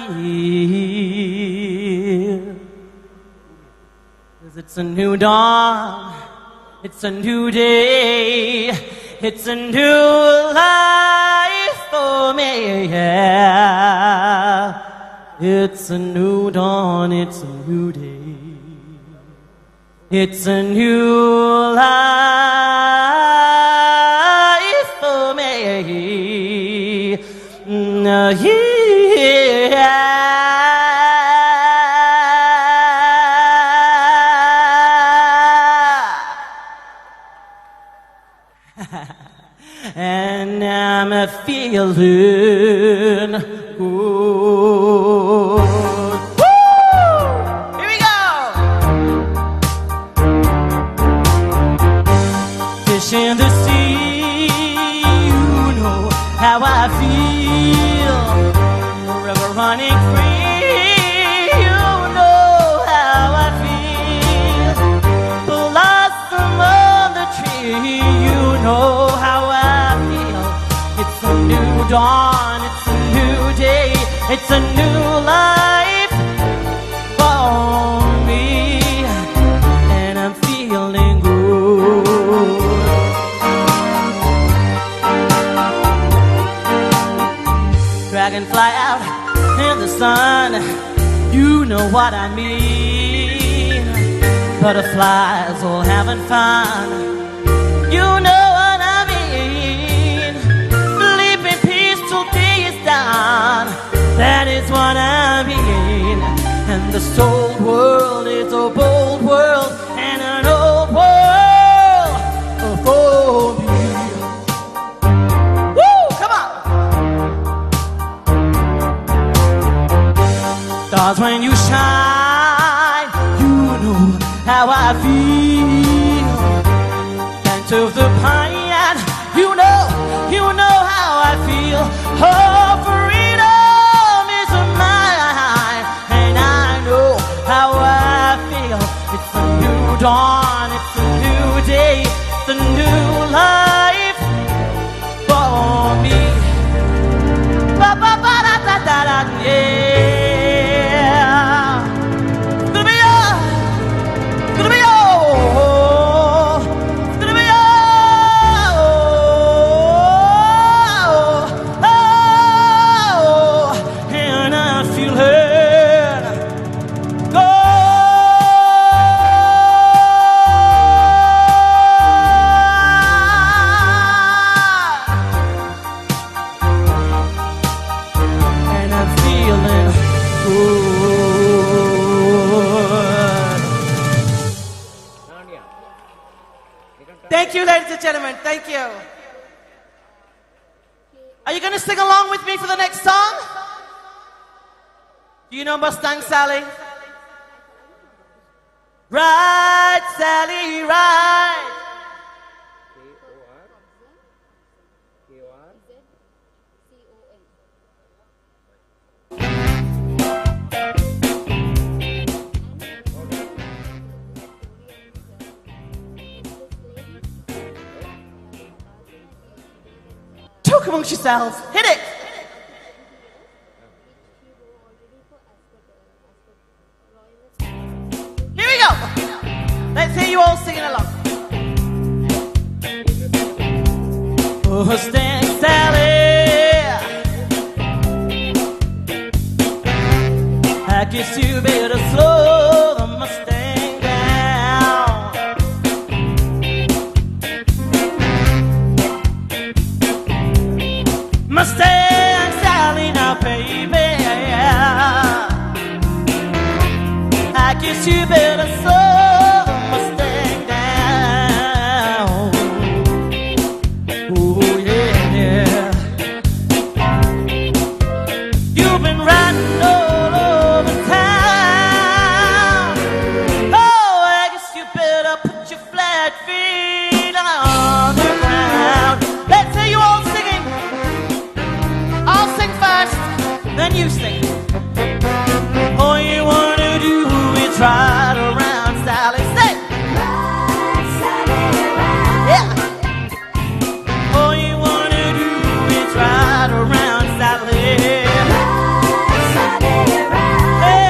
'Cause it's a new dawn, it's a new day, it's a new life for me, yeah. It's a new dawn, it's a new day, it's a new life for me, yeah. And I'm I'm feeling good. Here we go. Fish in the sea, you know how I feel. River running free, you know how I feel. Blossom on the tree, you know how I feel. It's a new dawn, it's a new day, it's a new life for me, and I'm feeling good. Dragonfly out in the sun, you know what I mean. Butterflies all having fun, you know what I mean. Sleep in peace till day is done, that is what I mean. And this old world is a bold world and an old world for me. Woo! Come on! Stars, when you shine, you know how I feel. Scent of the pine, you know how I feel. Oh, freedom is mine, and I know how I feel. It's a new dawn, it's a new day, it's a new life for me. Ba ba ba da da da da, yeah. It's gonna be and I feel it go. And I'm feeling good. Thank you, ladies and gentlemen. Thank you. Are you going to sing along with me for the next song? Do you know Mustang Sally? Ride, Sally, ride. Talk amongst yourselves. Hit it. Here we go. Let's hear you all singing along. Oh, Mustang Sally, I guess you better slow the Mustang down. Mustang Sally, now baby, I guess you better slow the Mustang down. Oh yeah, you've been riding all over town. Oh, I guess you better put your flat feet on the ground. Let's hear you all singing. I'll sing first, then you sing. All you wanna do is ride around, Sally. Say, ride, Sally, ride. Yeah. All you wanna do is ride around, Sally. Ride, Sally, ride. Hey,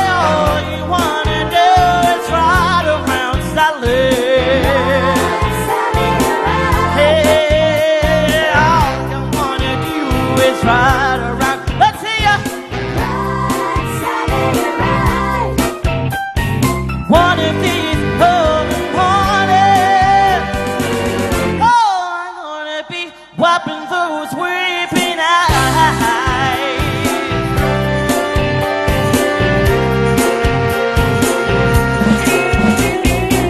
all you wanna do is ride around, Sally. Ride, Sally, ride. Hey, all you wanna do is ride around. Let's hear ya. Ride, Sally, ride. One of these early mornings, oh, I'm gonna be wiping those weeping eyes.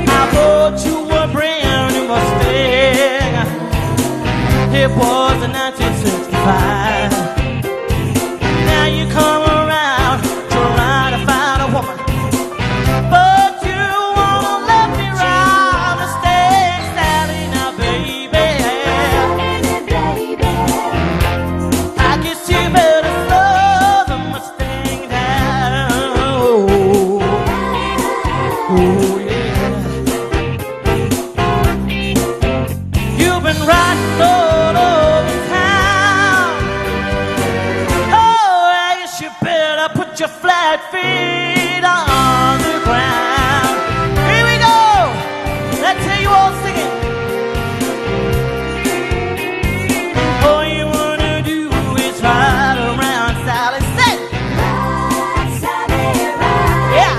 I bought you a brand new Mustang. It was in 1965. Now you come around trying to find a woman, but you won't let me ride the Mustang Sally now, baby. I guess you better slow the Mustang down. Oh, yeah. You've been riding all over town. Oh, I guess you better put your flat feet on the ground. Here we go. Let's hear you all singing. All you wanna do is ride around Sally. Say, ride, Sally, ride. Yeah.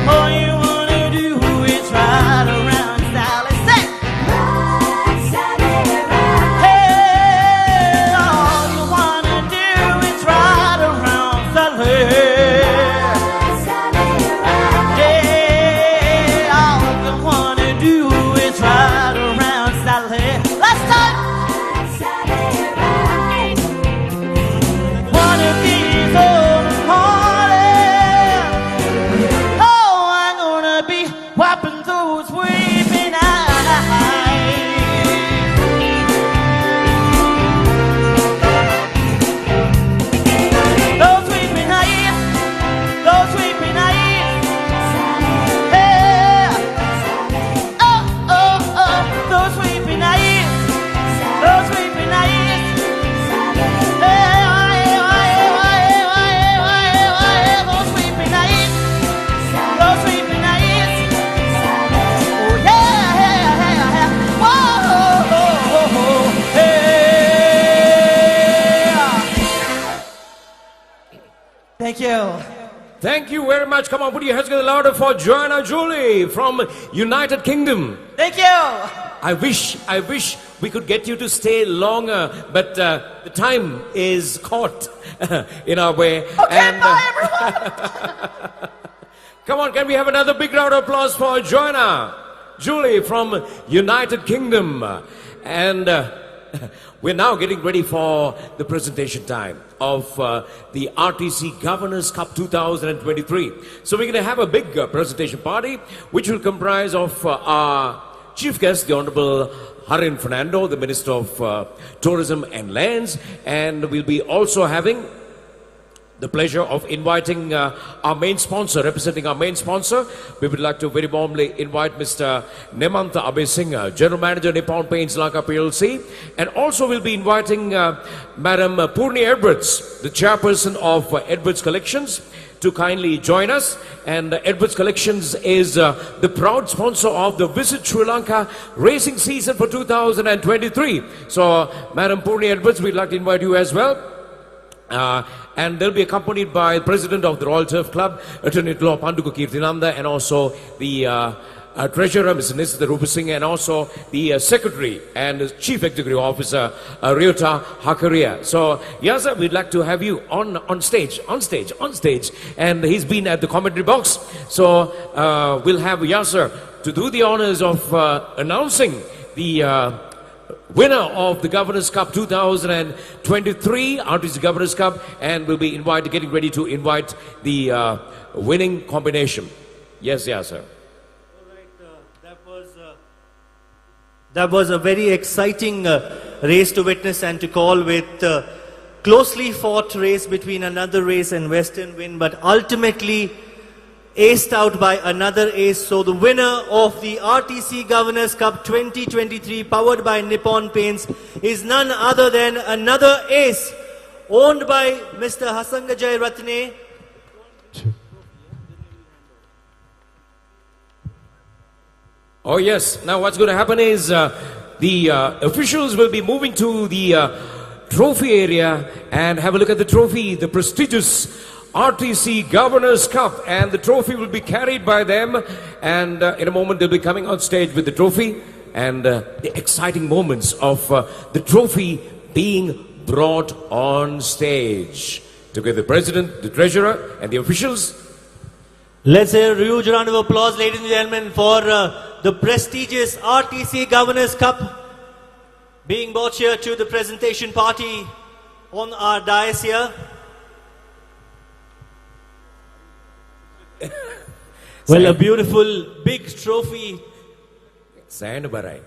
All you wanna do is ride around Sally. Say, ride, Sally, ride. Hey, all you wanna do is ride around Sally. Ride, Sally, ride. Yeah, all you wanna do is ride around Sally. Last time. Ride, Sally, ride. One of these old mornings, oh, I'm gonna be wiping those weeping eyes. Those weeping eyes, those weeping eyes. Yeah. Oh, oh, oh, those weeping eyes, those weeping eyes. Those weeping eyes, those weeping eyes. Oh yeah, whoa, yeah. Thank you. Thank you very much. Come on, put your hands together louder for Joanna Julie from United Kingdom. Thank you. I wish we could get you to stay longer, but the time is caught in our way. Okay, bye everyone. Come on, can we have another big round of applause for Joanna Julie from United Kingdom? And we're now getting ready for the presentation time of the RTC Governors Cup 2023. So we're going to have a big presentation party, which will comprise of our chief guest, the Honorable Harin Fernando, the Minister of Tourism and Lands, and we'll be also having the pleasure of inviting our main sponsor, representing our main sponsor. We would like to very warmly invite Mr. Nemantha Abesingha, General Manager, Nippon Paints Lanka PLC. And also we'll be inviting Madam Purni Edwards, the chairperson of Edwards Collections, to kindly join us. And Edwards Collections is the proud sponsor of the Visit Sri Lanka racing season for 2023. So, Madam Purni Edwards, we'd like to invite you as well. And they'll be accompanied by the President of the Royal Turf Club, Attorney at Law Panduka Kirtinanda, and also the Treasurer, Mr. Nisita Rupasinghe, and also the Secretary and Chief Executive Officer, Ryota Hakaria. So, Yasa, we'd like to have you on stage, and he's been at the commentary box. So, we'll have Yasser to do the honors of announcing the winner of the Governors Cup 2023, RTC Governors Cup, and we'll be getting ready to invite the winning combination. Yes, sir. That was a very exciting race to witness and to call, with closely fought race between another race and Western Wind, but ultimately aced out by another ace. So the winner of the RTC Governors Cup 2023, powered by Nippon Paints, is none other than another ace owned by Mr. Hasangajay Ratne. Oh yes, now what's going to happen is the officials will be moving to the trophy area and have a look at the trophy, the prestigious RTC Governors Cup, and the trophy will be carried by them, and in a moment they'll be coming on stage with the trophy and the exciting moments of the trophy being brought on stage. Together the President, the Treasurer and the officials. Let's hear a huge round of applause, ladies and gentlemen, for the prestigious RTC Governors Cup. being brought here to the presentation party on our dais here. Well, a beautiful big trophy. Sand barai.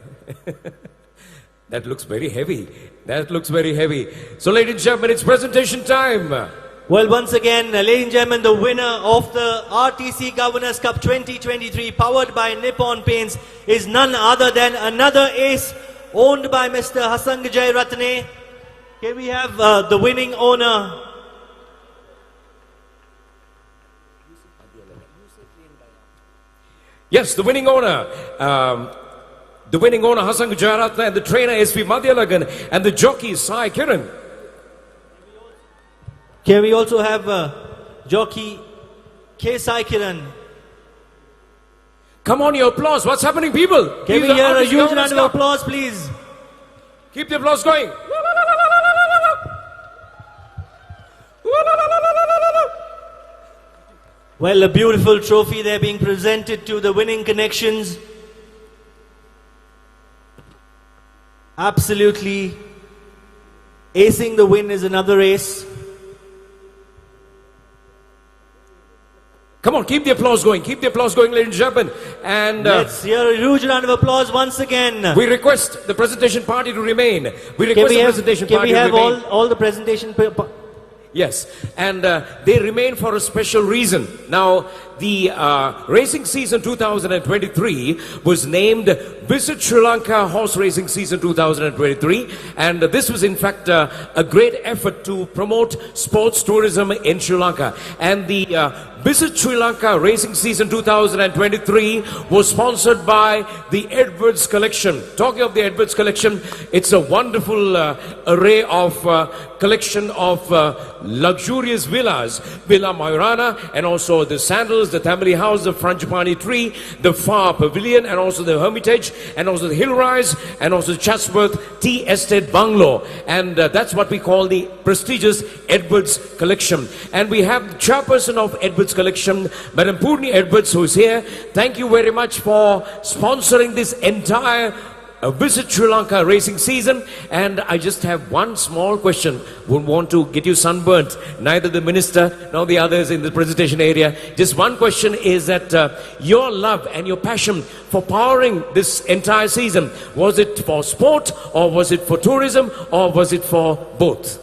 That looks very heavy. That looks very heavy. So, ladies and gentlemen, it's presentation time. Well, once again, ladies and gentlemen, the winner of the RTC Governors Cup 2023, powered by Nippon Paints, is none other than another ace owned by Mr. Hassan Jairatne. Can we have the winning owner? Yes, the winning owner. The winning owner, Hassan Jairatne, and the trainer, SV Madhyalagan, and the jockey, Sai Kiran. Can we also have jockey K. Sai Kiran? Come on, your applause. What's happening, people? Can we hear a huge round of applause, please? Keep the applause going. Well, a beautiful trophy there being presented to the winning connections. Absolutely acing the win is another ace. Come on, keep the applause going. Keep the applause going, ladies and gentlemen. And let's hear a huge round of applause once again. We request the presentation party to remain. We request the presentation party to remain. Can we have all the presentation? Yes, and they remain for a special reason. Now, the racing season 2023 was named Visit Sri Lanka Horse Racing Season 2023, and this was in fact a great effort to promote sports tourism in Sri Lanka. And the Visit Sri Lanka Racing Season 2023 was sponsored by the Edwards Collection. Talking of the Edwards Collection, it's a wonderful array of collection of luxurious villas, Villa Mayorana, and also the Sandals, the Family House, the Frangipani Tree, the Far Pavilion, and also the Hermitage, and also the Hill Rise, and also the Chatsworth Tea Estate Bungalow. And that's what we call the prestigious Edwards Collection. And we have the chairperson of Edwards Collection, Madam Purni Edwards, who is here. Thank you very much for sponsoring this entire Visit Sri Lanka racing season. And I just have one small question. Wouldn't want to get you sunburnt, neither the minister nor the others in the presentation area. Just one question is that your love and your passion for powering this entire season, was it for sport, or was it for tourism, or was it for both?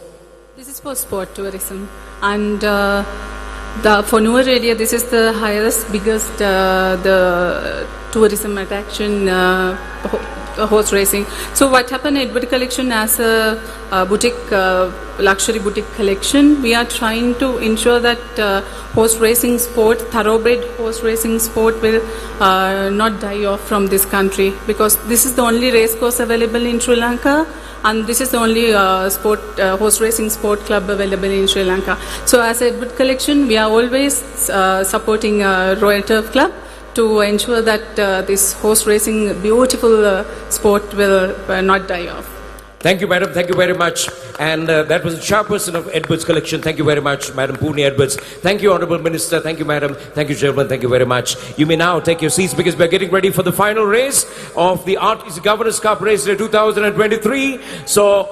This is for sport tourism, and for Nuwara Eliya, this is the highest, biggest the tourism attraction, horse racing. So what happened, Edward Collection as a boutique, luxury boutique collection, we are trying to ensure that horse racing sport, thoroughbred horse racing sport will not die off from this country, because this is the only race course available in Sri Lanka, and this is the only horse racing sport club available in Sri Lanka. So as Edward Collection, we are always supporting Royal Turf Club to ensure that this horse racing beautiful sport will not die off. Thank you, madam. Thank you very much. And that was the chairperson of Edwards Collection. Thank you very much, Madam Purni Edwards. Thank you, Honorable Minister. Thank you, madam. Thank you, gentlemen. Thank you very much. You may now take your seats, because we're getting ready for the final race of the RTC Governors Cup Race Day 2023. So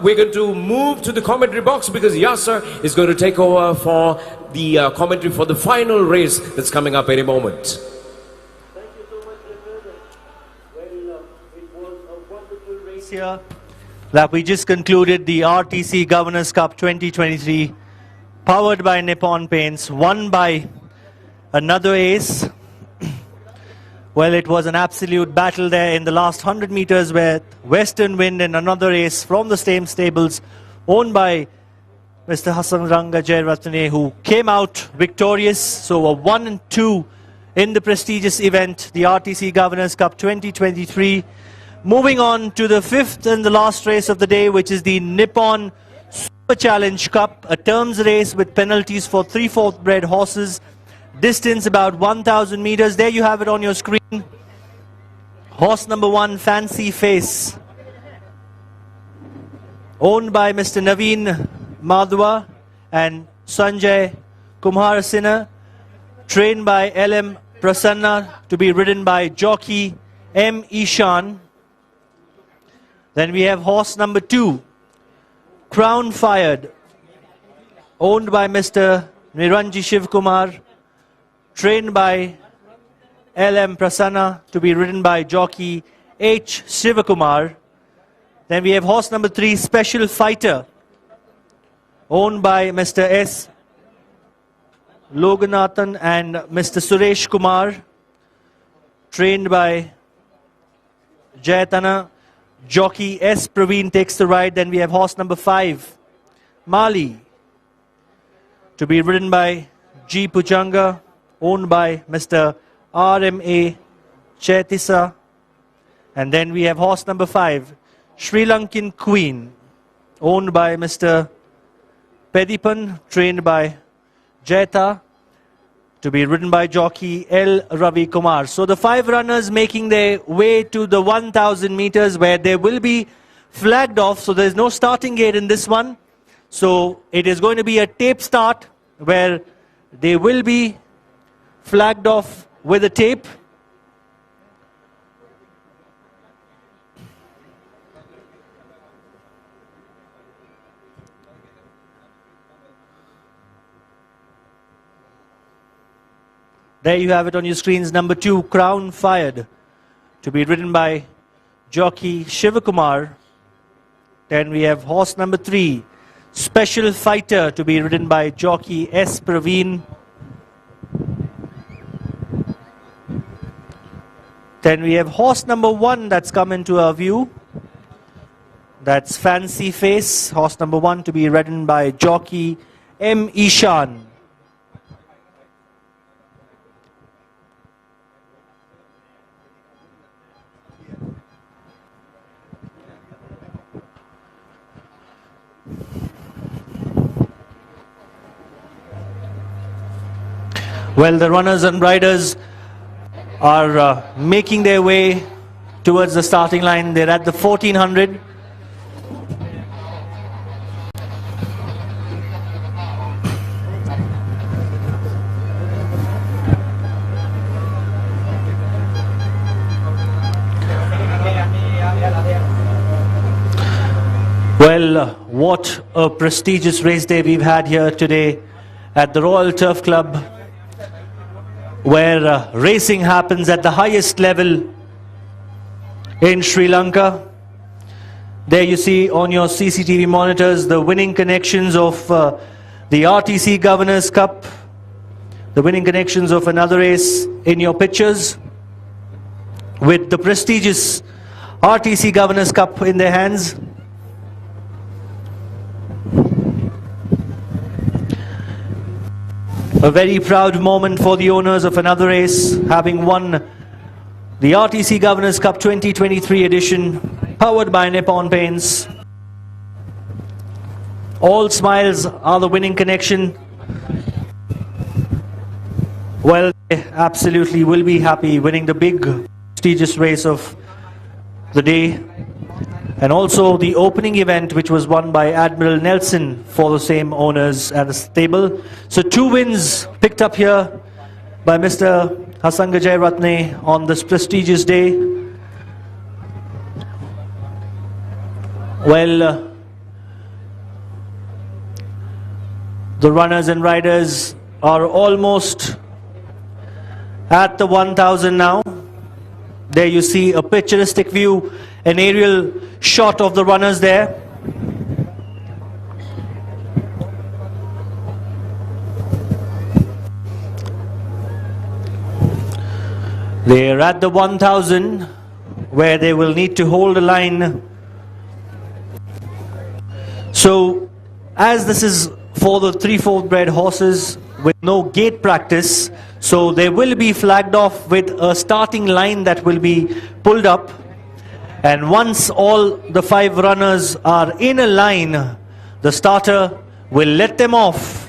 we're going to move to the commentary box, because Yasser is going to take over for the commentary for the final race that's coming up any moment. Here that we just concluded the RTC Governors Cup 2023, powered by Nippon Paints, won by another ace. Well, it was an absolute battle there in the last 100 meters, where Western Wind and another ace from the same stables, owned by Mr. Hassan Jairatne, who came out victorious. So a 1 and 2 in the prestigious event, the RTC Governors Cup 2023. Moving on to the fifth and the last race of the day, which is the Nippon Super Challenge Cup, a terms race with penalties for 3/4 bred horses. Distance about 1,000 meters. There you have it on your screen. Horse number 1, Fancy Face, owned by Mr. Naveen Madhwa and Sanjay Kumarasina, trained by LM Prasanna, to be ridden by jockey M. Ishan. Then we have horse number 2, Crown Fired, owned by Mr. Niranji Shivkumar, trained by L.M. Prasanna, to be ridden by jockey H. Shivakumar. Then we have horse number 3, Special Fighter, owned by Mr. S. Loganathan and Mr. Suresh Kumar, trained by Jayatana. Jockey S. Praveen takes the ride. Then we have horse number 5, Mali, to be ridden by G. Pujanga, owned by Mr. R.M.A. Chaitisa. And then we have horse number 5, Sri Lankan Queen, owned by Mr. Pedipan, trained by Jeta, to be ridden by jockey L. Ravi Kumar. So the 5 runners making their way to the 1,000 meters, where they will be flagged off. So there's no starting gate in this one. So it is going to be a tape start, where they will be flagged off with a tape. There you have it on your screens. Number 2, Crown Fired, to be ridden by jockey Shivakumar. Then we have horse number 3, Special Fighter, to be ridden by jockey S. Praveen. Then we have horse number 1 that's come into our view. That's Fancy Face, horse number 1, to be ridden by jockey M. Ishan. Well, the runners and riders are making their way towards the starting line. They're at the 1400. Well, what a prestigious race day we've had here today at the Royal Turf Club, where racing happens at the highest level in Sri Lanka. There you see on your CCTV monitors the winning connections of the RTC Governors Cup, the winning connections of another race in your pictures, with the prestigious RTC Governors Cup in their hands. A very proud moment for the owners of another race, having won the RTC Governors Cup 2023 edition, powered by Nippon Paints. All smiles are the winning connection. Well, they absolutely will be happy winning the big, prestigious race of the day. And also the opening event, which was won by Admiral Nelson for the same owners and the stable. So 2 wins picked up here by Mr. Hasanga Jairatne on this prestigious day. Well, the runners and riders are almost at the 1,000 now. There you see a picturesque view, an aerial shot of the runners there. They are at the 1,000, where they will need to hold a line. So, as this is for the 3/4 bred horses with no gate practice, so they will be flagged off with a starting line that will be pulled up. And once all the 5 runners are in a line, the starter will let them off.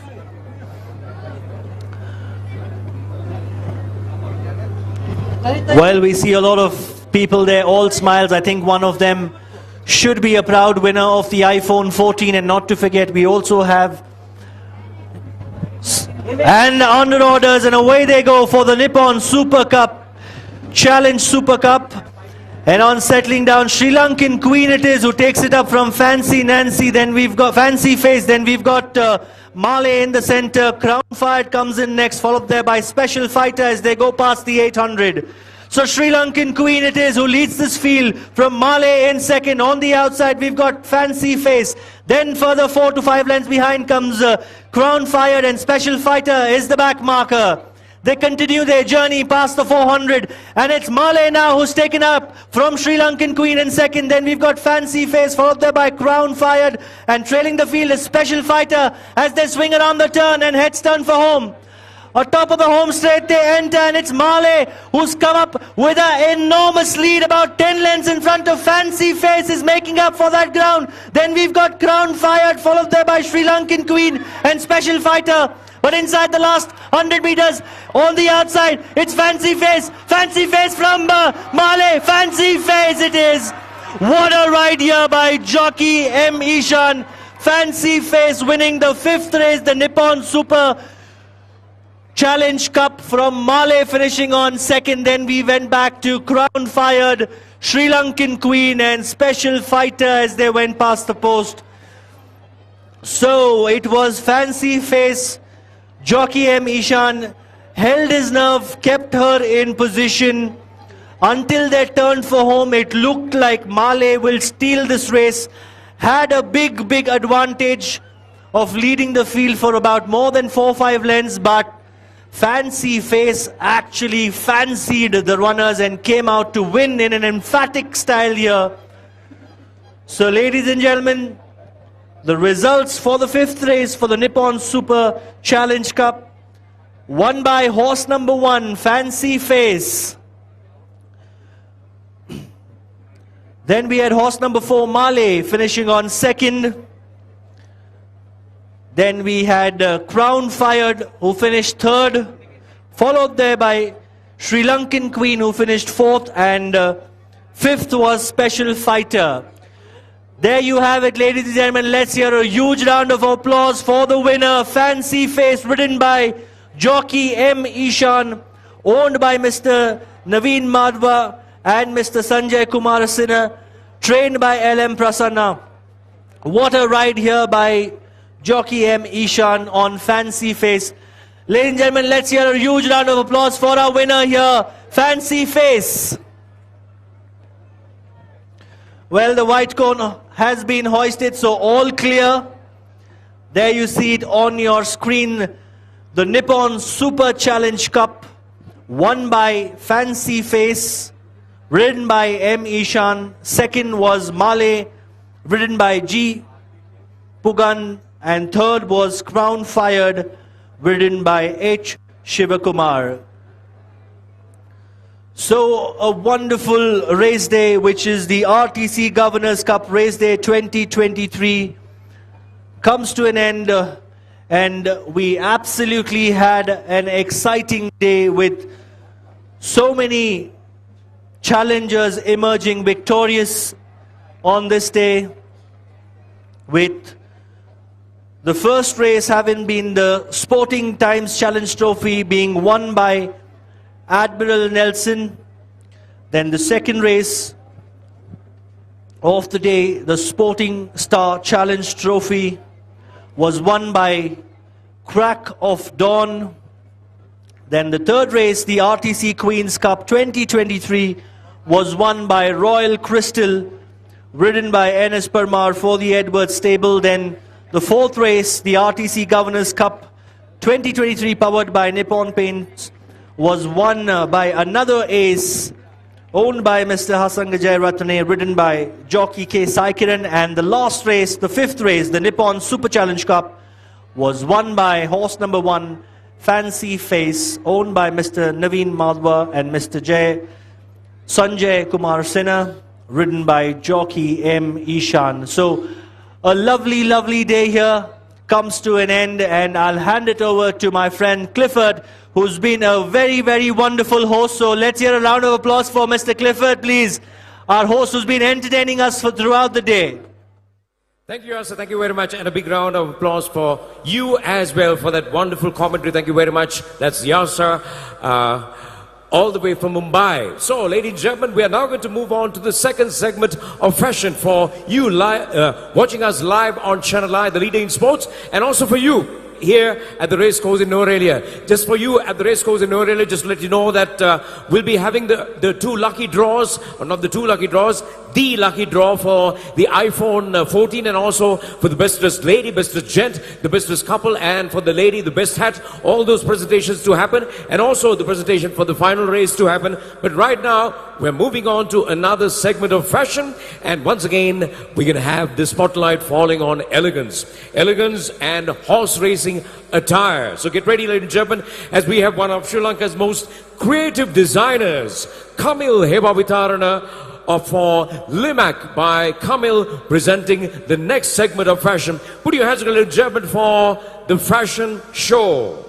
Well, we see a lot of people there, all smiles. I think one of them should be a proud winner of the iPhone 14. And not to forget, we also have and under orders, and away they go for the Nippon Super Cup Challenge Super Cup. And on settling down, Sri Lankan Queen it is who takes it up from Fancy Nancy. Then we've got Fancy Face. Then we've got Malay in the center. Crown Fired comes in next, followed there by Special Fighter as they go past the 800. So Sri Lankan Queen it is who leads this field from Malay in second. On the outside we've got Fancy Face. Then further 4 to 5 lengths behind comes Crown Fired, and Special Fighter is the back marker. They continue their journey past the 400, and it's Malay now who's taken up from Sri Lankan Queen in second. Then we've got Fancy Face, followed there by Crown Fired, and trailing the field is Special Fighter as they swing around the turn and heads turn for home. On top of the home straight they enter, and it's Malay who's come up with an enormous lead, about 10 lengths in front of Fancy Face, is making up for that ground. Then we've got Crown Fired, followed there by Sri Lankan Queen and Special Fighter. But inside the last 100 meters, on the outside, it's Fancy Face. Fancy Face from Malay. Fancy Face it is. What a ride here by jockey M. Ishan. Fancy Face winning the 5th race, the Nippon Super Challenge Cup from Malay, finishing on second. Then we went back to Crown Fired, Sri Lankan Queen and Special Fighter as they went past the post. So it was Fancy Face. Jockey M. Ishan held his nerve, kept her in position until they turned for home. It looked like Malay will steal this race. Had a big advantage of leading the field for about more than 4-5 lengths, but Fancy Face actually fancied the runners and came out to win in an emphatic style here. So ladies and gentlemen, the results for the 5th race for the Nippon Super Challenge Cup, won by horse number 1, Fancy Face. Then we had horse number 4, Malay, finishing on second. Then we had Crown Fired, who finished third, followed there by Sri Lankan Queen, who finished 4th, and 5th was Special Fighter. There you have it, ladies and gentlemen. Let's hear a huge round of applause for the winner, Fancy Face, ridden by jockey M. Ishan, owned by Mr. Naveen Madhva and Mr. Sanjay Kumar Sinha, trained by L.M. Prasanna. What a ride here by jockey M. Ishan on Fancy Face. Ladies and gentlemen, let's hear a huge round of applause for our winner here, Fancy Face. Well, the white cone has been hoisted, so all clear. There you see it on your screen. The Nippon Super Challenge Cup, won by Fancy Face, ridden by M. Ishan. Second was Malay, ridden by G. Pugan. And third was Crown Fired, ridden by H. Shivakumar. So a wonderful race day, which is the RTC Governors Cup Race Day 2023, comes to an end, and we absolutely had an exciting day with so many challengers emerging victorious on this day, with the first race having been the Sporting Times Challenge Trophy being won by Admiral Nelson. Then the second race of the day, the Sporting Star Challenge Trophy, was won by Crack of Dawn. Then the third race, the RTC Queen's Cup 2023, was won by Royal Crystal, ridden by N.S. Parmar for the Edwards stable. Then the fourth race, the RTC Governors Cup 2023, powered by Nippon Paints, was won by another ace, owned by Mr. Hassan Jayarathne, ridden by jockey K. Saikiran. And the last race, the fifth race, the Nippon Super Challenge Cup, was won by horse number 1, Fancy Face, owned by Mr. Naveen Madhva and Mr. Sanjay Kumar Sinha, ridden by jockey M. Ishan. So a lovely, lovely day here comes to an end, and I'll hand it over to my friend Clifford, who's been a very, very wonderful host. So let's hear a round of applause for Mr. Clifford, please. Our host who's been entertaining us throughout the day. Thank you, Asa. Thank you very much. And a big round of applause for you as well for that wonderful commentary. Thank you very much. That's Yasa. all the way from Mumbai. So, ladies and gentlemen, we are now going to move on to the second segment of fashion for you watching us live on ChannelEye, the leader in sports, and also for you here at the racecourse in Nuwara Eliya. Just for you at the racecourse in Nuwara Eliya, just to let you know that we'll be having the two lucky draws, or not the two lucky draws, the lucky draw for the iPhone 14, and also for the best dressed lady, best dressed gent, the best dressed couple, and for the lady, the best hat. All those presentations to happen, and also the presentation for the final race to happen. But right now, we're moving on to another segment of fashion, and once again, we're going to have the spotlight falling on elegance and horse racing attire. So get ready, ladies and gentlemen, as we have one of Sri Lanka's most creative designers, Kamil Hebavitarana for Limac by Kamil, presenting the next segment of fashion. Put your hands together, ladies and gentlemen, for the fashion show.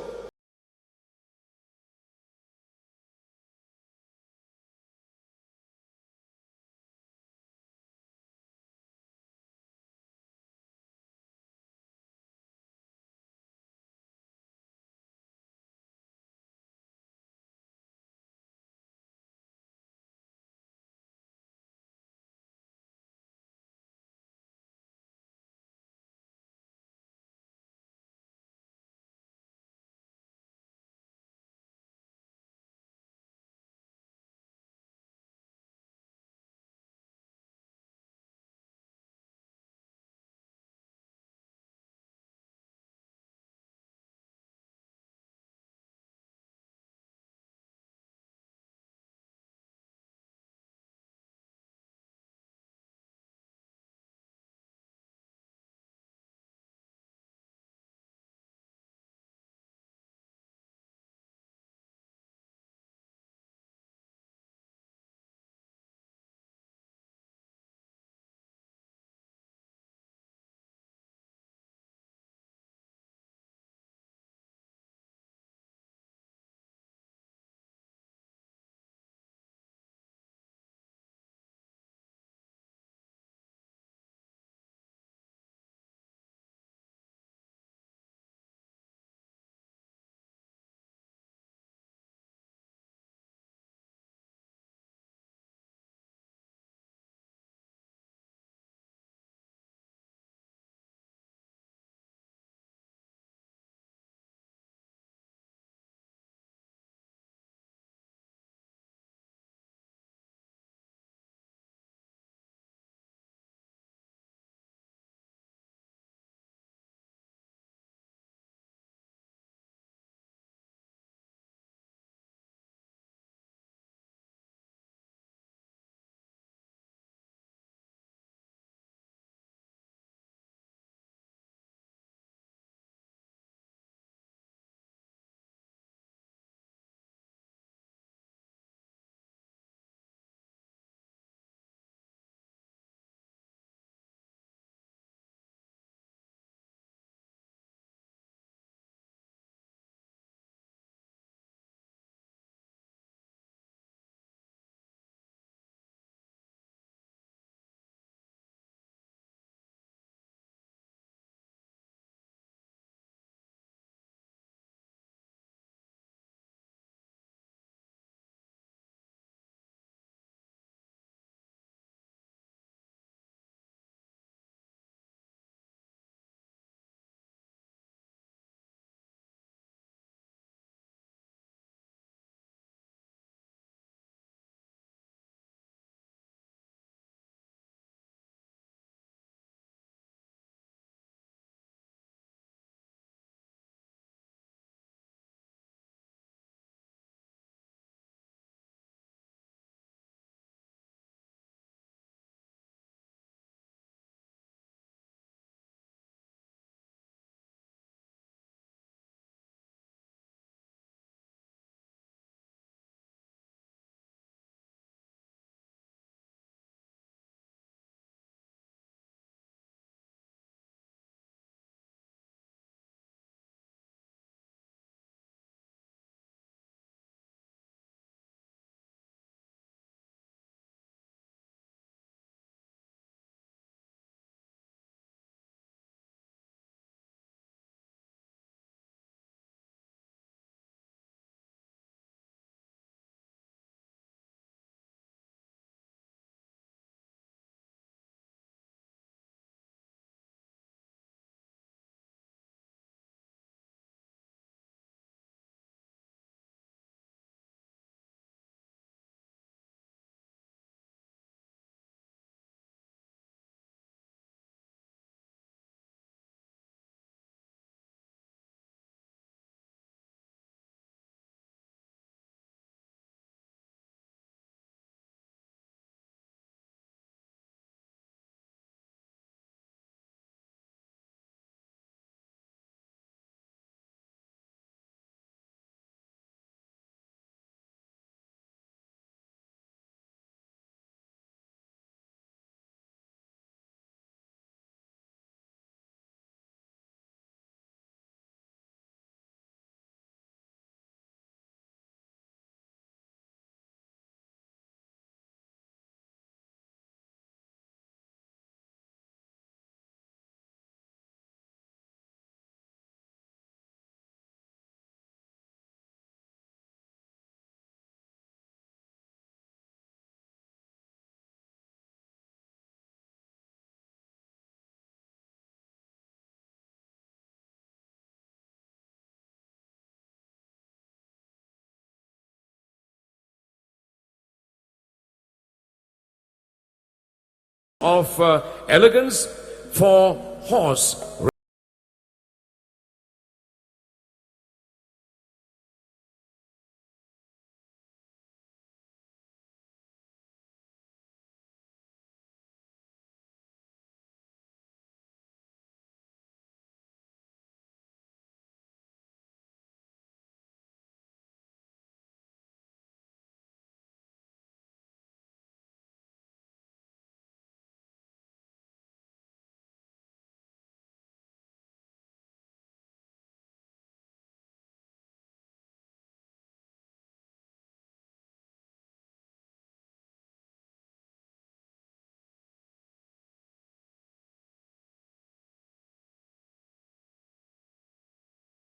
of elegance for horse.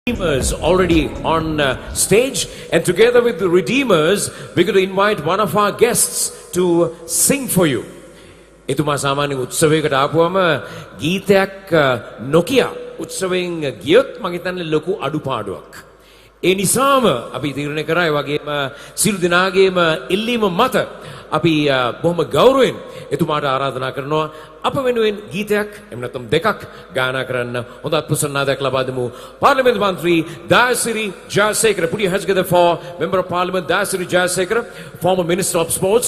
Redeemers already on stage, and together with the Redeemers, we're going to invite one of our guests to sing for you. එතුමා සාමාන්‍ය උත්සවයකට ආපුවම ගීතයක් නොකිය උත්සවයෙන් ගියොත් මම හිතන්නේ ලොකු අඩුපාඩුවක්. ඒ නිසාම අපි තීරණය කරා ඒ වගේම සියලු දෙනාගේම ඉල්ලීම මත අපි බොහොම ගෞරවයෙන් එතුමාට ආරාධනා කරනවා අප වෙනුවෙන් ගීතයක් එහෙම නැත්නම් දෙකක් ගායනා කරන්න හොඳ ප්‍රසන්නාදයක් ලබා දෙමු. පාර්ලිමේන්තු මන්ත්‍රී Dayasiri Jayasekara. Put your hands together for Member of Parliament Dayasiri Jayasekara, former Minister of Sports.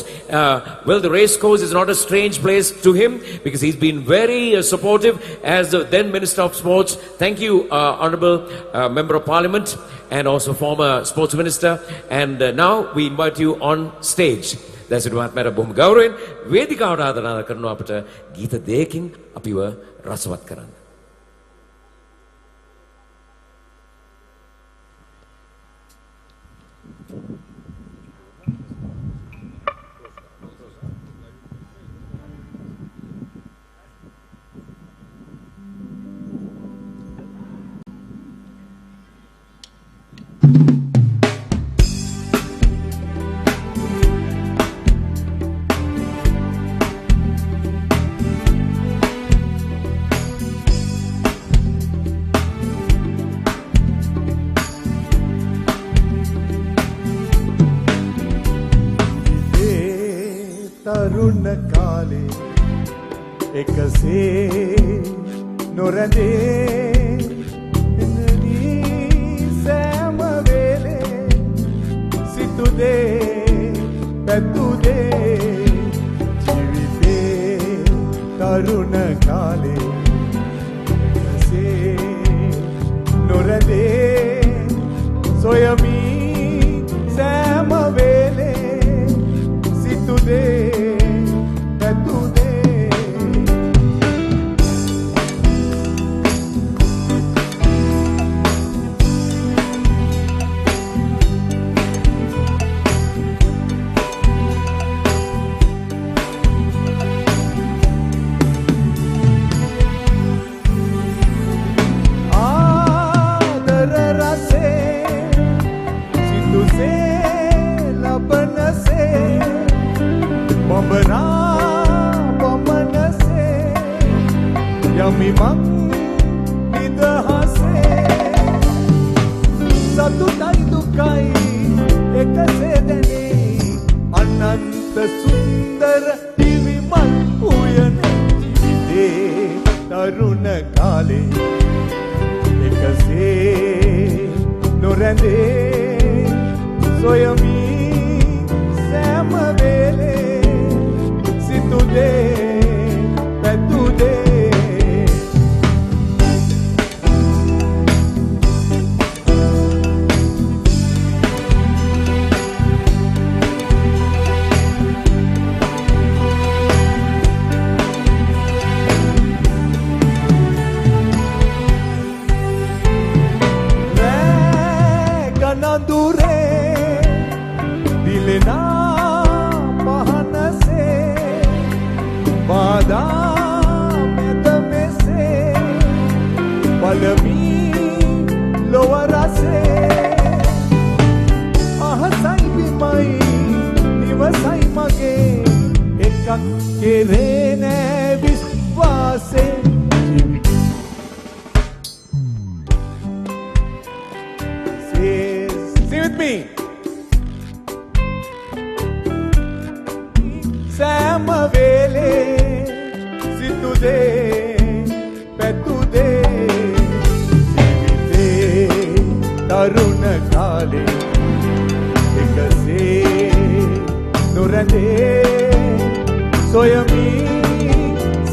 Well, the racecourse is not a strange place to him because he's been very supportive as the then Minister of Sports. Thank you, Honourable Member of Parliament and also former Sports Minister. And now we invite you on stage. That's මහත්මයාට බොහොම ගෞරවයෙන් වේදිකාවට ආරාධනා කරනවා අපිට ගීත දෙකකින් අපිව රසවත් කරන්න. තරුණ කාලේ එකසේ නොරැඳේ ඉන්නී සෑම වේලේ සිතුදේ පැතුදේ ජීවිතේ තරුණ කාලේ එකසේ නොරැඳේ සොයමි සෑම වේලේ සිතුදේ යමිමක් නිදහසේ සතුටයි දුකයි එකසේ දැනේ අනන්ත සුන්දර දිවිමල් උයන ජීවිතේ තරුණ කාලේ එකසේ නොරැඳේ සොයමි සෑම වේලේ සිතුදේ පැතුදේ Nandure dilena pahanase bada medamese palami lowarase ahasai bimai nivasai mage ekak kerene viswase Sing with me. Samavele සිතුදේ පැතුදේ ජීවිතේ තරුණ කාලේ එකසේ නොරැඳේ සොයමි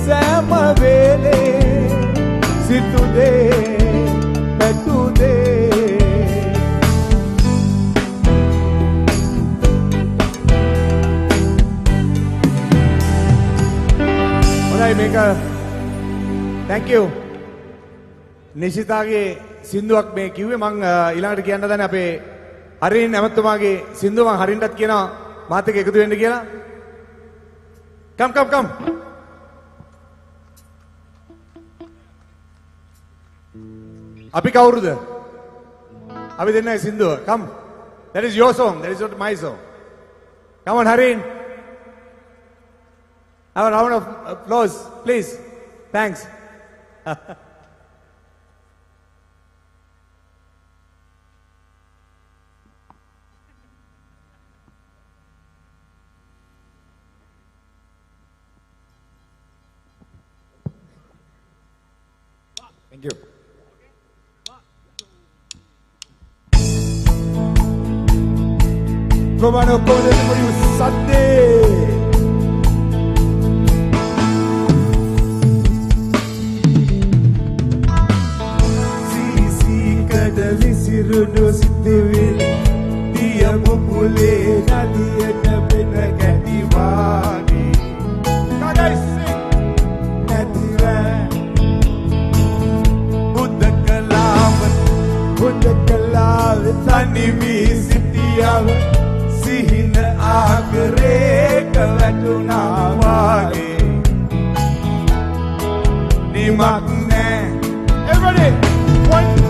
සෑම වේලේ සිතුදේ පැතුදේ මේක thank you නිශිතාගේ සින්දුවක් මේ කිව්වේ මං ඊළඟට කියන්න දන්නේ අපේ හරින් ඇමතුමාගේ සින්දුව මං හරින්ටත් කියනවා මාත් එක්ක එකතු වෙන්න කියලා come අපි කවුරුද අපි දෙන්නයි සින්දුව come that is your song that is not my song come on Harin. Have a round of applause, please. Thanks. Thank you. Romano Code for you Sunday. Sirudu sitivil dia mupule naliyata bena kadiwagi guys sing natiwa buddha kalam tani mi sitiyaw sihina agare kalatuna wage nimak ne everybody 1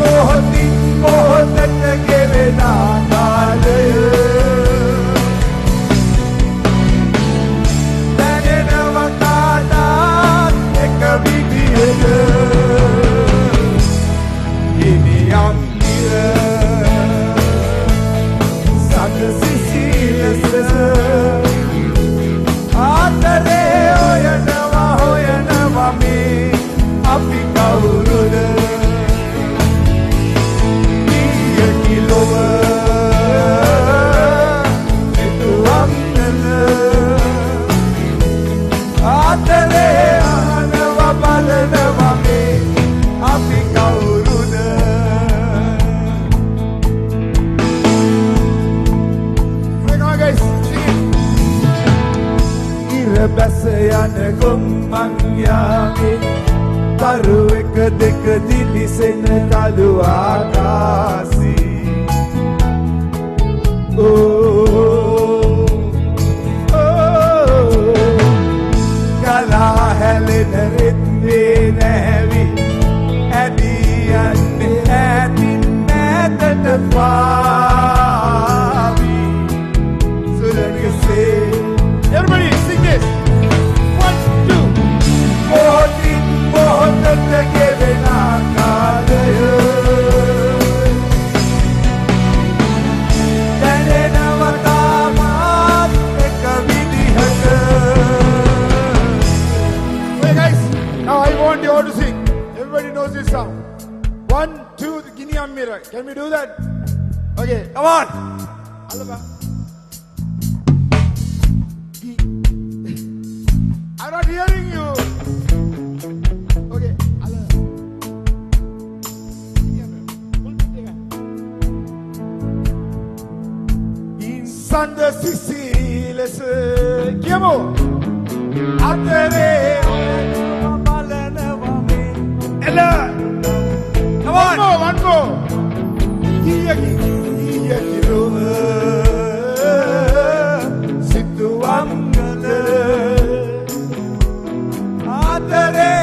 Mohti mohat kere na kale tane navakana ekavitiyega ini amira sagasisilas atare hoyanava me api kauruda Basayana kumangyami taru ek dek dilisen kalu akasi kala helen ritne navi adiyan adin nadat favi suran se everybody sing this Mohti kere na kale tane navakama ekavitiyega. Hey guys, now I want you all to sing. Everybody knows this song. 1, 2, Gini Amira. Can we do that? Okay, come on. I'm not hearing you. Okay. Sanda Siciles Kiamo Atere Ella. Come on. One more. Situ Amgale Atere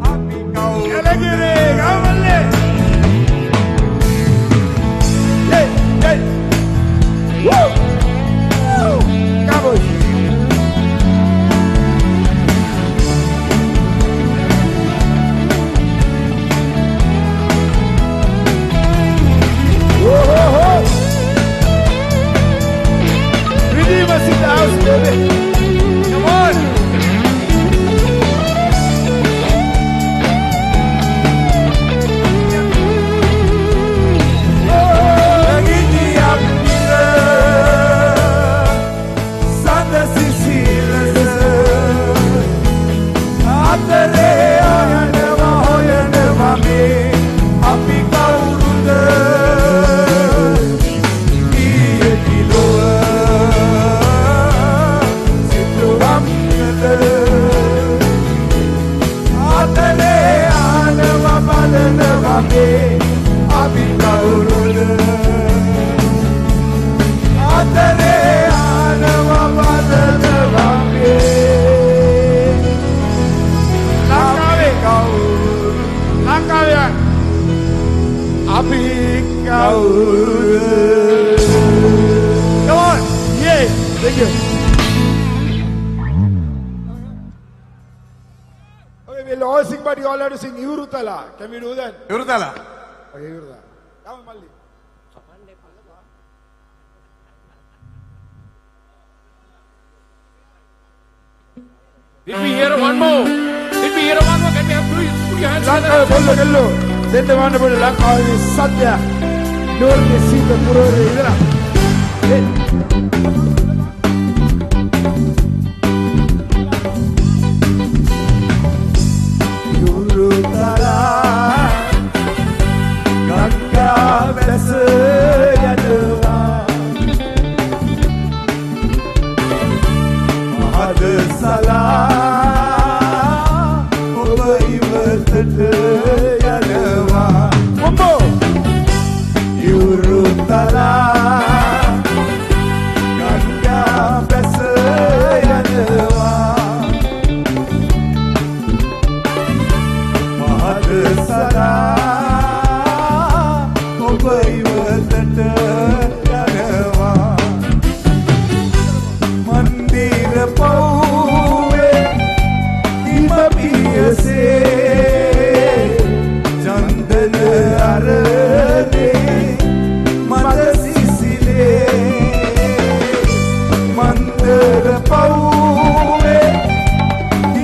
Apikau Elagire Gamale. Woo! Woo! Cowboys! අපි කවුද? Come on, yeah, thank you. Okay, we'll all sing, but you all have to sing Yurutala. Can we do that? Yurutala. Okay, Yurutala. Come on, Malli. Did we hear one more? Did we hear one more? Can we have put your hands Lanka, together? bollo, kello. Then the one about Lanka is Satya. Nur ke sita puro idara. Yurutala, Ganga besa yadwa. Mahad salam, oba iwatat yadwa. One more. Yurutala, Ganga besa yadwa. Mahad salam, oba iwatat yadwa. Mandir pauve, ima piyase, chandan arane, madasisile. Mandir pauve,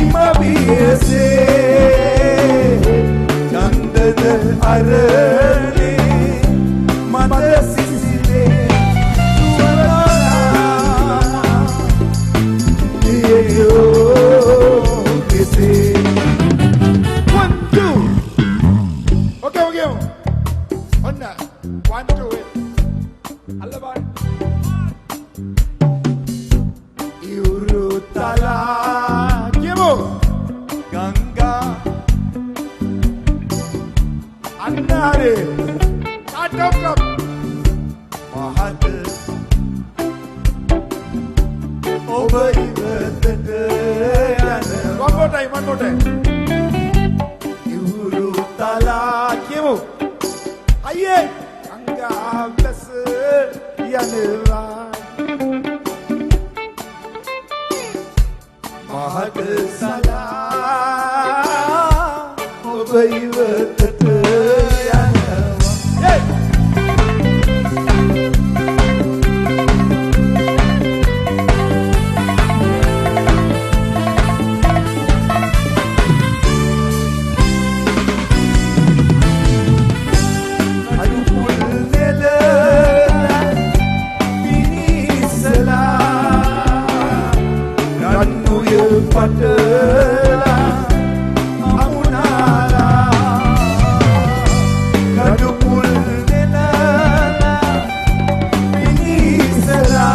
ima piyase, chandan arane, madasisile. One, two. Okay, okay. On that. 1, 2, wait. Allabar. Yurutala. Kimu. Ganga. Annare. Start up, come. Mahad. Over one more time, one more time. Yurutala, Kimu. Aye, Anga bless Yaneva. Mahad salam, over Yaneva. Hey! Patala, amunala, kadupul nela, pinisala,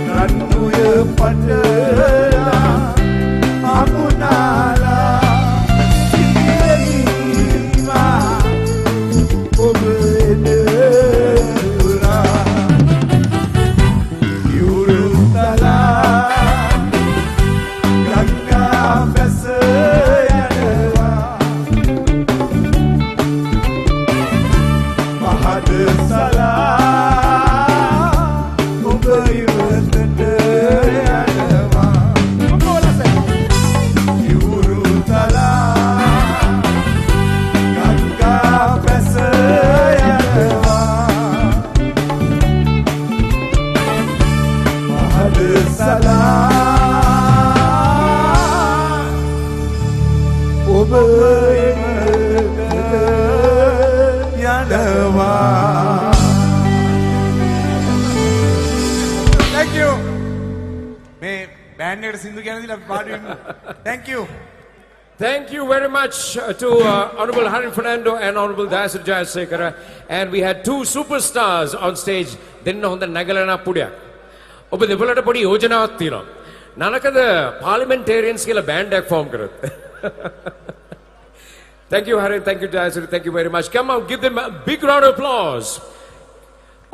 kanuya patala, amunala, siririma, obedura, yurutala. Thank you. May band Sindhu Thank you. Thank you very much to Honorable Harin Fernando and Honorable Dasar Jayasekara. And we had two superstars on stage. Then on the Nagalana Pudya. Oba developed a body Ojana Tino. Nanaka the parliamentarians kill a band deck form. Thank you, Harin. Thank you, Dasar. Thank you very much. Come on, give them a big round of applause.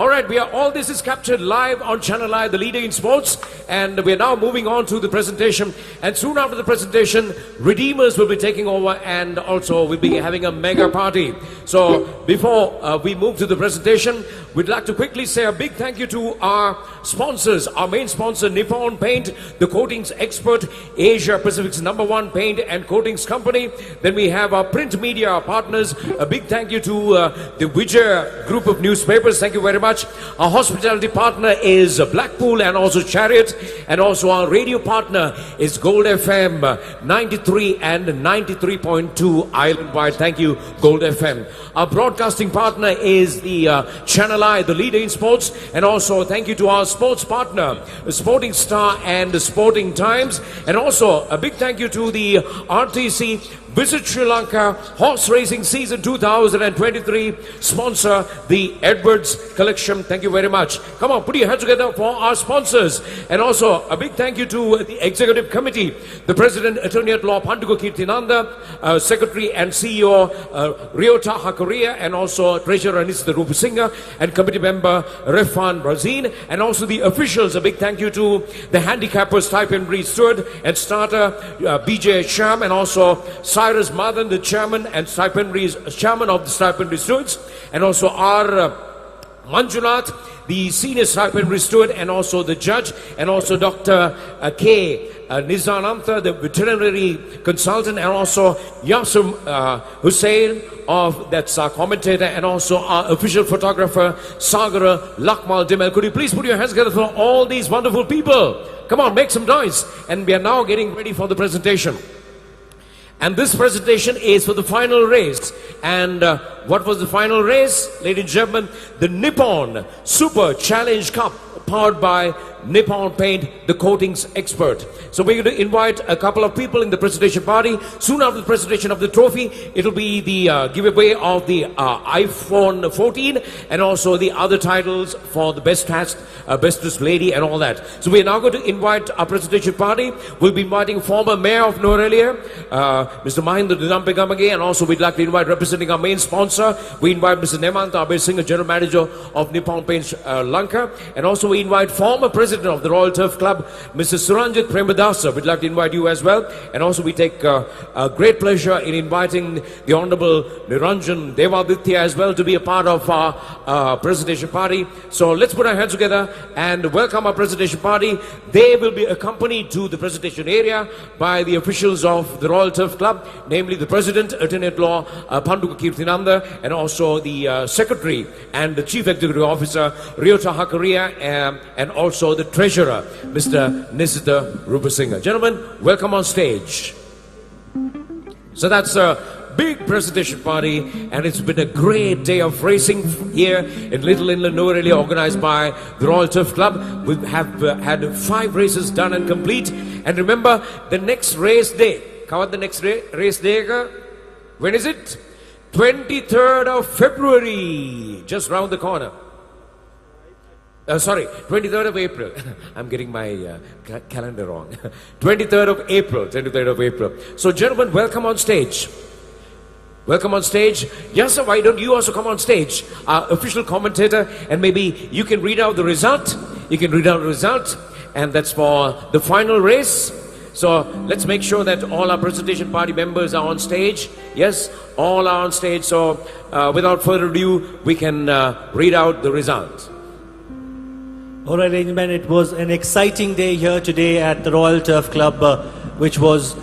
All right, all this is captured live on ChannelEye, the leader in sports, and we are now moving on to the presentation. And soon after the presentation, Redeemers will be taking over, and also we'll be having a mega party. So before we move to the presentation, we'd like to quickly say a big thank you to our sponsors, our main sponsor, Nippon Paint, the coatings expert, Asia Pacific's #1 paint and coatings company. Then we have our print media partners. A big thank you to the Vijay group of newspapers. Thank you very much. Our hospitality partner is Blackpool and also Chariot. And also our radio partner is Gold FM 93 and 93.2 island-wide. Thank you, Gold FM. Our broadcasting partner is the ChannelEye, the leader in sports. And also thank you to our sports partner, Sporting Star and Sporting Times. And also a big thank you to the RTC Visit Sri Lanka Horse Racing Season 2023 sponsor, the Edwards Collection. Thank you very much. Come on, put your hands together for our sponsors. And also a big thank you to the Executive Committee, the President, Attorney at Law, Panduka Kirtinanda, Secretary and CEO, Ryota Hakaria, and also Treasurer Anisita Rupasinghe, and Committee Member Refan Brazin, and also the officials. A big thank you to the Handicappers Stipendary Steward and Starter, BJ Sham, and also Cyrus Madan, the chairman and chairman of the Stipendary Stewards, and also our Manjunath, the senior stipendary steward, and also the judge, and also Dr. K. Nizanantha, the veterinary consultant, and also Yasum Hussain, that's our commentator, and also our official photographer, Sagara Lakmal Dimel. Could you please put your hands together for all these wonderful people? Come on, make some noise. And we are now getting ready for the presentation. And this presentation is for the final race. And what was the final race? Ladies and gentlemen, the Nippon Super Challenge Cup, powered by Nippon Paint, the coatings expert. So we're going to invite a couple of people in the presentation party. Soon after the presentation of the trophy, it'll be the giveaway of the iPhone 14 and also the other titles for the best dressed lady and all that. So we're now going to invite our presentation party. We'll be inviting former Mayor of Nuwara Eliya, Mr. Mahinda Dinampegamage, and also we'd like to invite, representing our main sponsor, we invite Mr. Nemanta Abesinghe, General Manager of Nippon Paints Lanka, and also we invite former President of the Royal Turf Club, Mr. Suranjit Premadasa. We'd like to invite you as well. And also we take a great pleasure in inviting the Honorable Niranjan Devaditya as well to be a part of our presentation party. So let's put our hands together and welcome our presentation party. They will be accompanied to the presentation area by the officials of the Royal Turf Club, namely the President, Attorney at Law, Panduka Kirtinanda, and also the Secretary and the Chief Executive Officer, Ryota Hakaria, and also the Treasurer, Mr. Nisita Rupasinghe. Gentlemen, welcome on stage. So that's a big presentation party, and it's been a great day of racing here in Little Inland Nuwara Eliya, organized by the Royal Turf Club. We have had 5 races done and complete. And remember, the next race day, the next race day, when is it? 23rd of February, just round the corner. Sorry, 23rd of April. I'm getting my calendar wrong. 23rd of April. 23rd of April. So, gentlemen, welcome on stage. Welcome on stage. Yes, sir, why don't you also come on stage? Our official commentator, and maybe you can read out the result. You can read out the result, and that's for the final race. So let's make sure that all our presentation party members are on stage. Yes, all are on stage. So without further ado, we can read out the result. All right, ladies and gentlemen, it was an exciting day here today at the Royal Turf Club, which was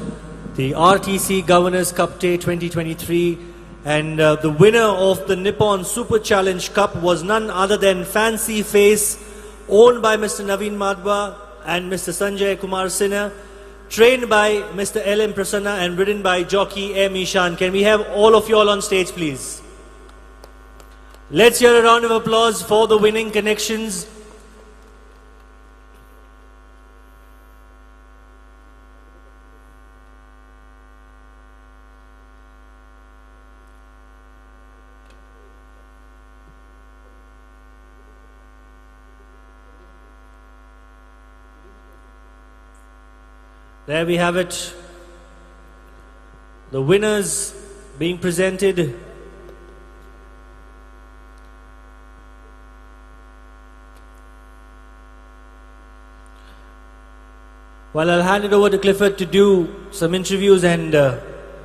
the RTC Governors Cup Day 2023. And the winner of the Nippon Super Challenge Cup was none other than Fancy Face, owned by Mr. Naveen Madhwa and Mr. Sanjay Kumar Sinha, trained by Mr. L.M. Prasanna and ridden by jockey M. Ishan. Can we have all of you all on stage, please? Let's hear a round of applause for the winning connections. There we have it. The winners being presented. Well, I'll hand it over to Clifford to do some interviews and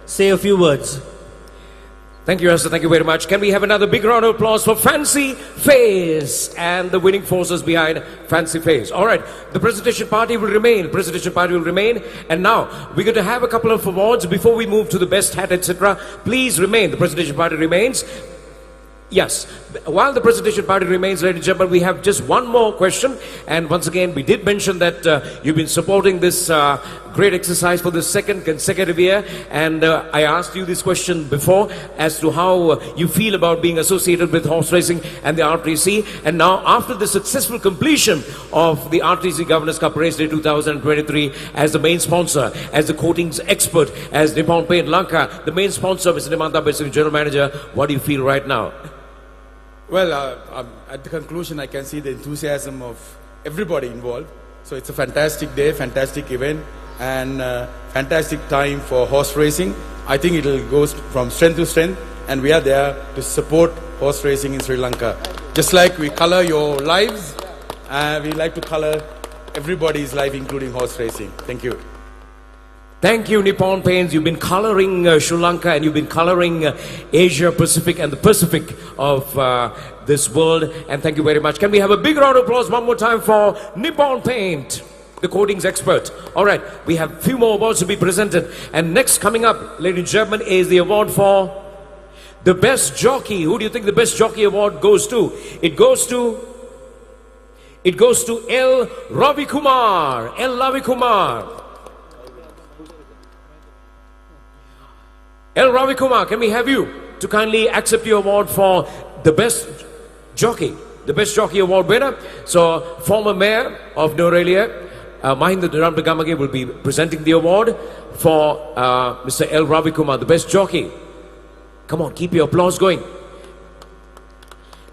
say a few words. Thank you, Esther. Thank you very much. Can we have another big round of applause for Fancy Face and the winning forces behind Fancy Face? All right. The presentation party will remain. And now we're going to have a couple of awards before we move to the best hat, etc. Please remain. The presentation party remains. Yes. While the presentation party remains, ladies and gentlemen, we have just one more question. And once again, we did mention that you've been supporting this great exercise for the second consecutive year. And I asked you this question before as to how you feel about being associated with horse racing and the RTC. And now, after the successful completion of the RTC Governors Cup Race Day 2023, as the main sponsor, as the coatings expert, as Nippon Paint Lanka, the main sponsor, Mr. Nimanta Besing, General Manager, what do you feel right now? Well, at the conclusion, I can see the enthusiasm of everybody involved. So it's a fantastic day, fantastic event, and fantastic time for horse racing. I think it will go from strength to strength, and we are there to support horse racing in Sri Lanka. Just like we color your lives, we like to color everybody's life, including horse racing. Thank you. Thank you, Nippon Paints. You've been coloring Sri Lanka, and you've been coloring Asia Pacific and the Pacific of this world. And thank you very much. Can we have a big round of applause one more time for Nippon Paint, the coatings expert? All right, we have a few more awards to be presented. And next coming up, ladies and gentlemen, is the award for the best jockey. Who do you think the best jockey award goes to? It goes to L. Ravikumar. L. Ravikumar. L. Ravikumar, can we have you to kindly accept your award for the best jockey, the best jockey award winner? So, former mayor of Nuwara Eliya, Mahinda Ramdagamage, will be presenting the award for Mr. L. Ravikumar, the best jockey. Come on, keep your applause going.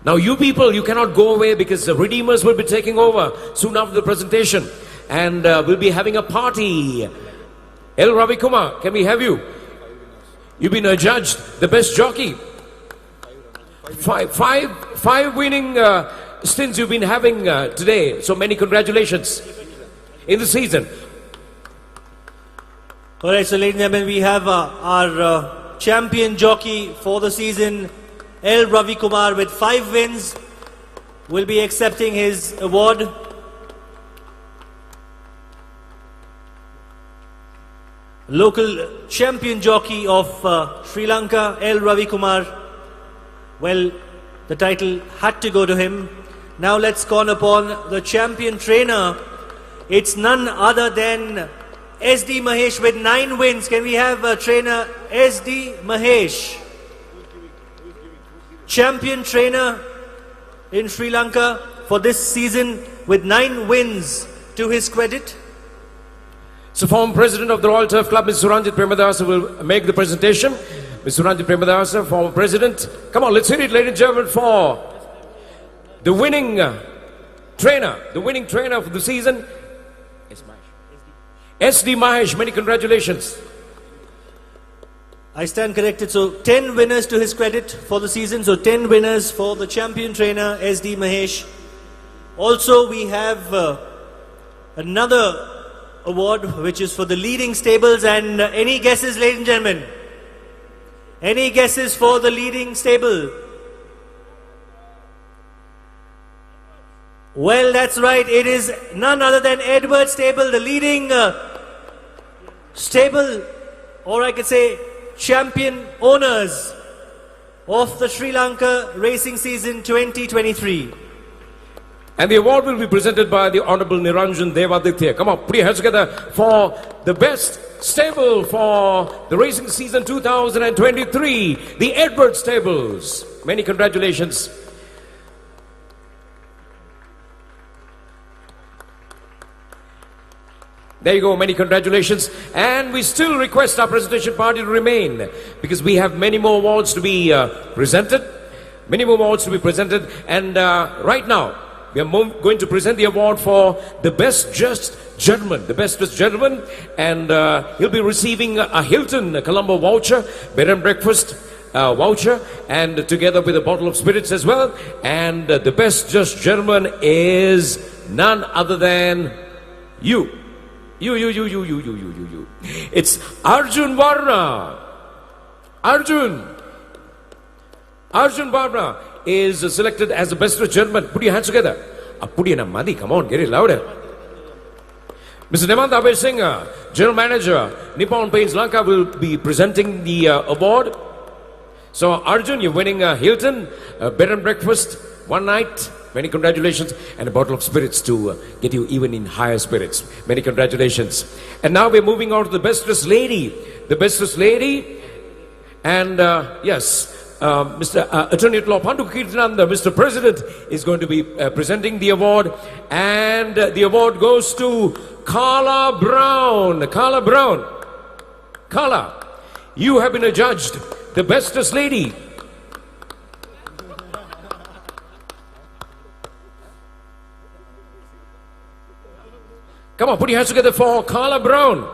Now, you people, you cannot go away because the Redeemers will be taking over soon after the presentation, and we'll be having a party. L. Ravikumar, can we have you? You've been adjudged the best jockey. Five winning stints you've been having today. So many congratulations in the season. All right, so ladies and gentlemen, we have our champion jockey for the season, L. Ravikumar, with 5 wins, will be accepting his award. Local champion jockey of Sri Lanka, L. Ravikumar. Well, the title had to go to him. Now let's call upon the champion trainer. It's none other than SD Mahesh with 9 wins. Can we have trainer SD Mahesh? Champion trainer in Sri Lanka for this season with 9 wins to his credit. So, former president of the Royal Turf Club, Mr. Suranjit Premadasa, will make the presentation. Mr. Suranjit Premadasa, former president. Come on, let's hear it, ladies and gentlemen, for the winning trainer for the season, SD Mahesh. Many congratulations. I stand corrected. So 10 winners to his credit for the season. So 10 winners for the champion trainer, SD Mahesh. Also, we have another award, which is for the leading stables. And any guesses, ladies and gentlemen? Any guesses for the leading stable? Well, that's right. It is none other than Edward Stable, the leading stable, or I could say champion owners of the Sri Lanka racing season 2023. And the award will be presented by the Honorable Niranjan Devaditya. Come on, put your hands together for the best stable for the racing season 2023, the Edward Stables. Many congratulations. There you go, many congratulations. And we still request our presentation party to remain because we have many more awards to be presented. Many more awards to be presented. And right now, we are going to present the award for the best just gentleman. The best just gentleman. And he'll be receiving a Hilton Colombo voucher, bed and breakfast voucher, and together with a bottle of spirits as well. And the best just gentleman is none other than you. You. It's Arjun Varna. Arjun Varna is selected as the best dressed gentleman. Put your hands together. Put your madi. Come on, get it louder. Mr. Nemant Abhay Singh, General Manager, Nippon Paints Lanka, will be presenting the award. So, Arjun, you're winning a Hilton, a bed and breakfast, one night. Many congratulations. And a bottle of spirits to get you even in higher spirits. Many congratulations. And now we're moving on to the best dressed lady. The best dressed lady. And yes, Mr. Attorney at Law Pandu Kirtananda, Mr. President, is going to be presenting the award. And the award goes to Carla Brown. Carla, you have been adjudged the bestest lady. Come on, put your hands together for Carla Brown.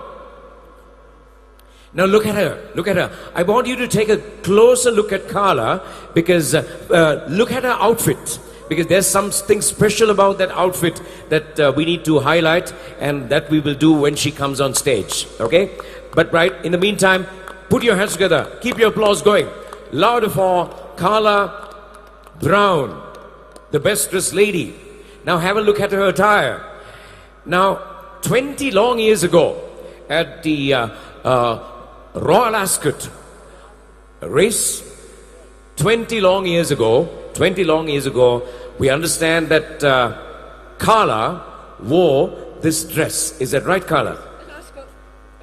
Now look at her. I want you to take a closer look at Carla, because look at her outfit. Because there's something special about that outfit that we need to highlight, and that we will do when she comes on stage. Okay? But right, in the meantime, put your hands together. Keep your applause going. Louder for Carla Brown, the best dressed lady. Now have a look at her attire. Now, 20 long years ago, at the Royal Ascot race, 20 long years ago, we understand that Carla wore this dress. Is that right, Carla?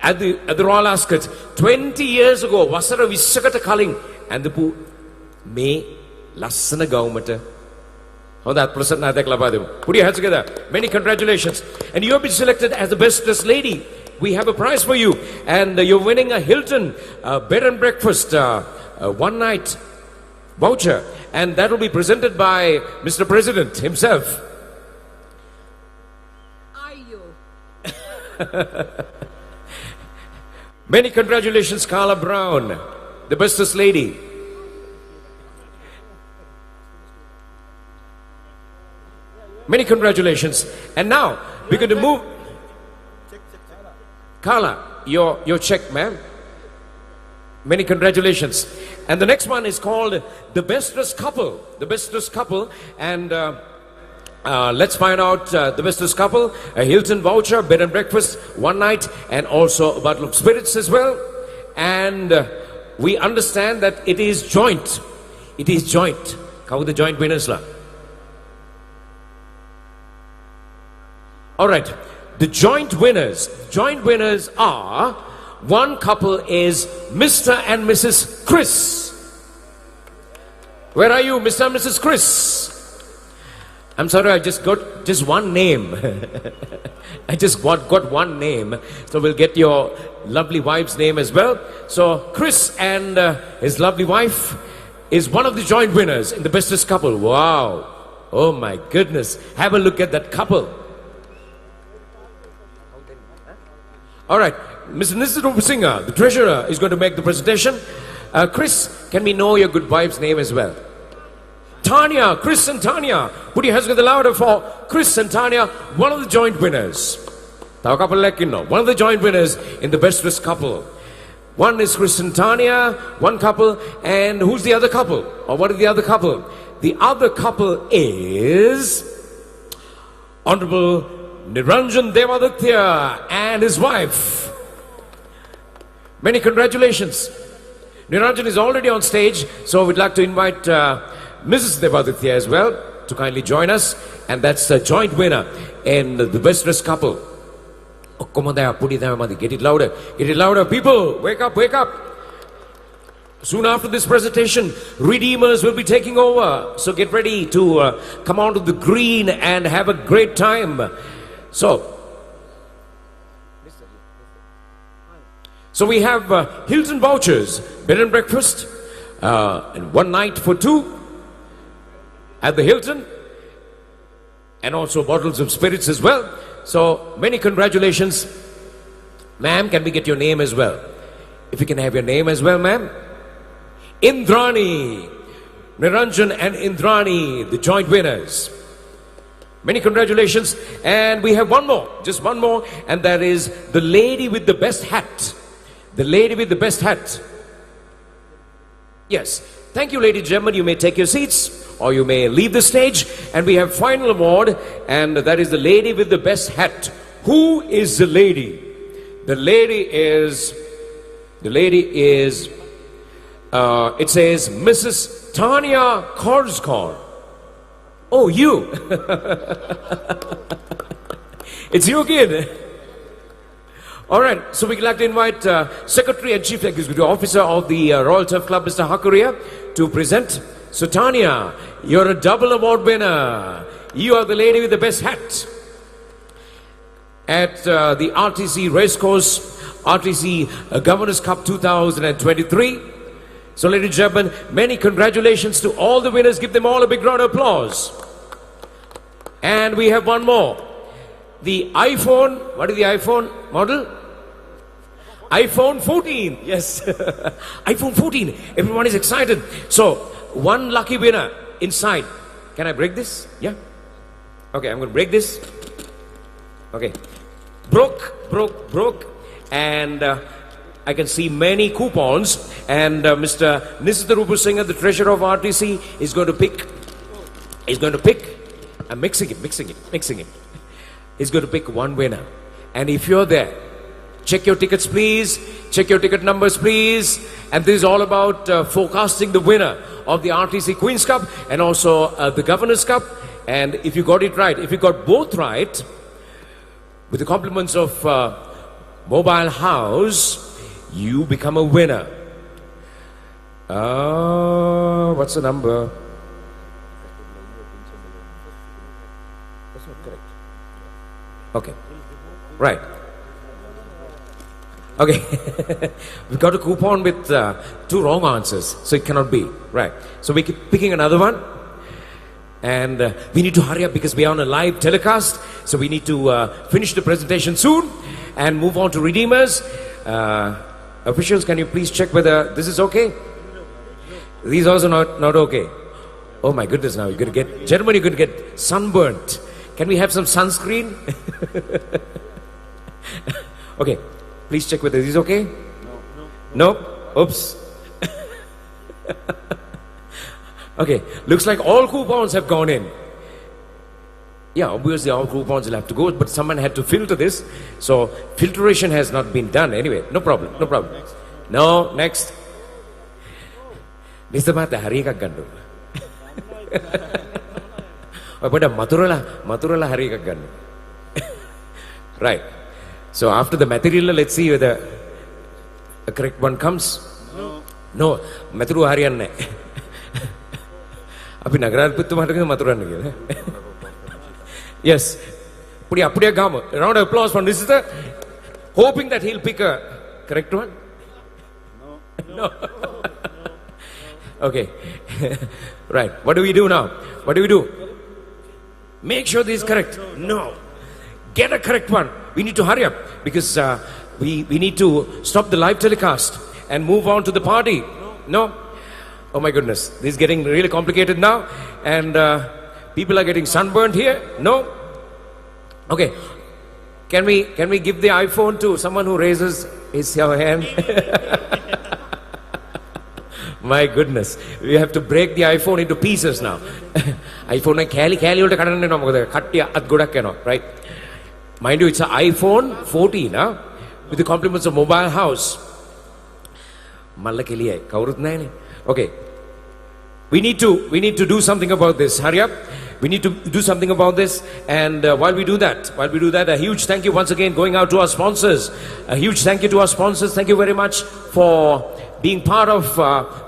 At the Royal Ascot, 20 years ago, Wasara Vissakata Kaling, and the Poo May Lassana Gaumata. Put your hands together. Many congratulations. And you have been selected as the best dressed lady. We have a prize for you. And you're winning a Hilton bed and breakfast one night voucher. And that will be presented by Mr. President himself. Many congratulations, Carla Brown, the bestest lady. Many congratulations. And now we're going to move. Carla, your check, ma'am. Many congratulations. And the next one is called the best dressed couple. The best dressed couple. And let's find out the best dressed couple. A Hilton voucher, bed and breakfast, one night, and also a bottle of spirits as well. And we understand that it is joint. It is joint. How the joint winners la? All right, the joint winners are, one couple is Mr. and Mrs. Chris. Where are you, Mr. and Mrs. Chris? I'm sorry, I just got just one name. I just got one name. So we'll get your lovely wife's name as well. So Chris and his lovely wife is one of the joint winners in the bestest couple. Wow. Oh my goodness. Have a look at that couple. All right, Mr. Nisar Rupasinghe, the treasurer, is going to make the presentation. Chris, can we know your good wife's name as well? Tanya, Chris and Tanya. Put your hands together louder for Chris and Tanya, one of the joint winners. One of the joint winners in the best dressed couple. One is Chris and Tanya, one couple, and who's the other couple? Or what is the other couple? The other couple is Honorable Niranjan Devaditya and his wife. Many congratulations. Niranjan is already on stage, so we'd like to invite Mrs. Devaditya as well to kindly join us. And that's a joint winner in the best dressed couple. Get it louder. Get it louder. People, wake up, wake up. Soon after this presentation, Redeemers will be taking over. So get ready to come onto the green and have a great time. So we have Hilton vouchers, bed and breakfast, and one night for two at the Hilton, and also bottles of spirits as well. So many congratulations. Ma'am, can we get your name as well? If you can have your name as well, ma'am. Indrani. Niranjan and Indrani, the joint winners. Many congratulations. And we have one more, just one more, and that is the lady with the best hat. The lady with the best hat. Yes. Thank you, ladies and gentlemen. You may take your seats or you may leave the stage. And we have final award, and that is the lady with the best hat. Who is the lady? The lady is, it says Mrs. Tanya Korzkor. Oh, you. It's you again. All right, so we'd like to invite Secretary and Chief Executive Officer of the Royal Turf Club, Mr. Hakuria, to present. So Tanya, you're a double award winner. You are the lady with the best hat at the RTC Racecourse, RTC Governors Cup 2023. So ladies and gentlemen, many congratulations to all the winners. Give them all a big round of applause. And we have one more. The iPhone, what is the iPhone model? iPhone 14, yes. iPhone 14, everyone is excited. So, one lucky winner inside. Can I break this? Yeah? Okay, I'm going to break this. Okay. Broke. And I can see many coupons. And Mr. Nisitharupu Singh, the treasurer of RTC, is going to pick. I'm mixing it. Is going to pick one winner. And if you're there, check your tickets please, check your ticket numbers please. And this is all about forecasting the winner of the RTC Queen's Cup and also the Governor's Cup. And if you got it right, if you got both right, with the compliments of Mobile House, you become a winner. What's the number? Okay, right. Okay, we got a coupon with 2 wrong answers, so it cannot be. Right, so we keep picking another one. And we need to hurry up because we are on a live telecast. So we need to finish the presentation soon and move on to redeemers. Officials, can you please check whether this is okay? These also not okay. Oh my goodness, now you're going to get, gentlemen, you're going to get sunburnt. Can we have some sunscreen? Okay, please check whether this is okay. No? Oops. Okay, looks like all coupons have gone in. Yeah, obviously all coupons will have to go, but someone had to filter this. So filtration has not been done. Anyway, no problem. No, next. Mr. Mata, hari ka gandu. But Maturala hari ka gandu. Right. So after the material, let's see whether a correct one comes. No, Maturu Harian. Api Nagarar Puttu Maturan. Yes. Pudia Gama. A round of applause from this, hoping that he'll pick a correct one. No. Okay. Right. What do we do now? Make sure this is correct. No. Get a correct one. We need to hurry up because we need to stop the live telecast and move on to the party. No. Oh my goodness. This is getting really complicated now. And people are getting sunburned here. No. Okay. Can we give the iPhone to someone who raises his hand? My goodness. We have to break the iPhone into pieces now. iPhone right? Mind you, it's an iPhone 14 with the compliments of Mobile House. Okay. We need to do something about this. Hurry up. We need to do something about this. And while we do that, a huge thank you once again going out to our sponsors. A huge thank you to our sponsors. Thank you very much for being part of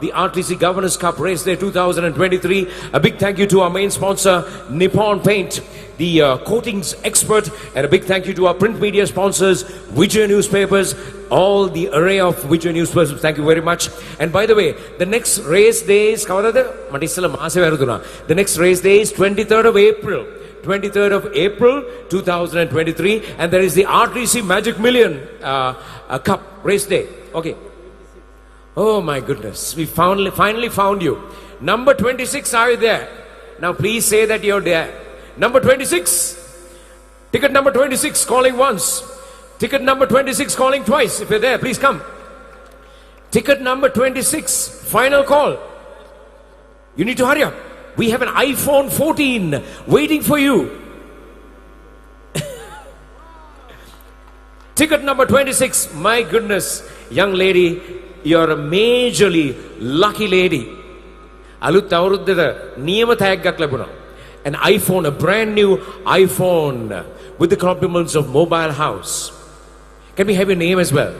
the RTC Governors Cup Race Day 2023. A big thank you to our main sponsor, Nippon Paint, the coatings expert, and a big thank you to our print media sponsors, Vijay Newspapers, all the array of Vijay Newspapers. Thank you very much. And by the way, the next race day is the next race day is 23rd of April. 23rd of April 2023, and there is the RTC Magic Million Cup Race Day. Okay. Oh my goodness, we finally found you. Number 26, are you there? Now please say that you're there. number 26. Ticket number 26 calling once. Ticket number 26 calling twice. If you're there, please come. Ticket number 26, final call. You need to hurry up. We have an iPhone 14 waiting for you. Ticket number 26, my goodness, young lady, you're a majorly lucky lady. Alut avruddada niyama taggak labuna. An iPhone, a brand new iPhone with the compliments of Mobile House. Can we have your name as well?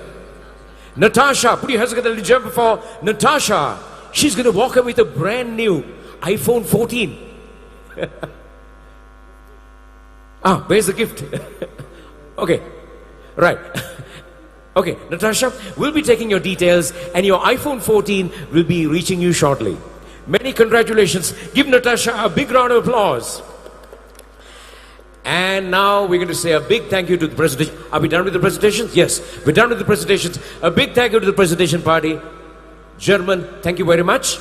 Natasha, put your hands together, jump for Natasha. She's going to walk away with a brand new iPhone 14. Where's the gift? Okay, right. Okay, Natasha, we'll be taking your details and your iPhone 14 will be reaching you shortly. Many congratulations. Give Natasha a big round of applause. And now we're going to say a big thank you to the presentation. Are we done with the presentations? Yes, we're done with the presentations. A big thank you to the presentation party. German, thank you very much.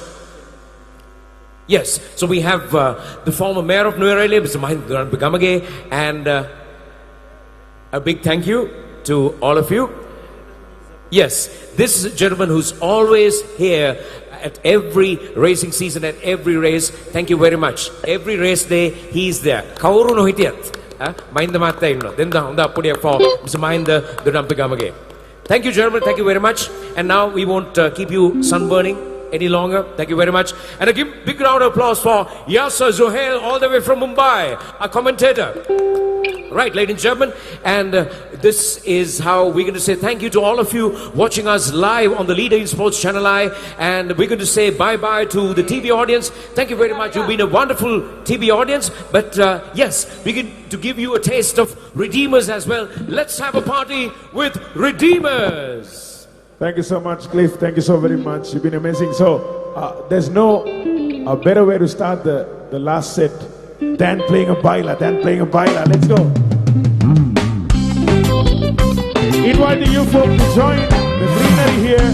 Yes, so we have the former mayor of Nuwara Eliya, Mr. Mahinda Gamage, and a big thank you to all of you. Yes, this is a gentleman who's always here at every racing season, at every race. Thank you very much. Every race day, he's there. Kauru no hitiyat. Mahinda matta inno. Denda honda appudiya for Mr. Mahinda Gamage. Thank you, gentlemen. Thank you very much. And now we won't keep you sunburning any longer. Thank you very much. And a big round of applause for Yasser Zohail, all the way from Mumbai, a commentator. Right, ladies and gentlemen, and this is how we're going to say thank you to all of you watching us live on the Leader in Sports ChannelEye, and we're going to say bye-bye to the TV audience. Thank you very much. You've been a wonderful TV audience, but yes, we're going to give you a taste of Redeemers as well. Let's have a party with Redeemers. Thank you so much, Cliff. Thank you so very much. You've been amazing. So, there's no better way to start the last set than playing a baila, Let's go. Inviting you folks to join the greenery here.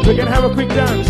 We can have a quick dance.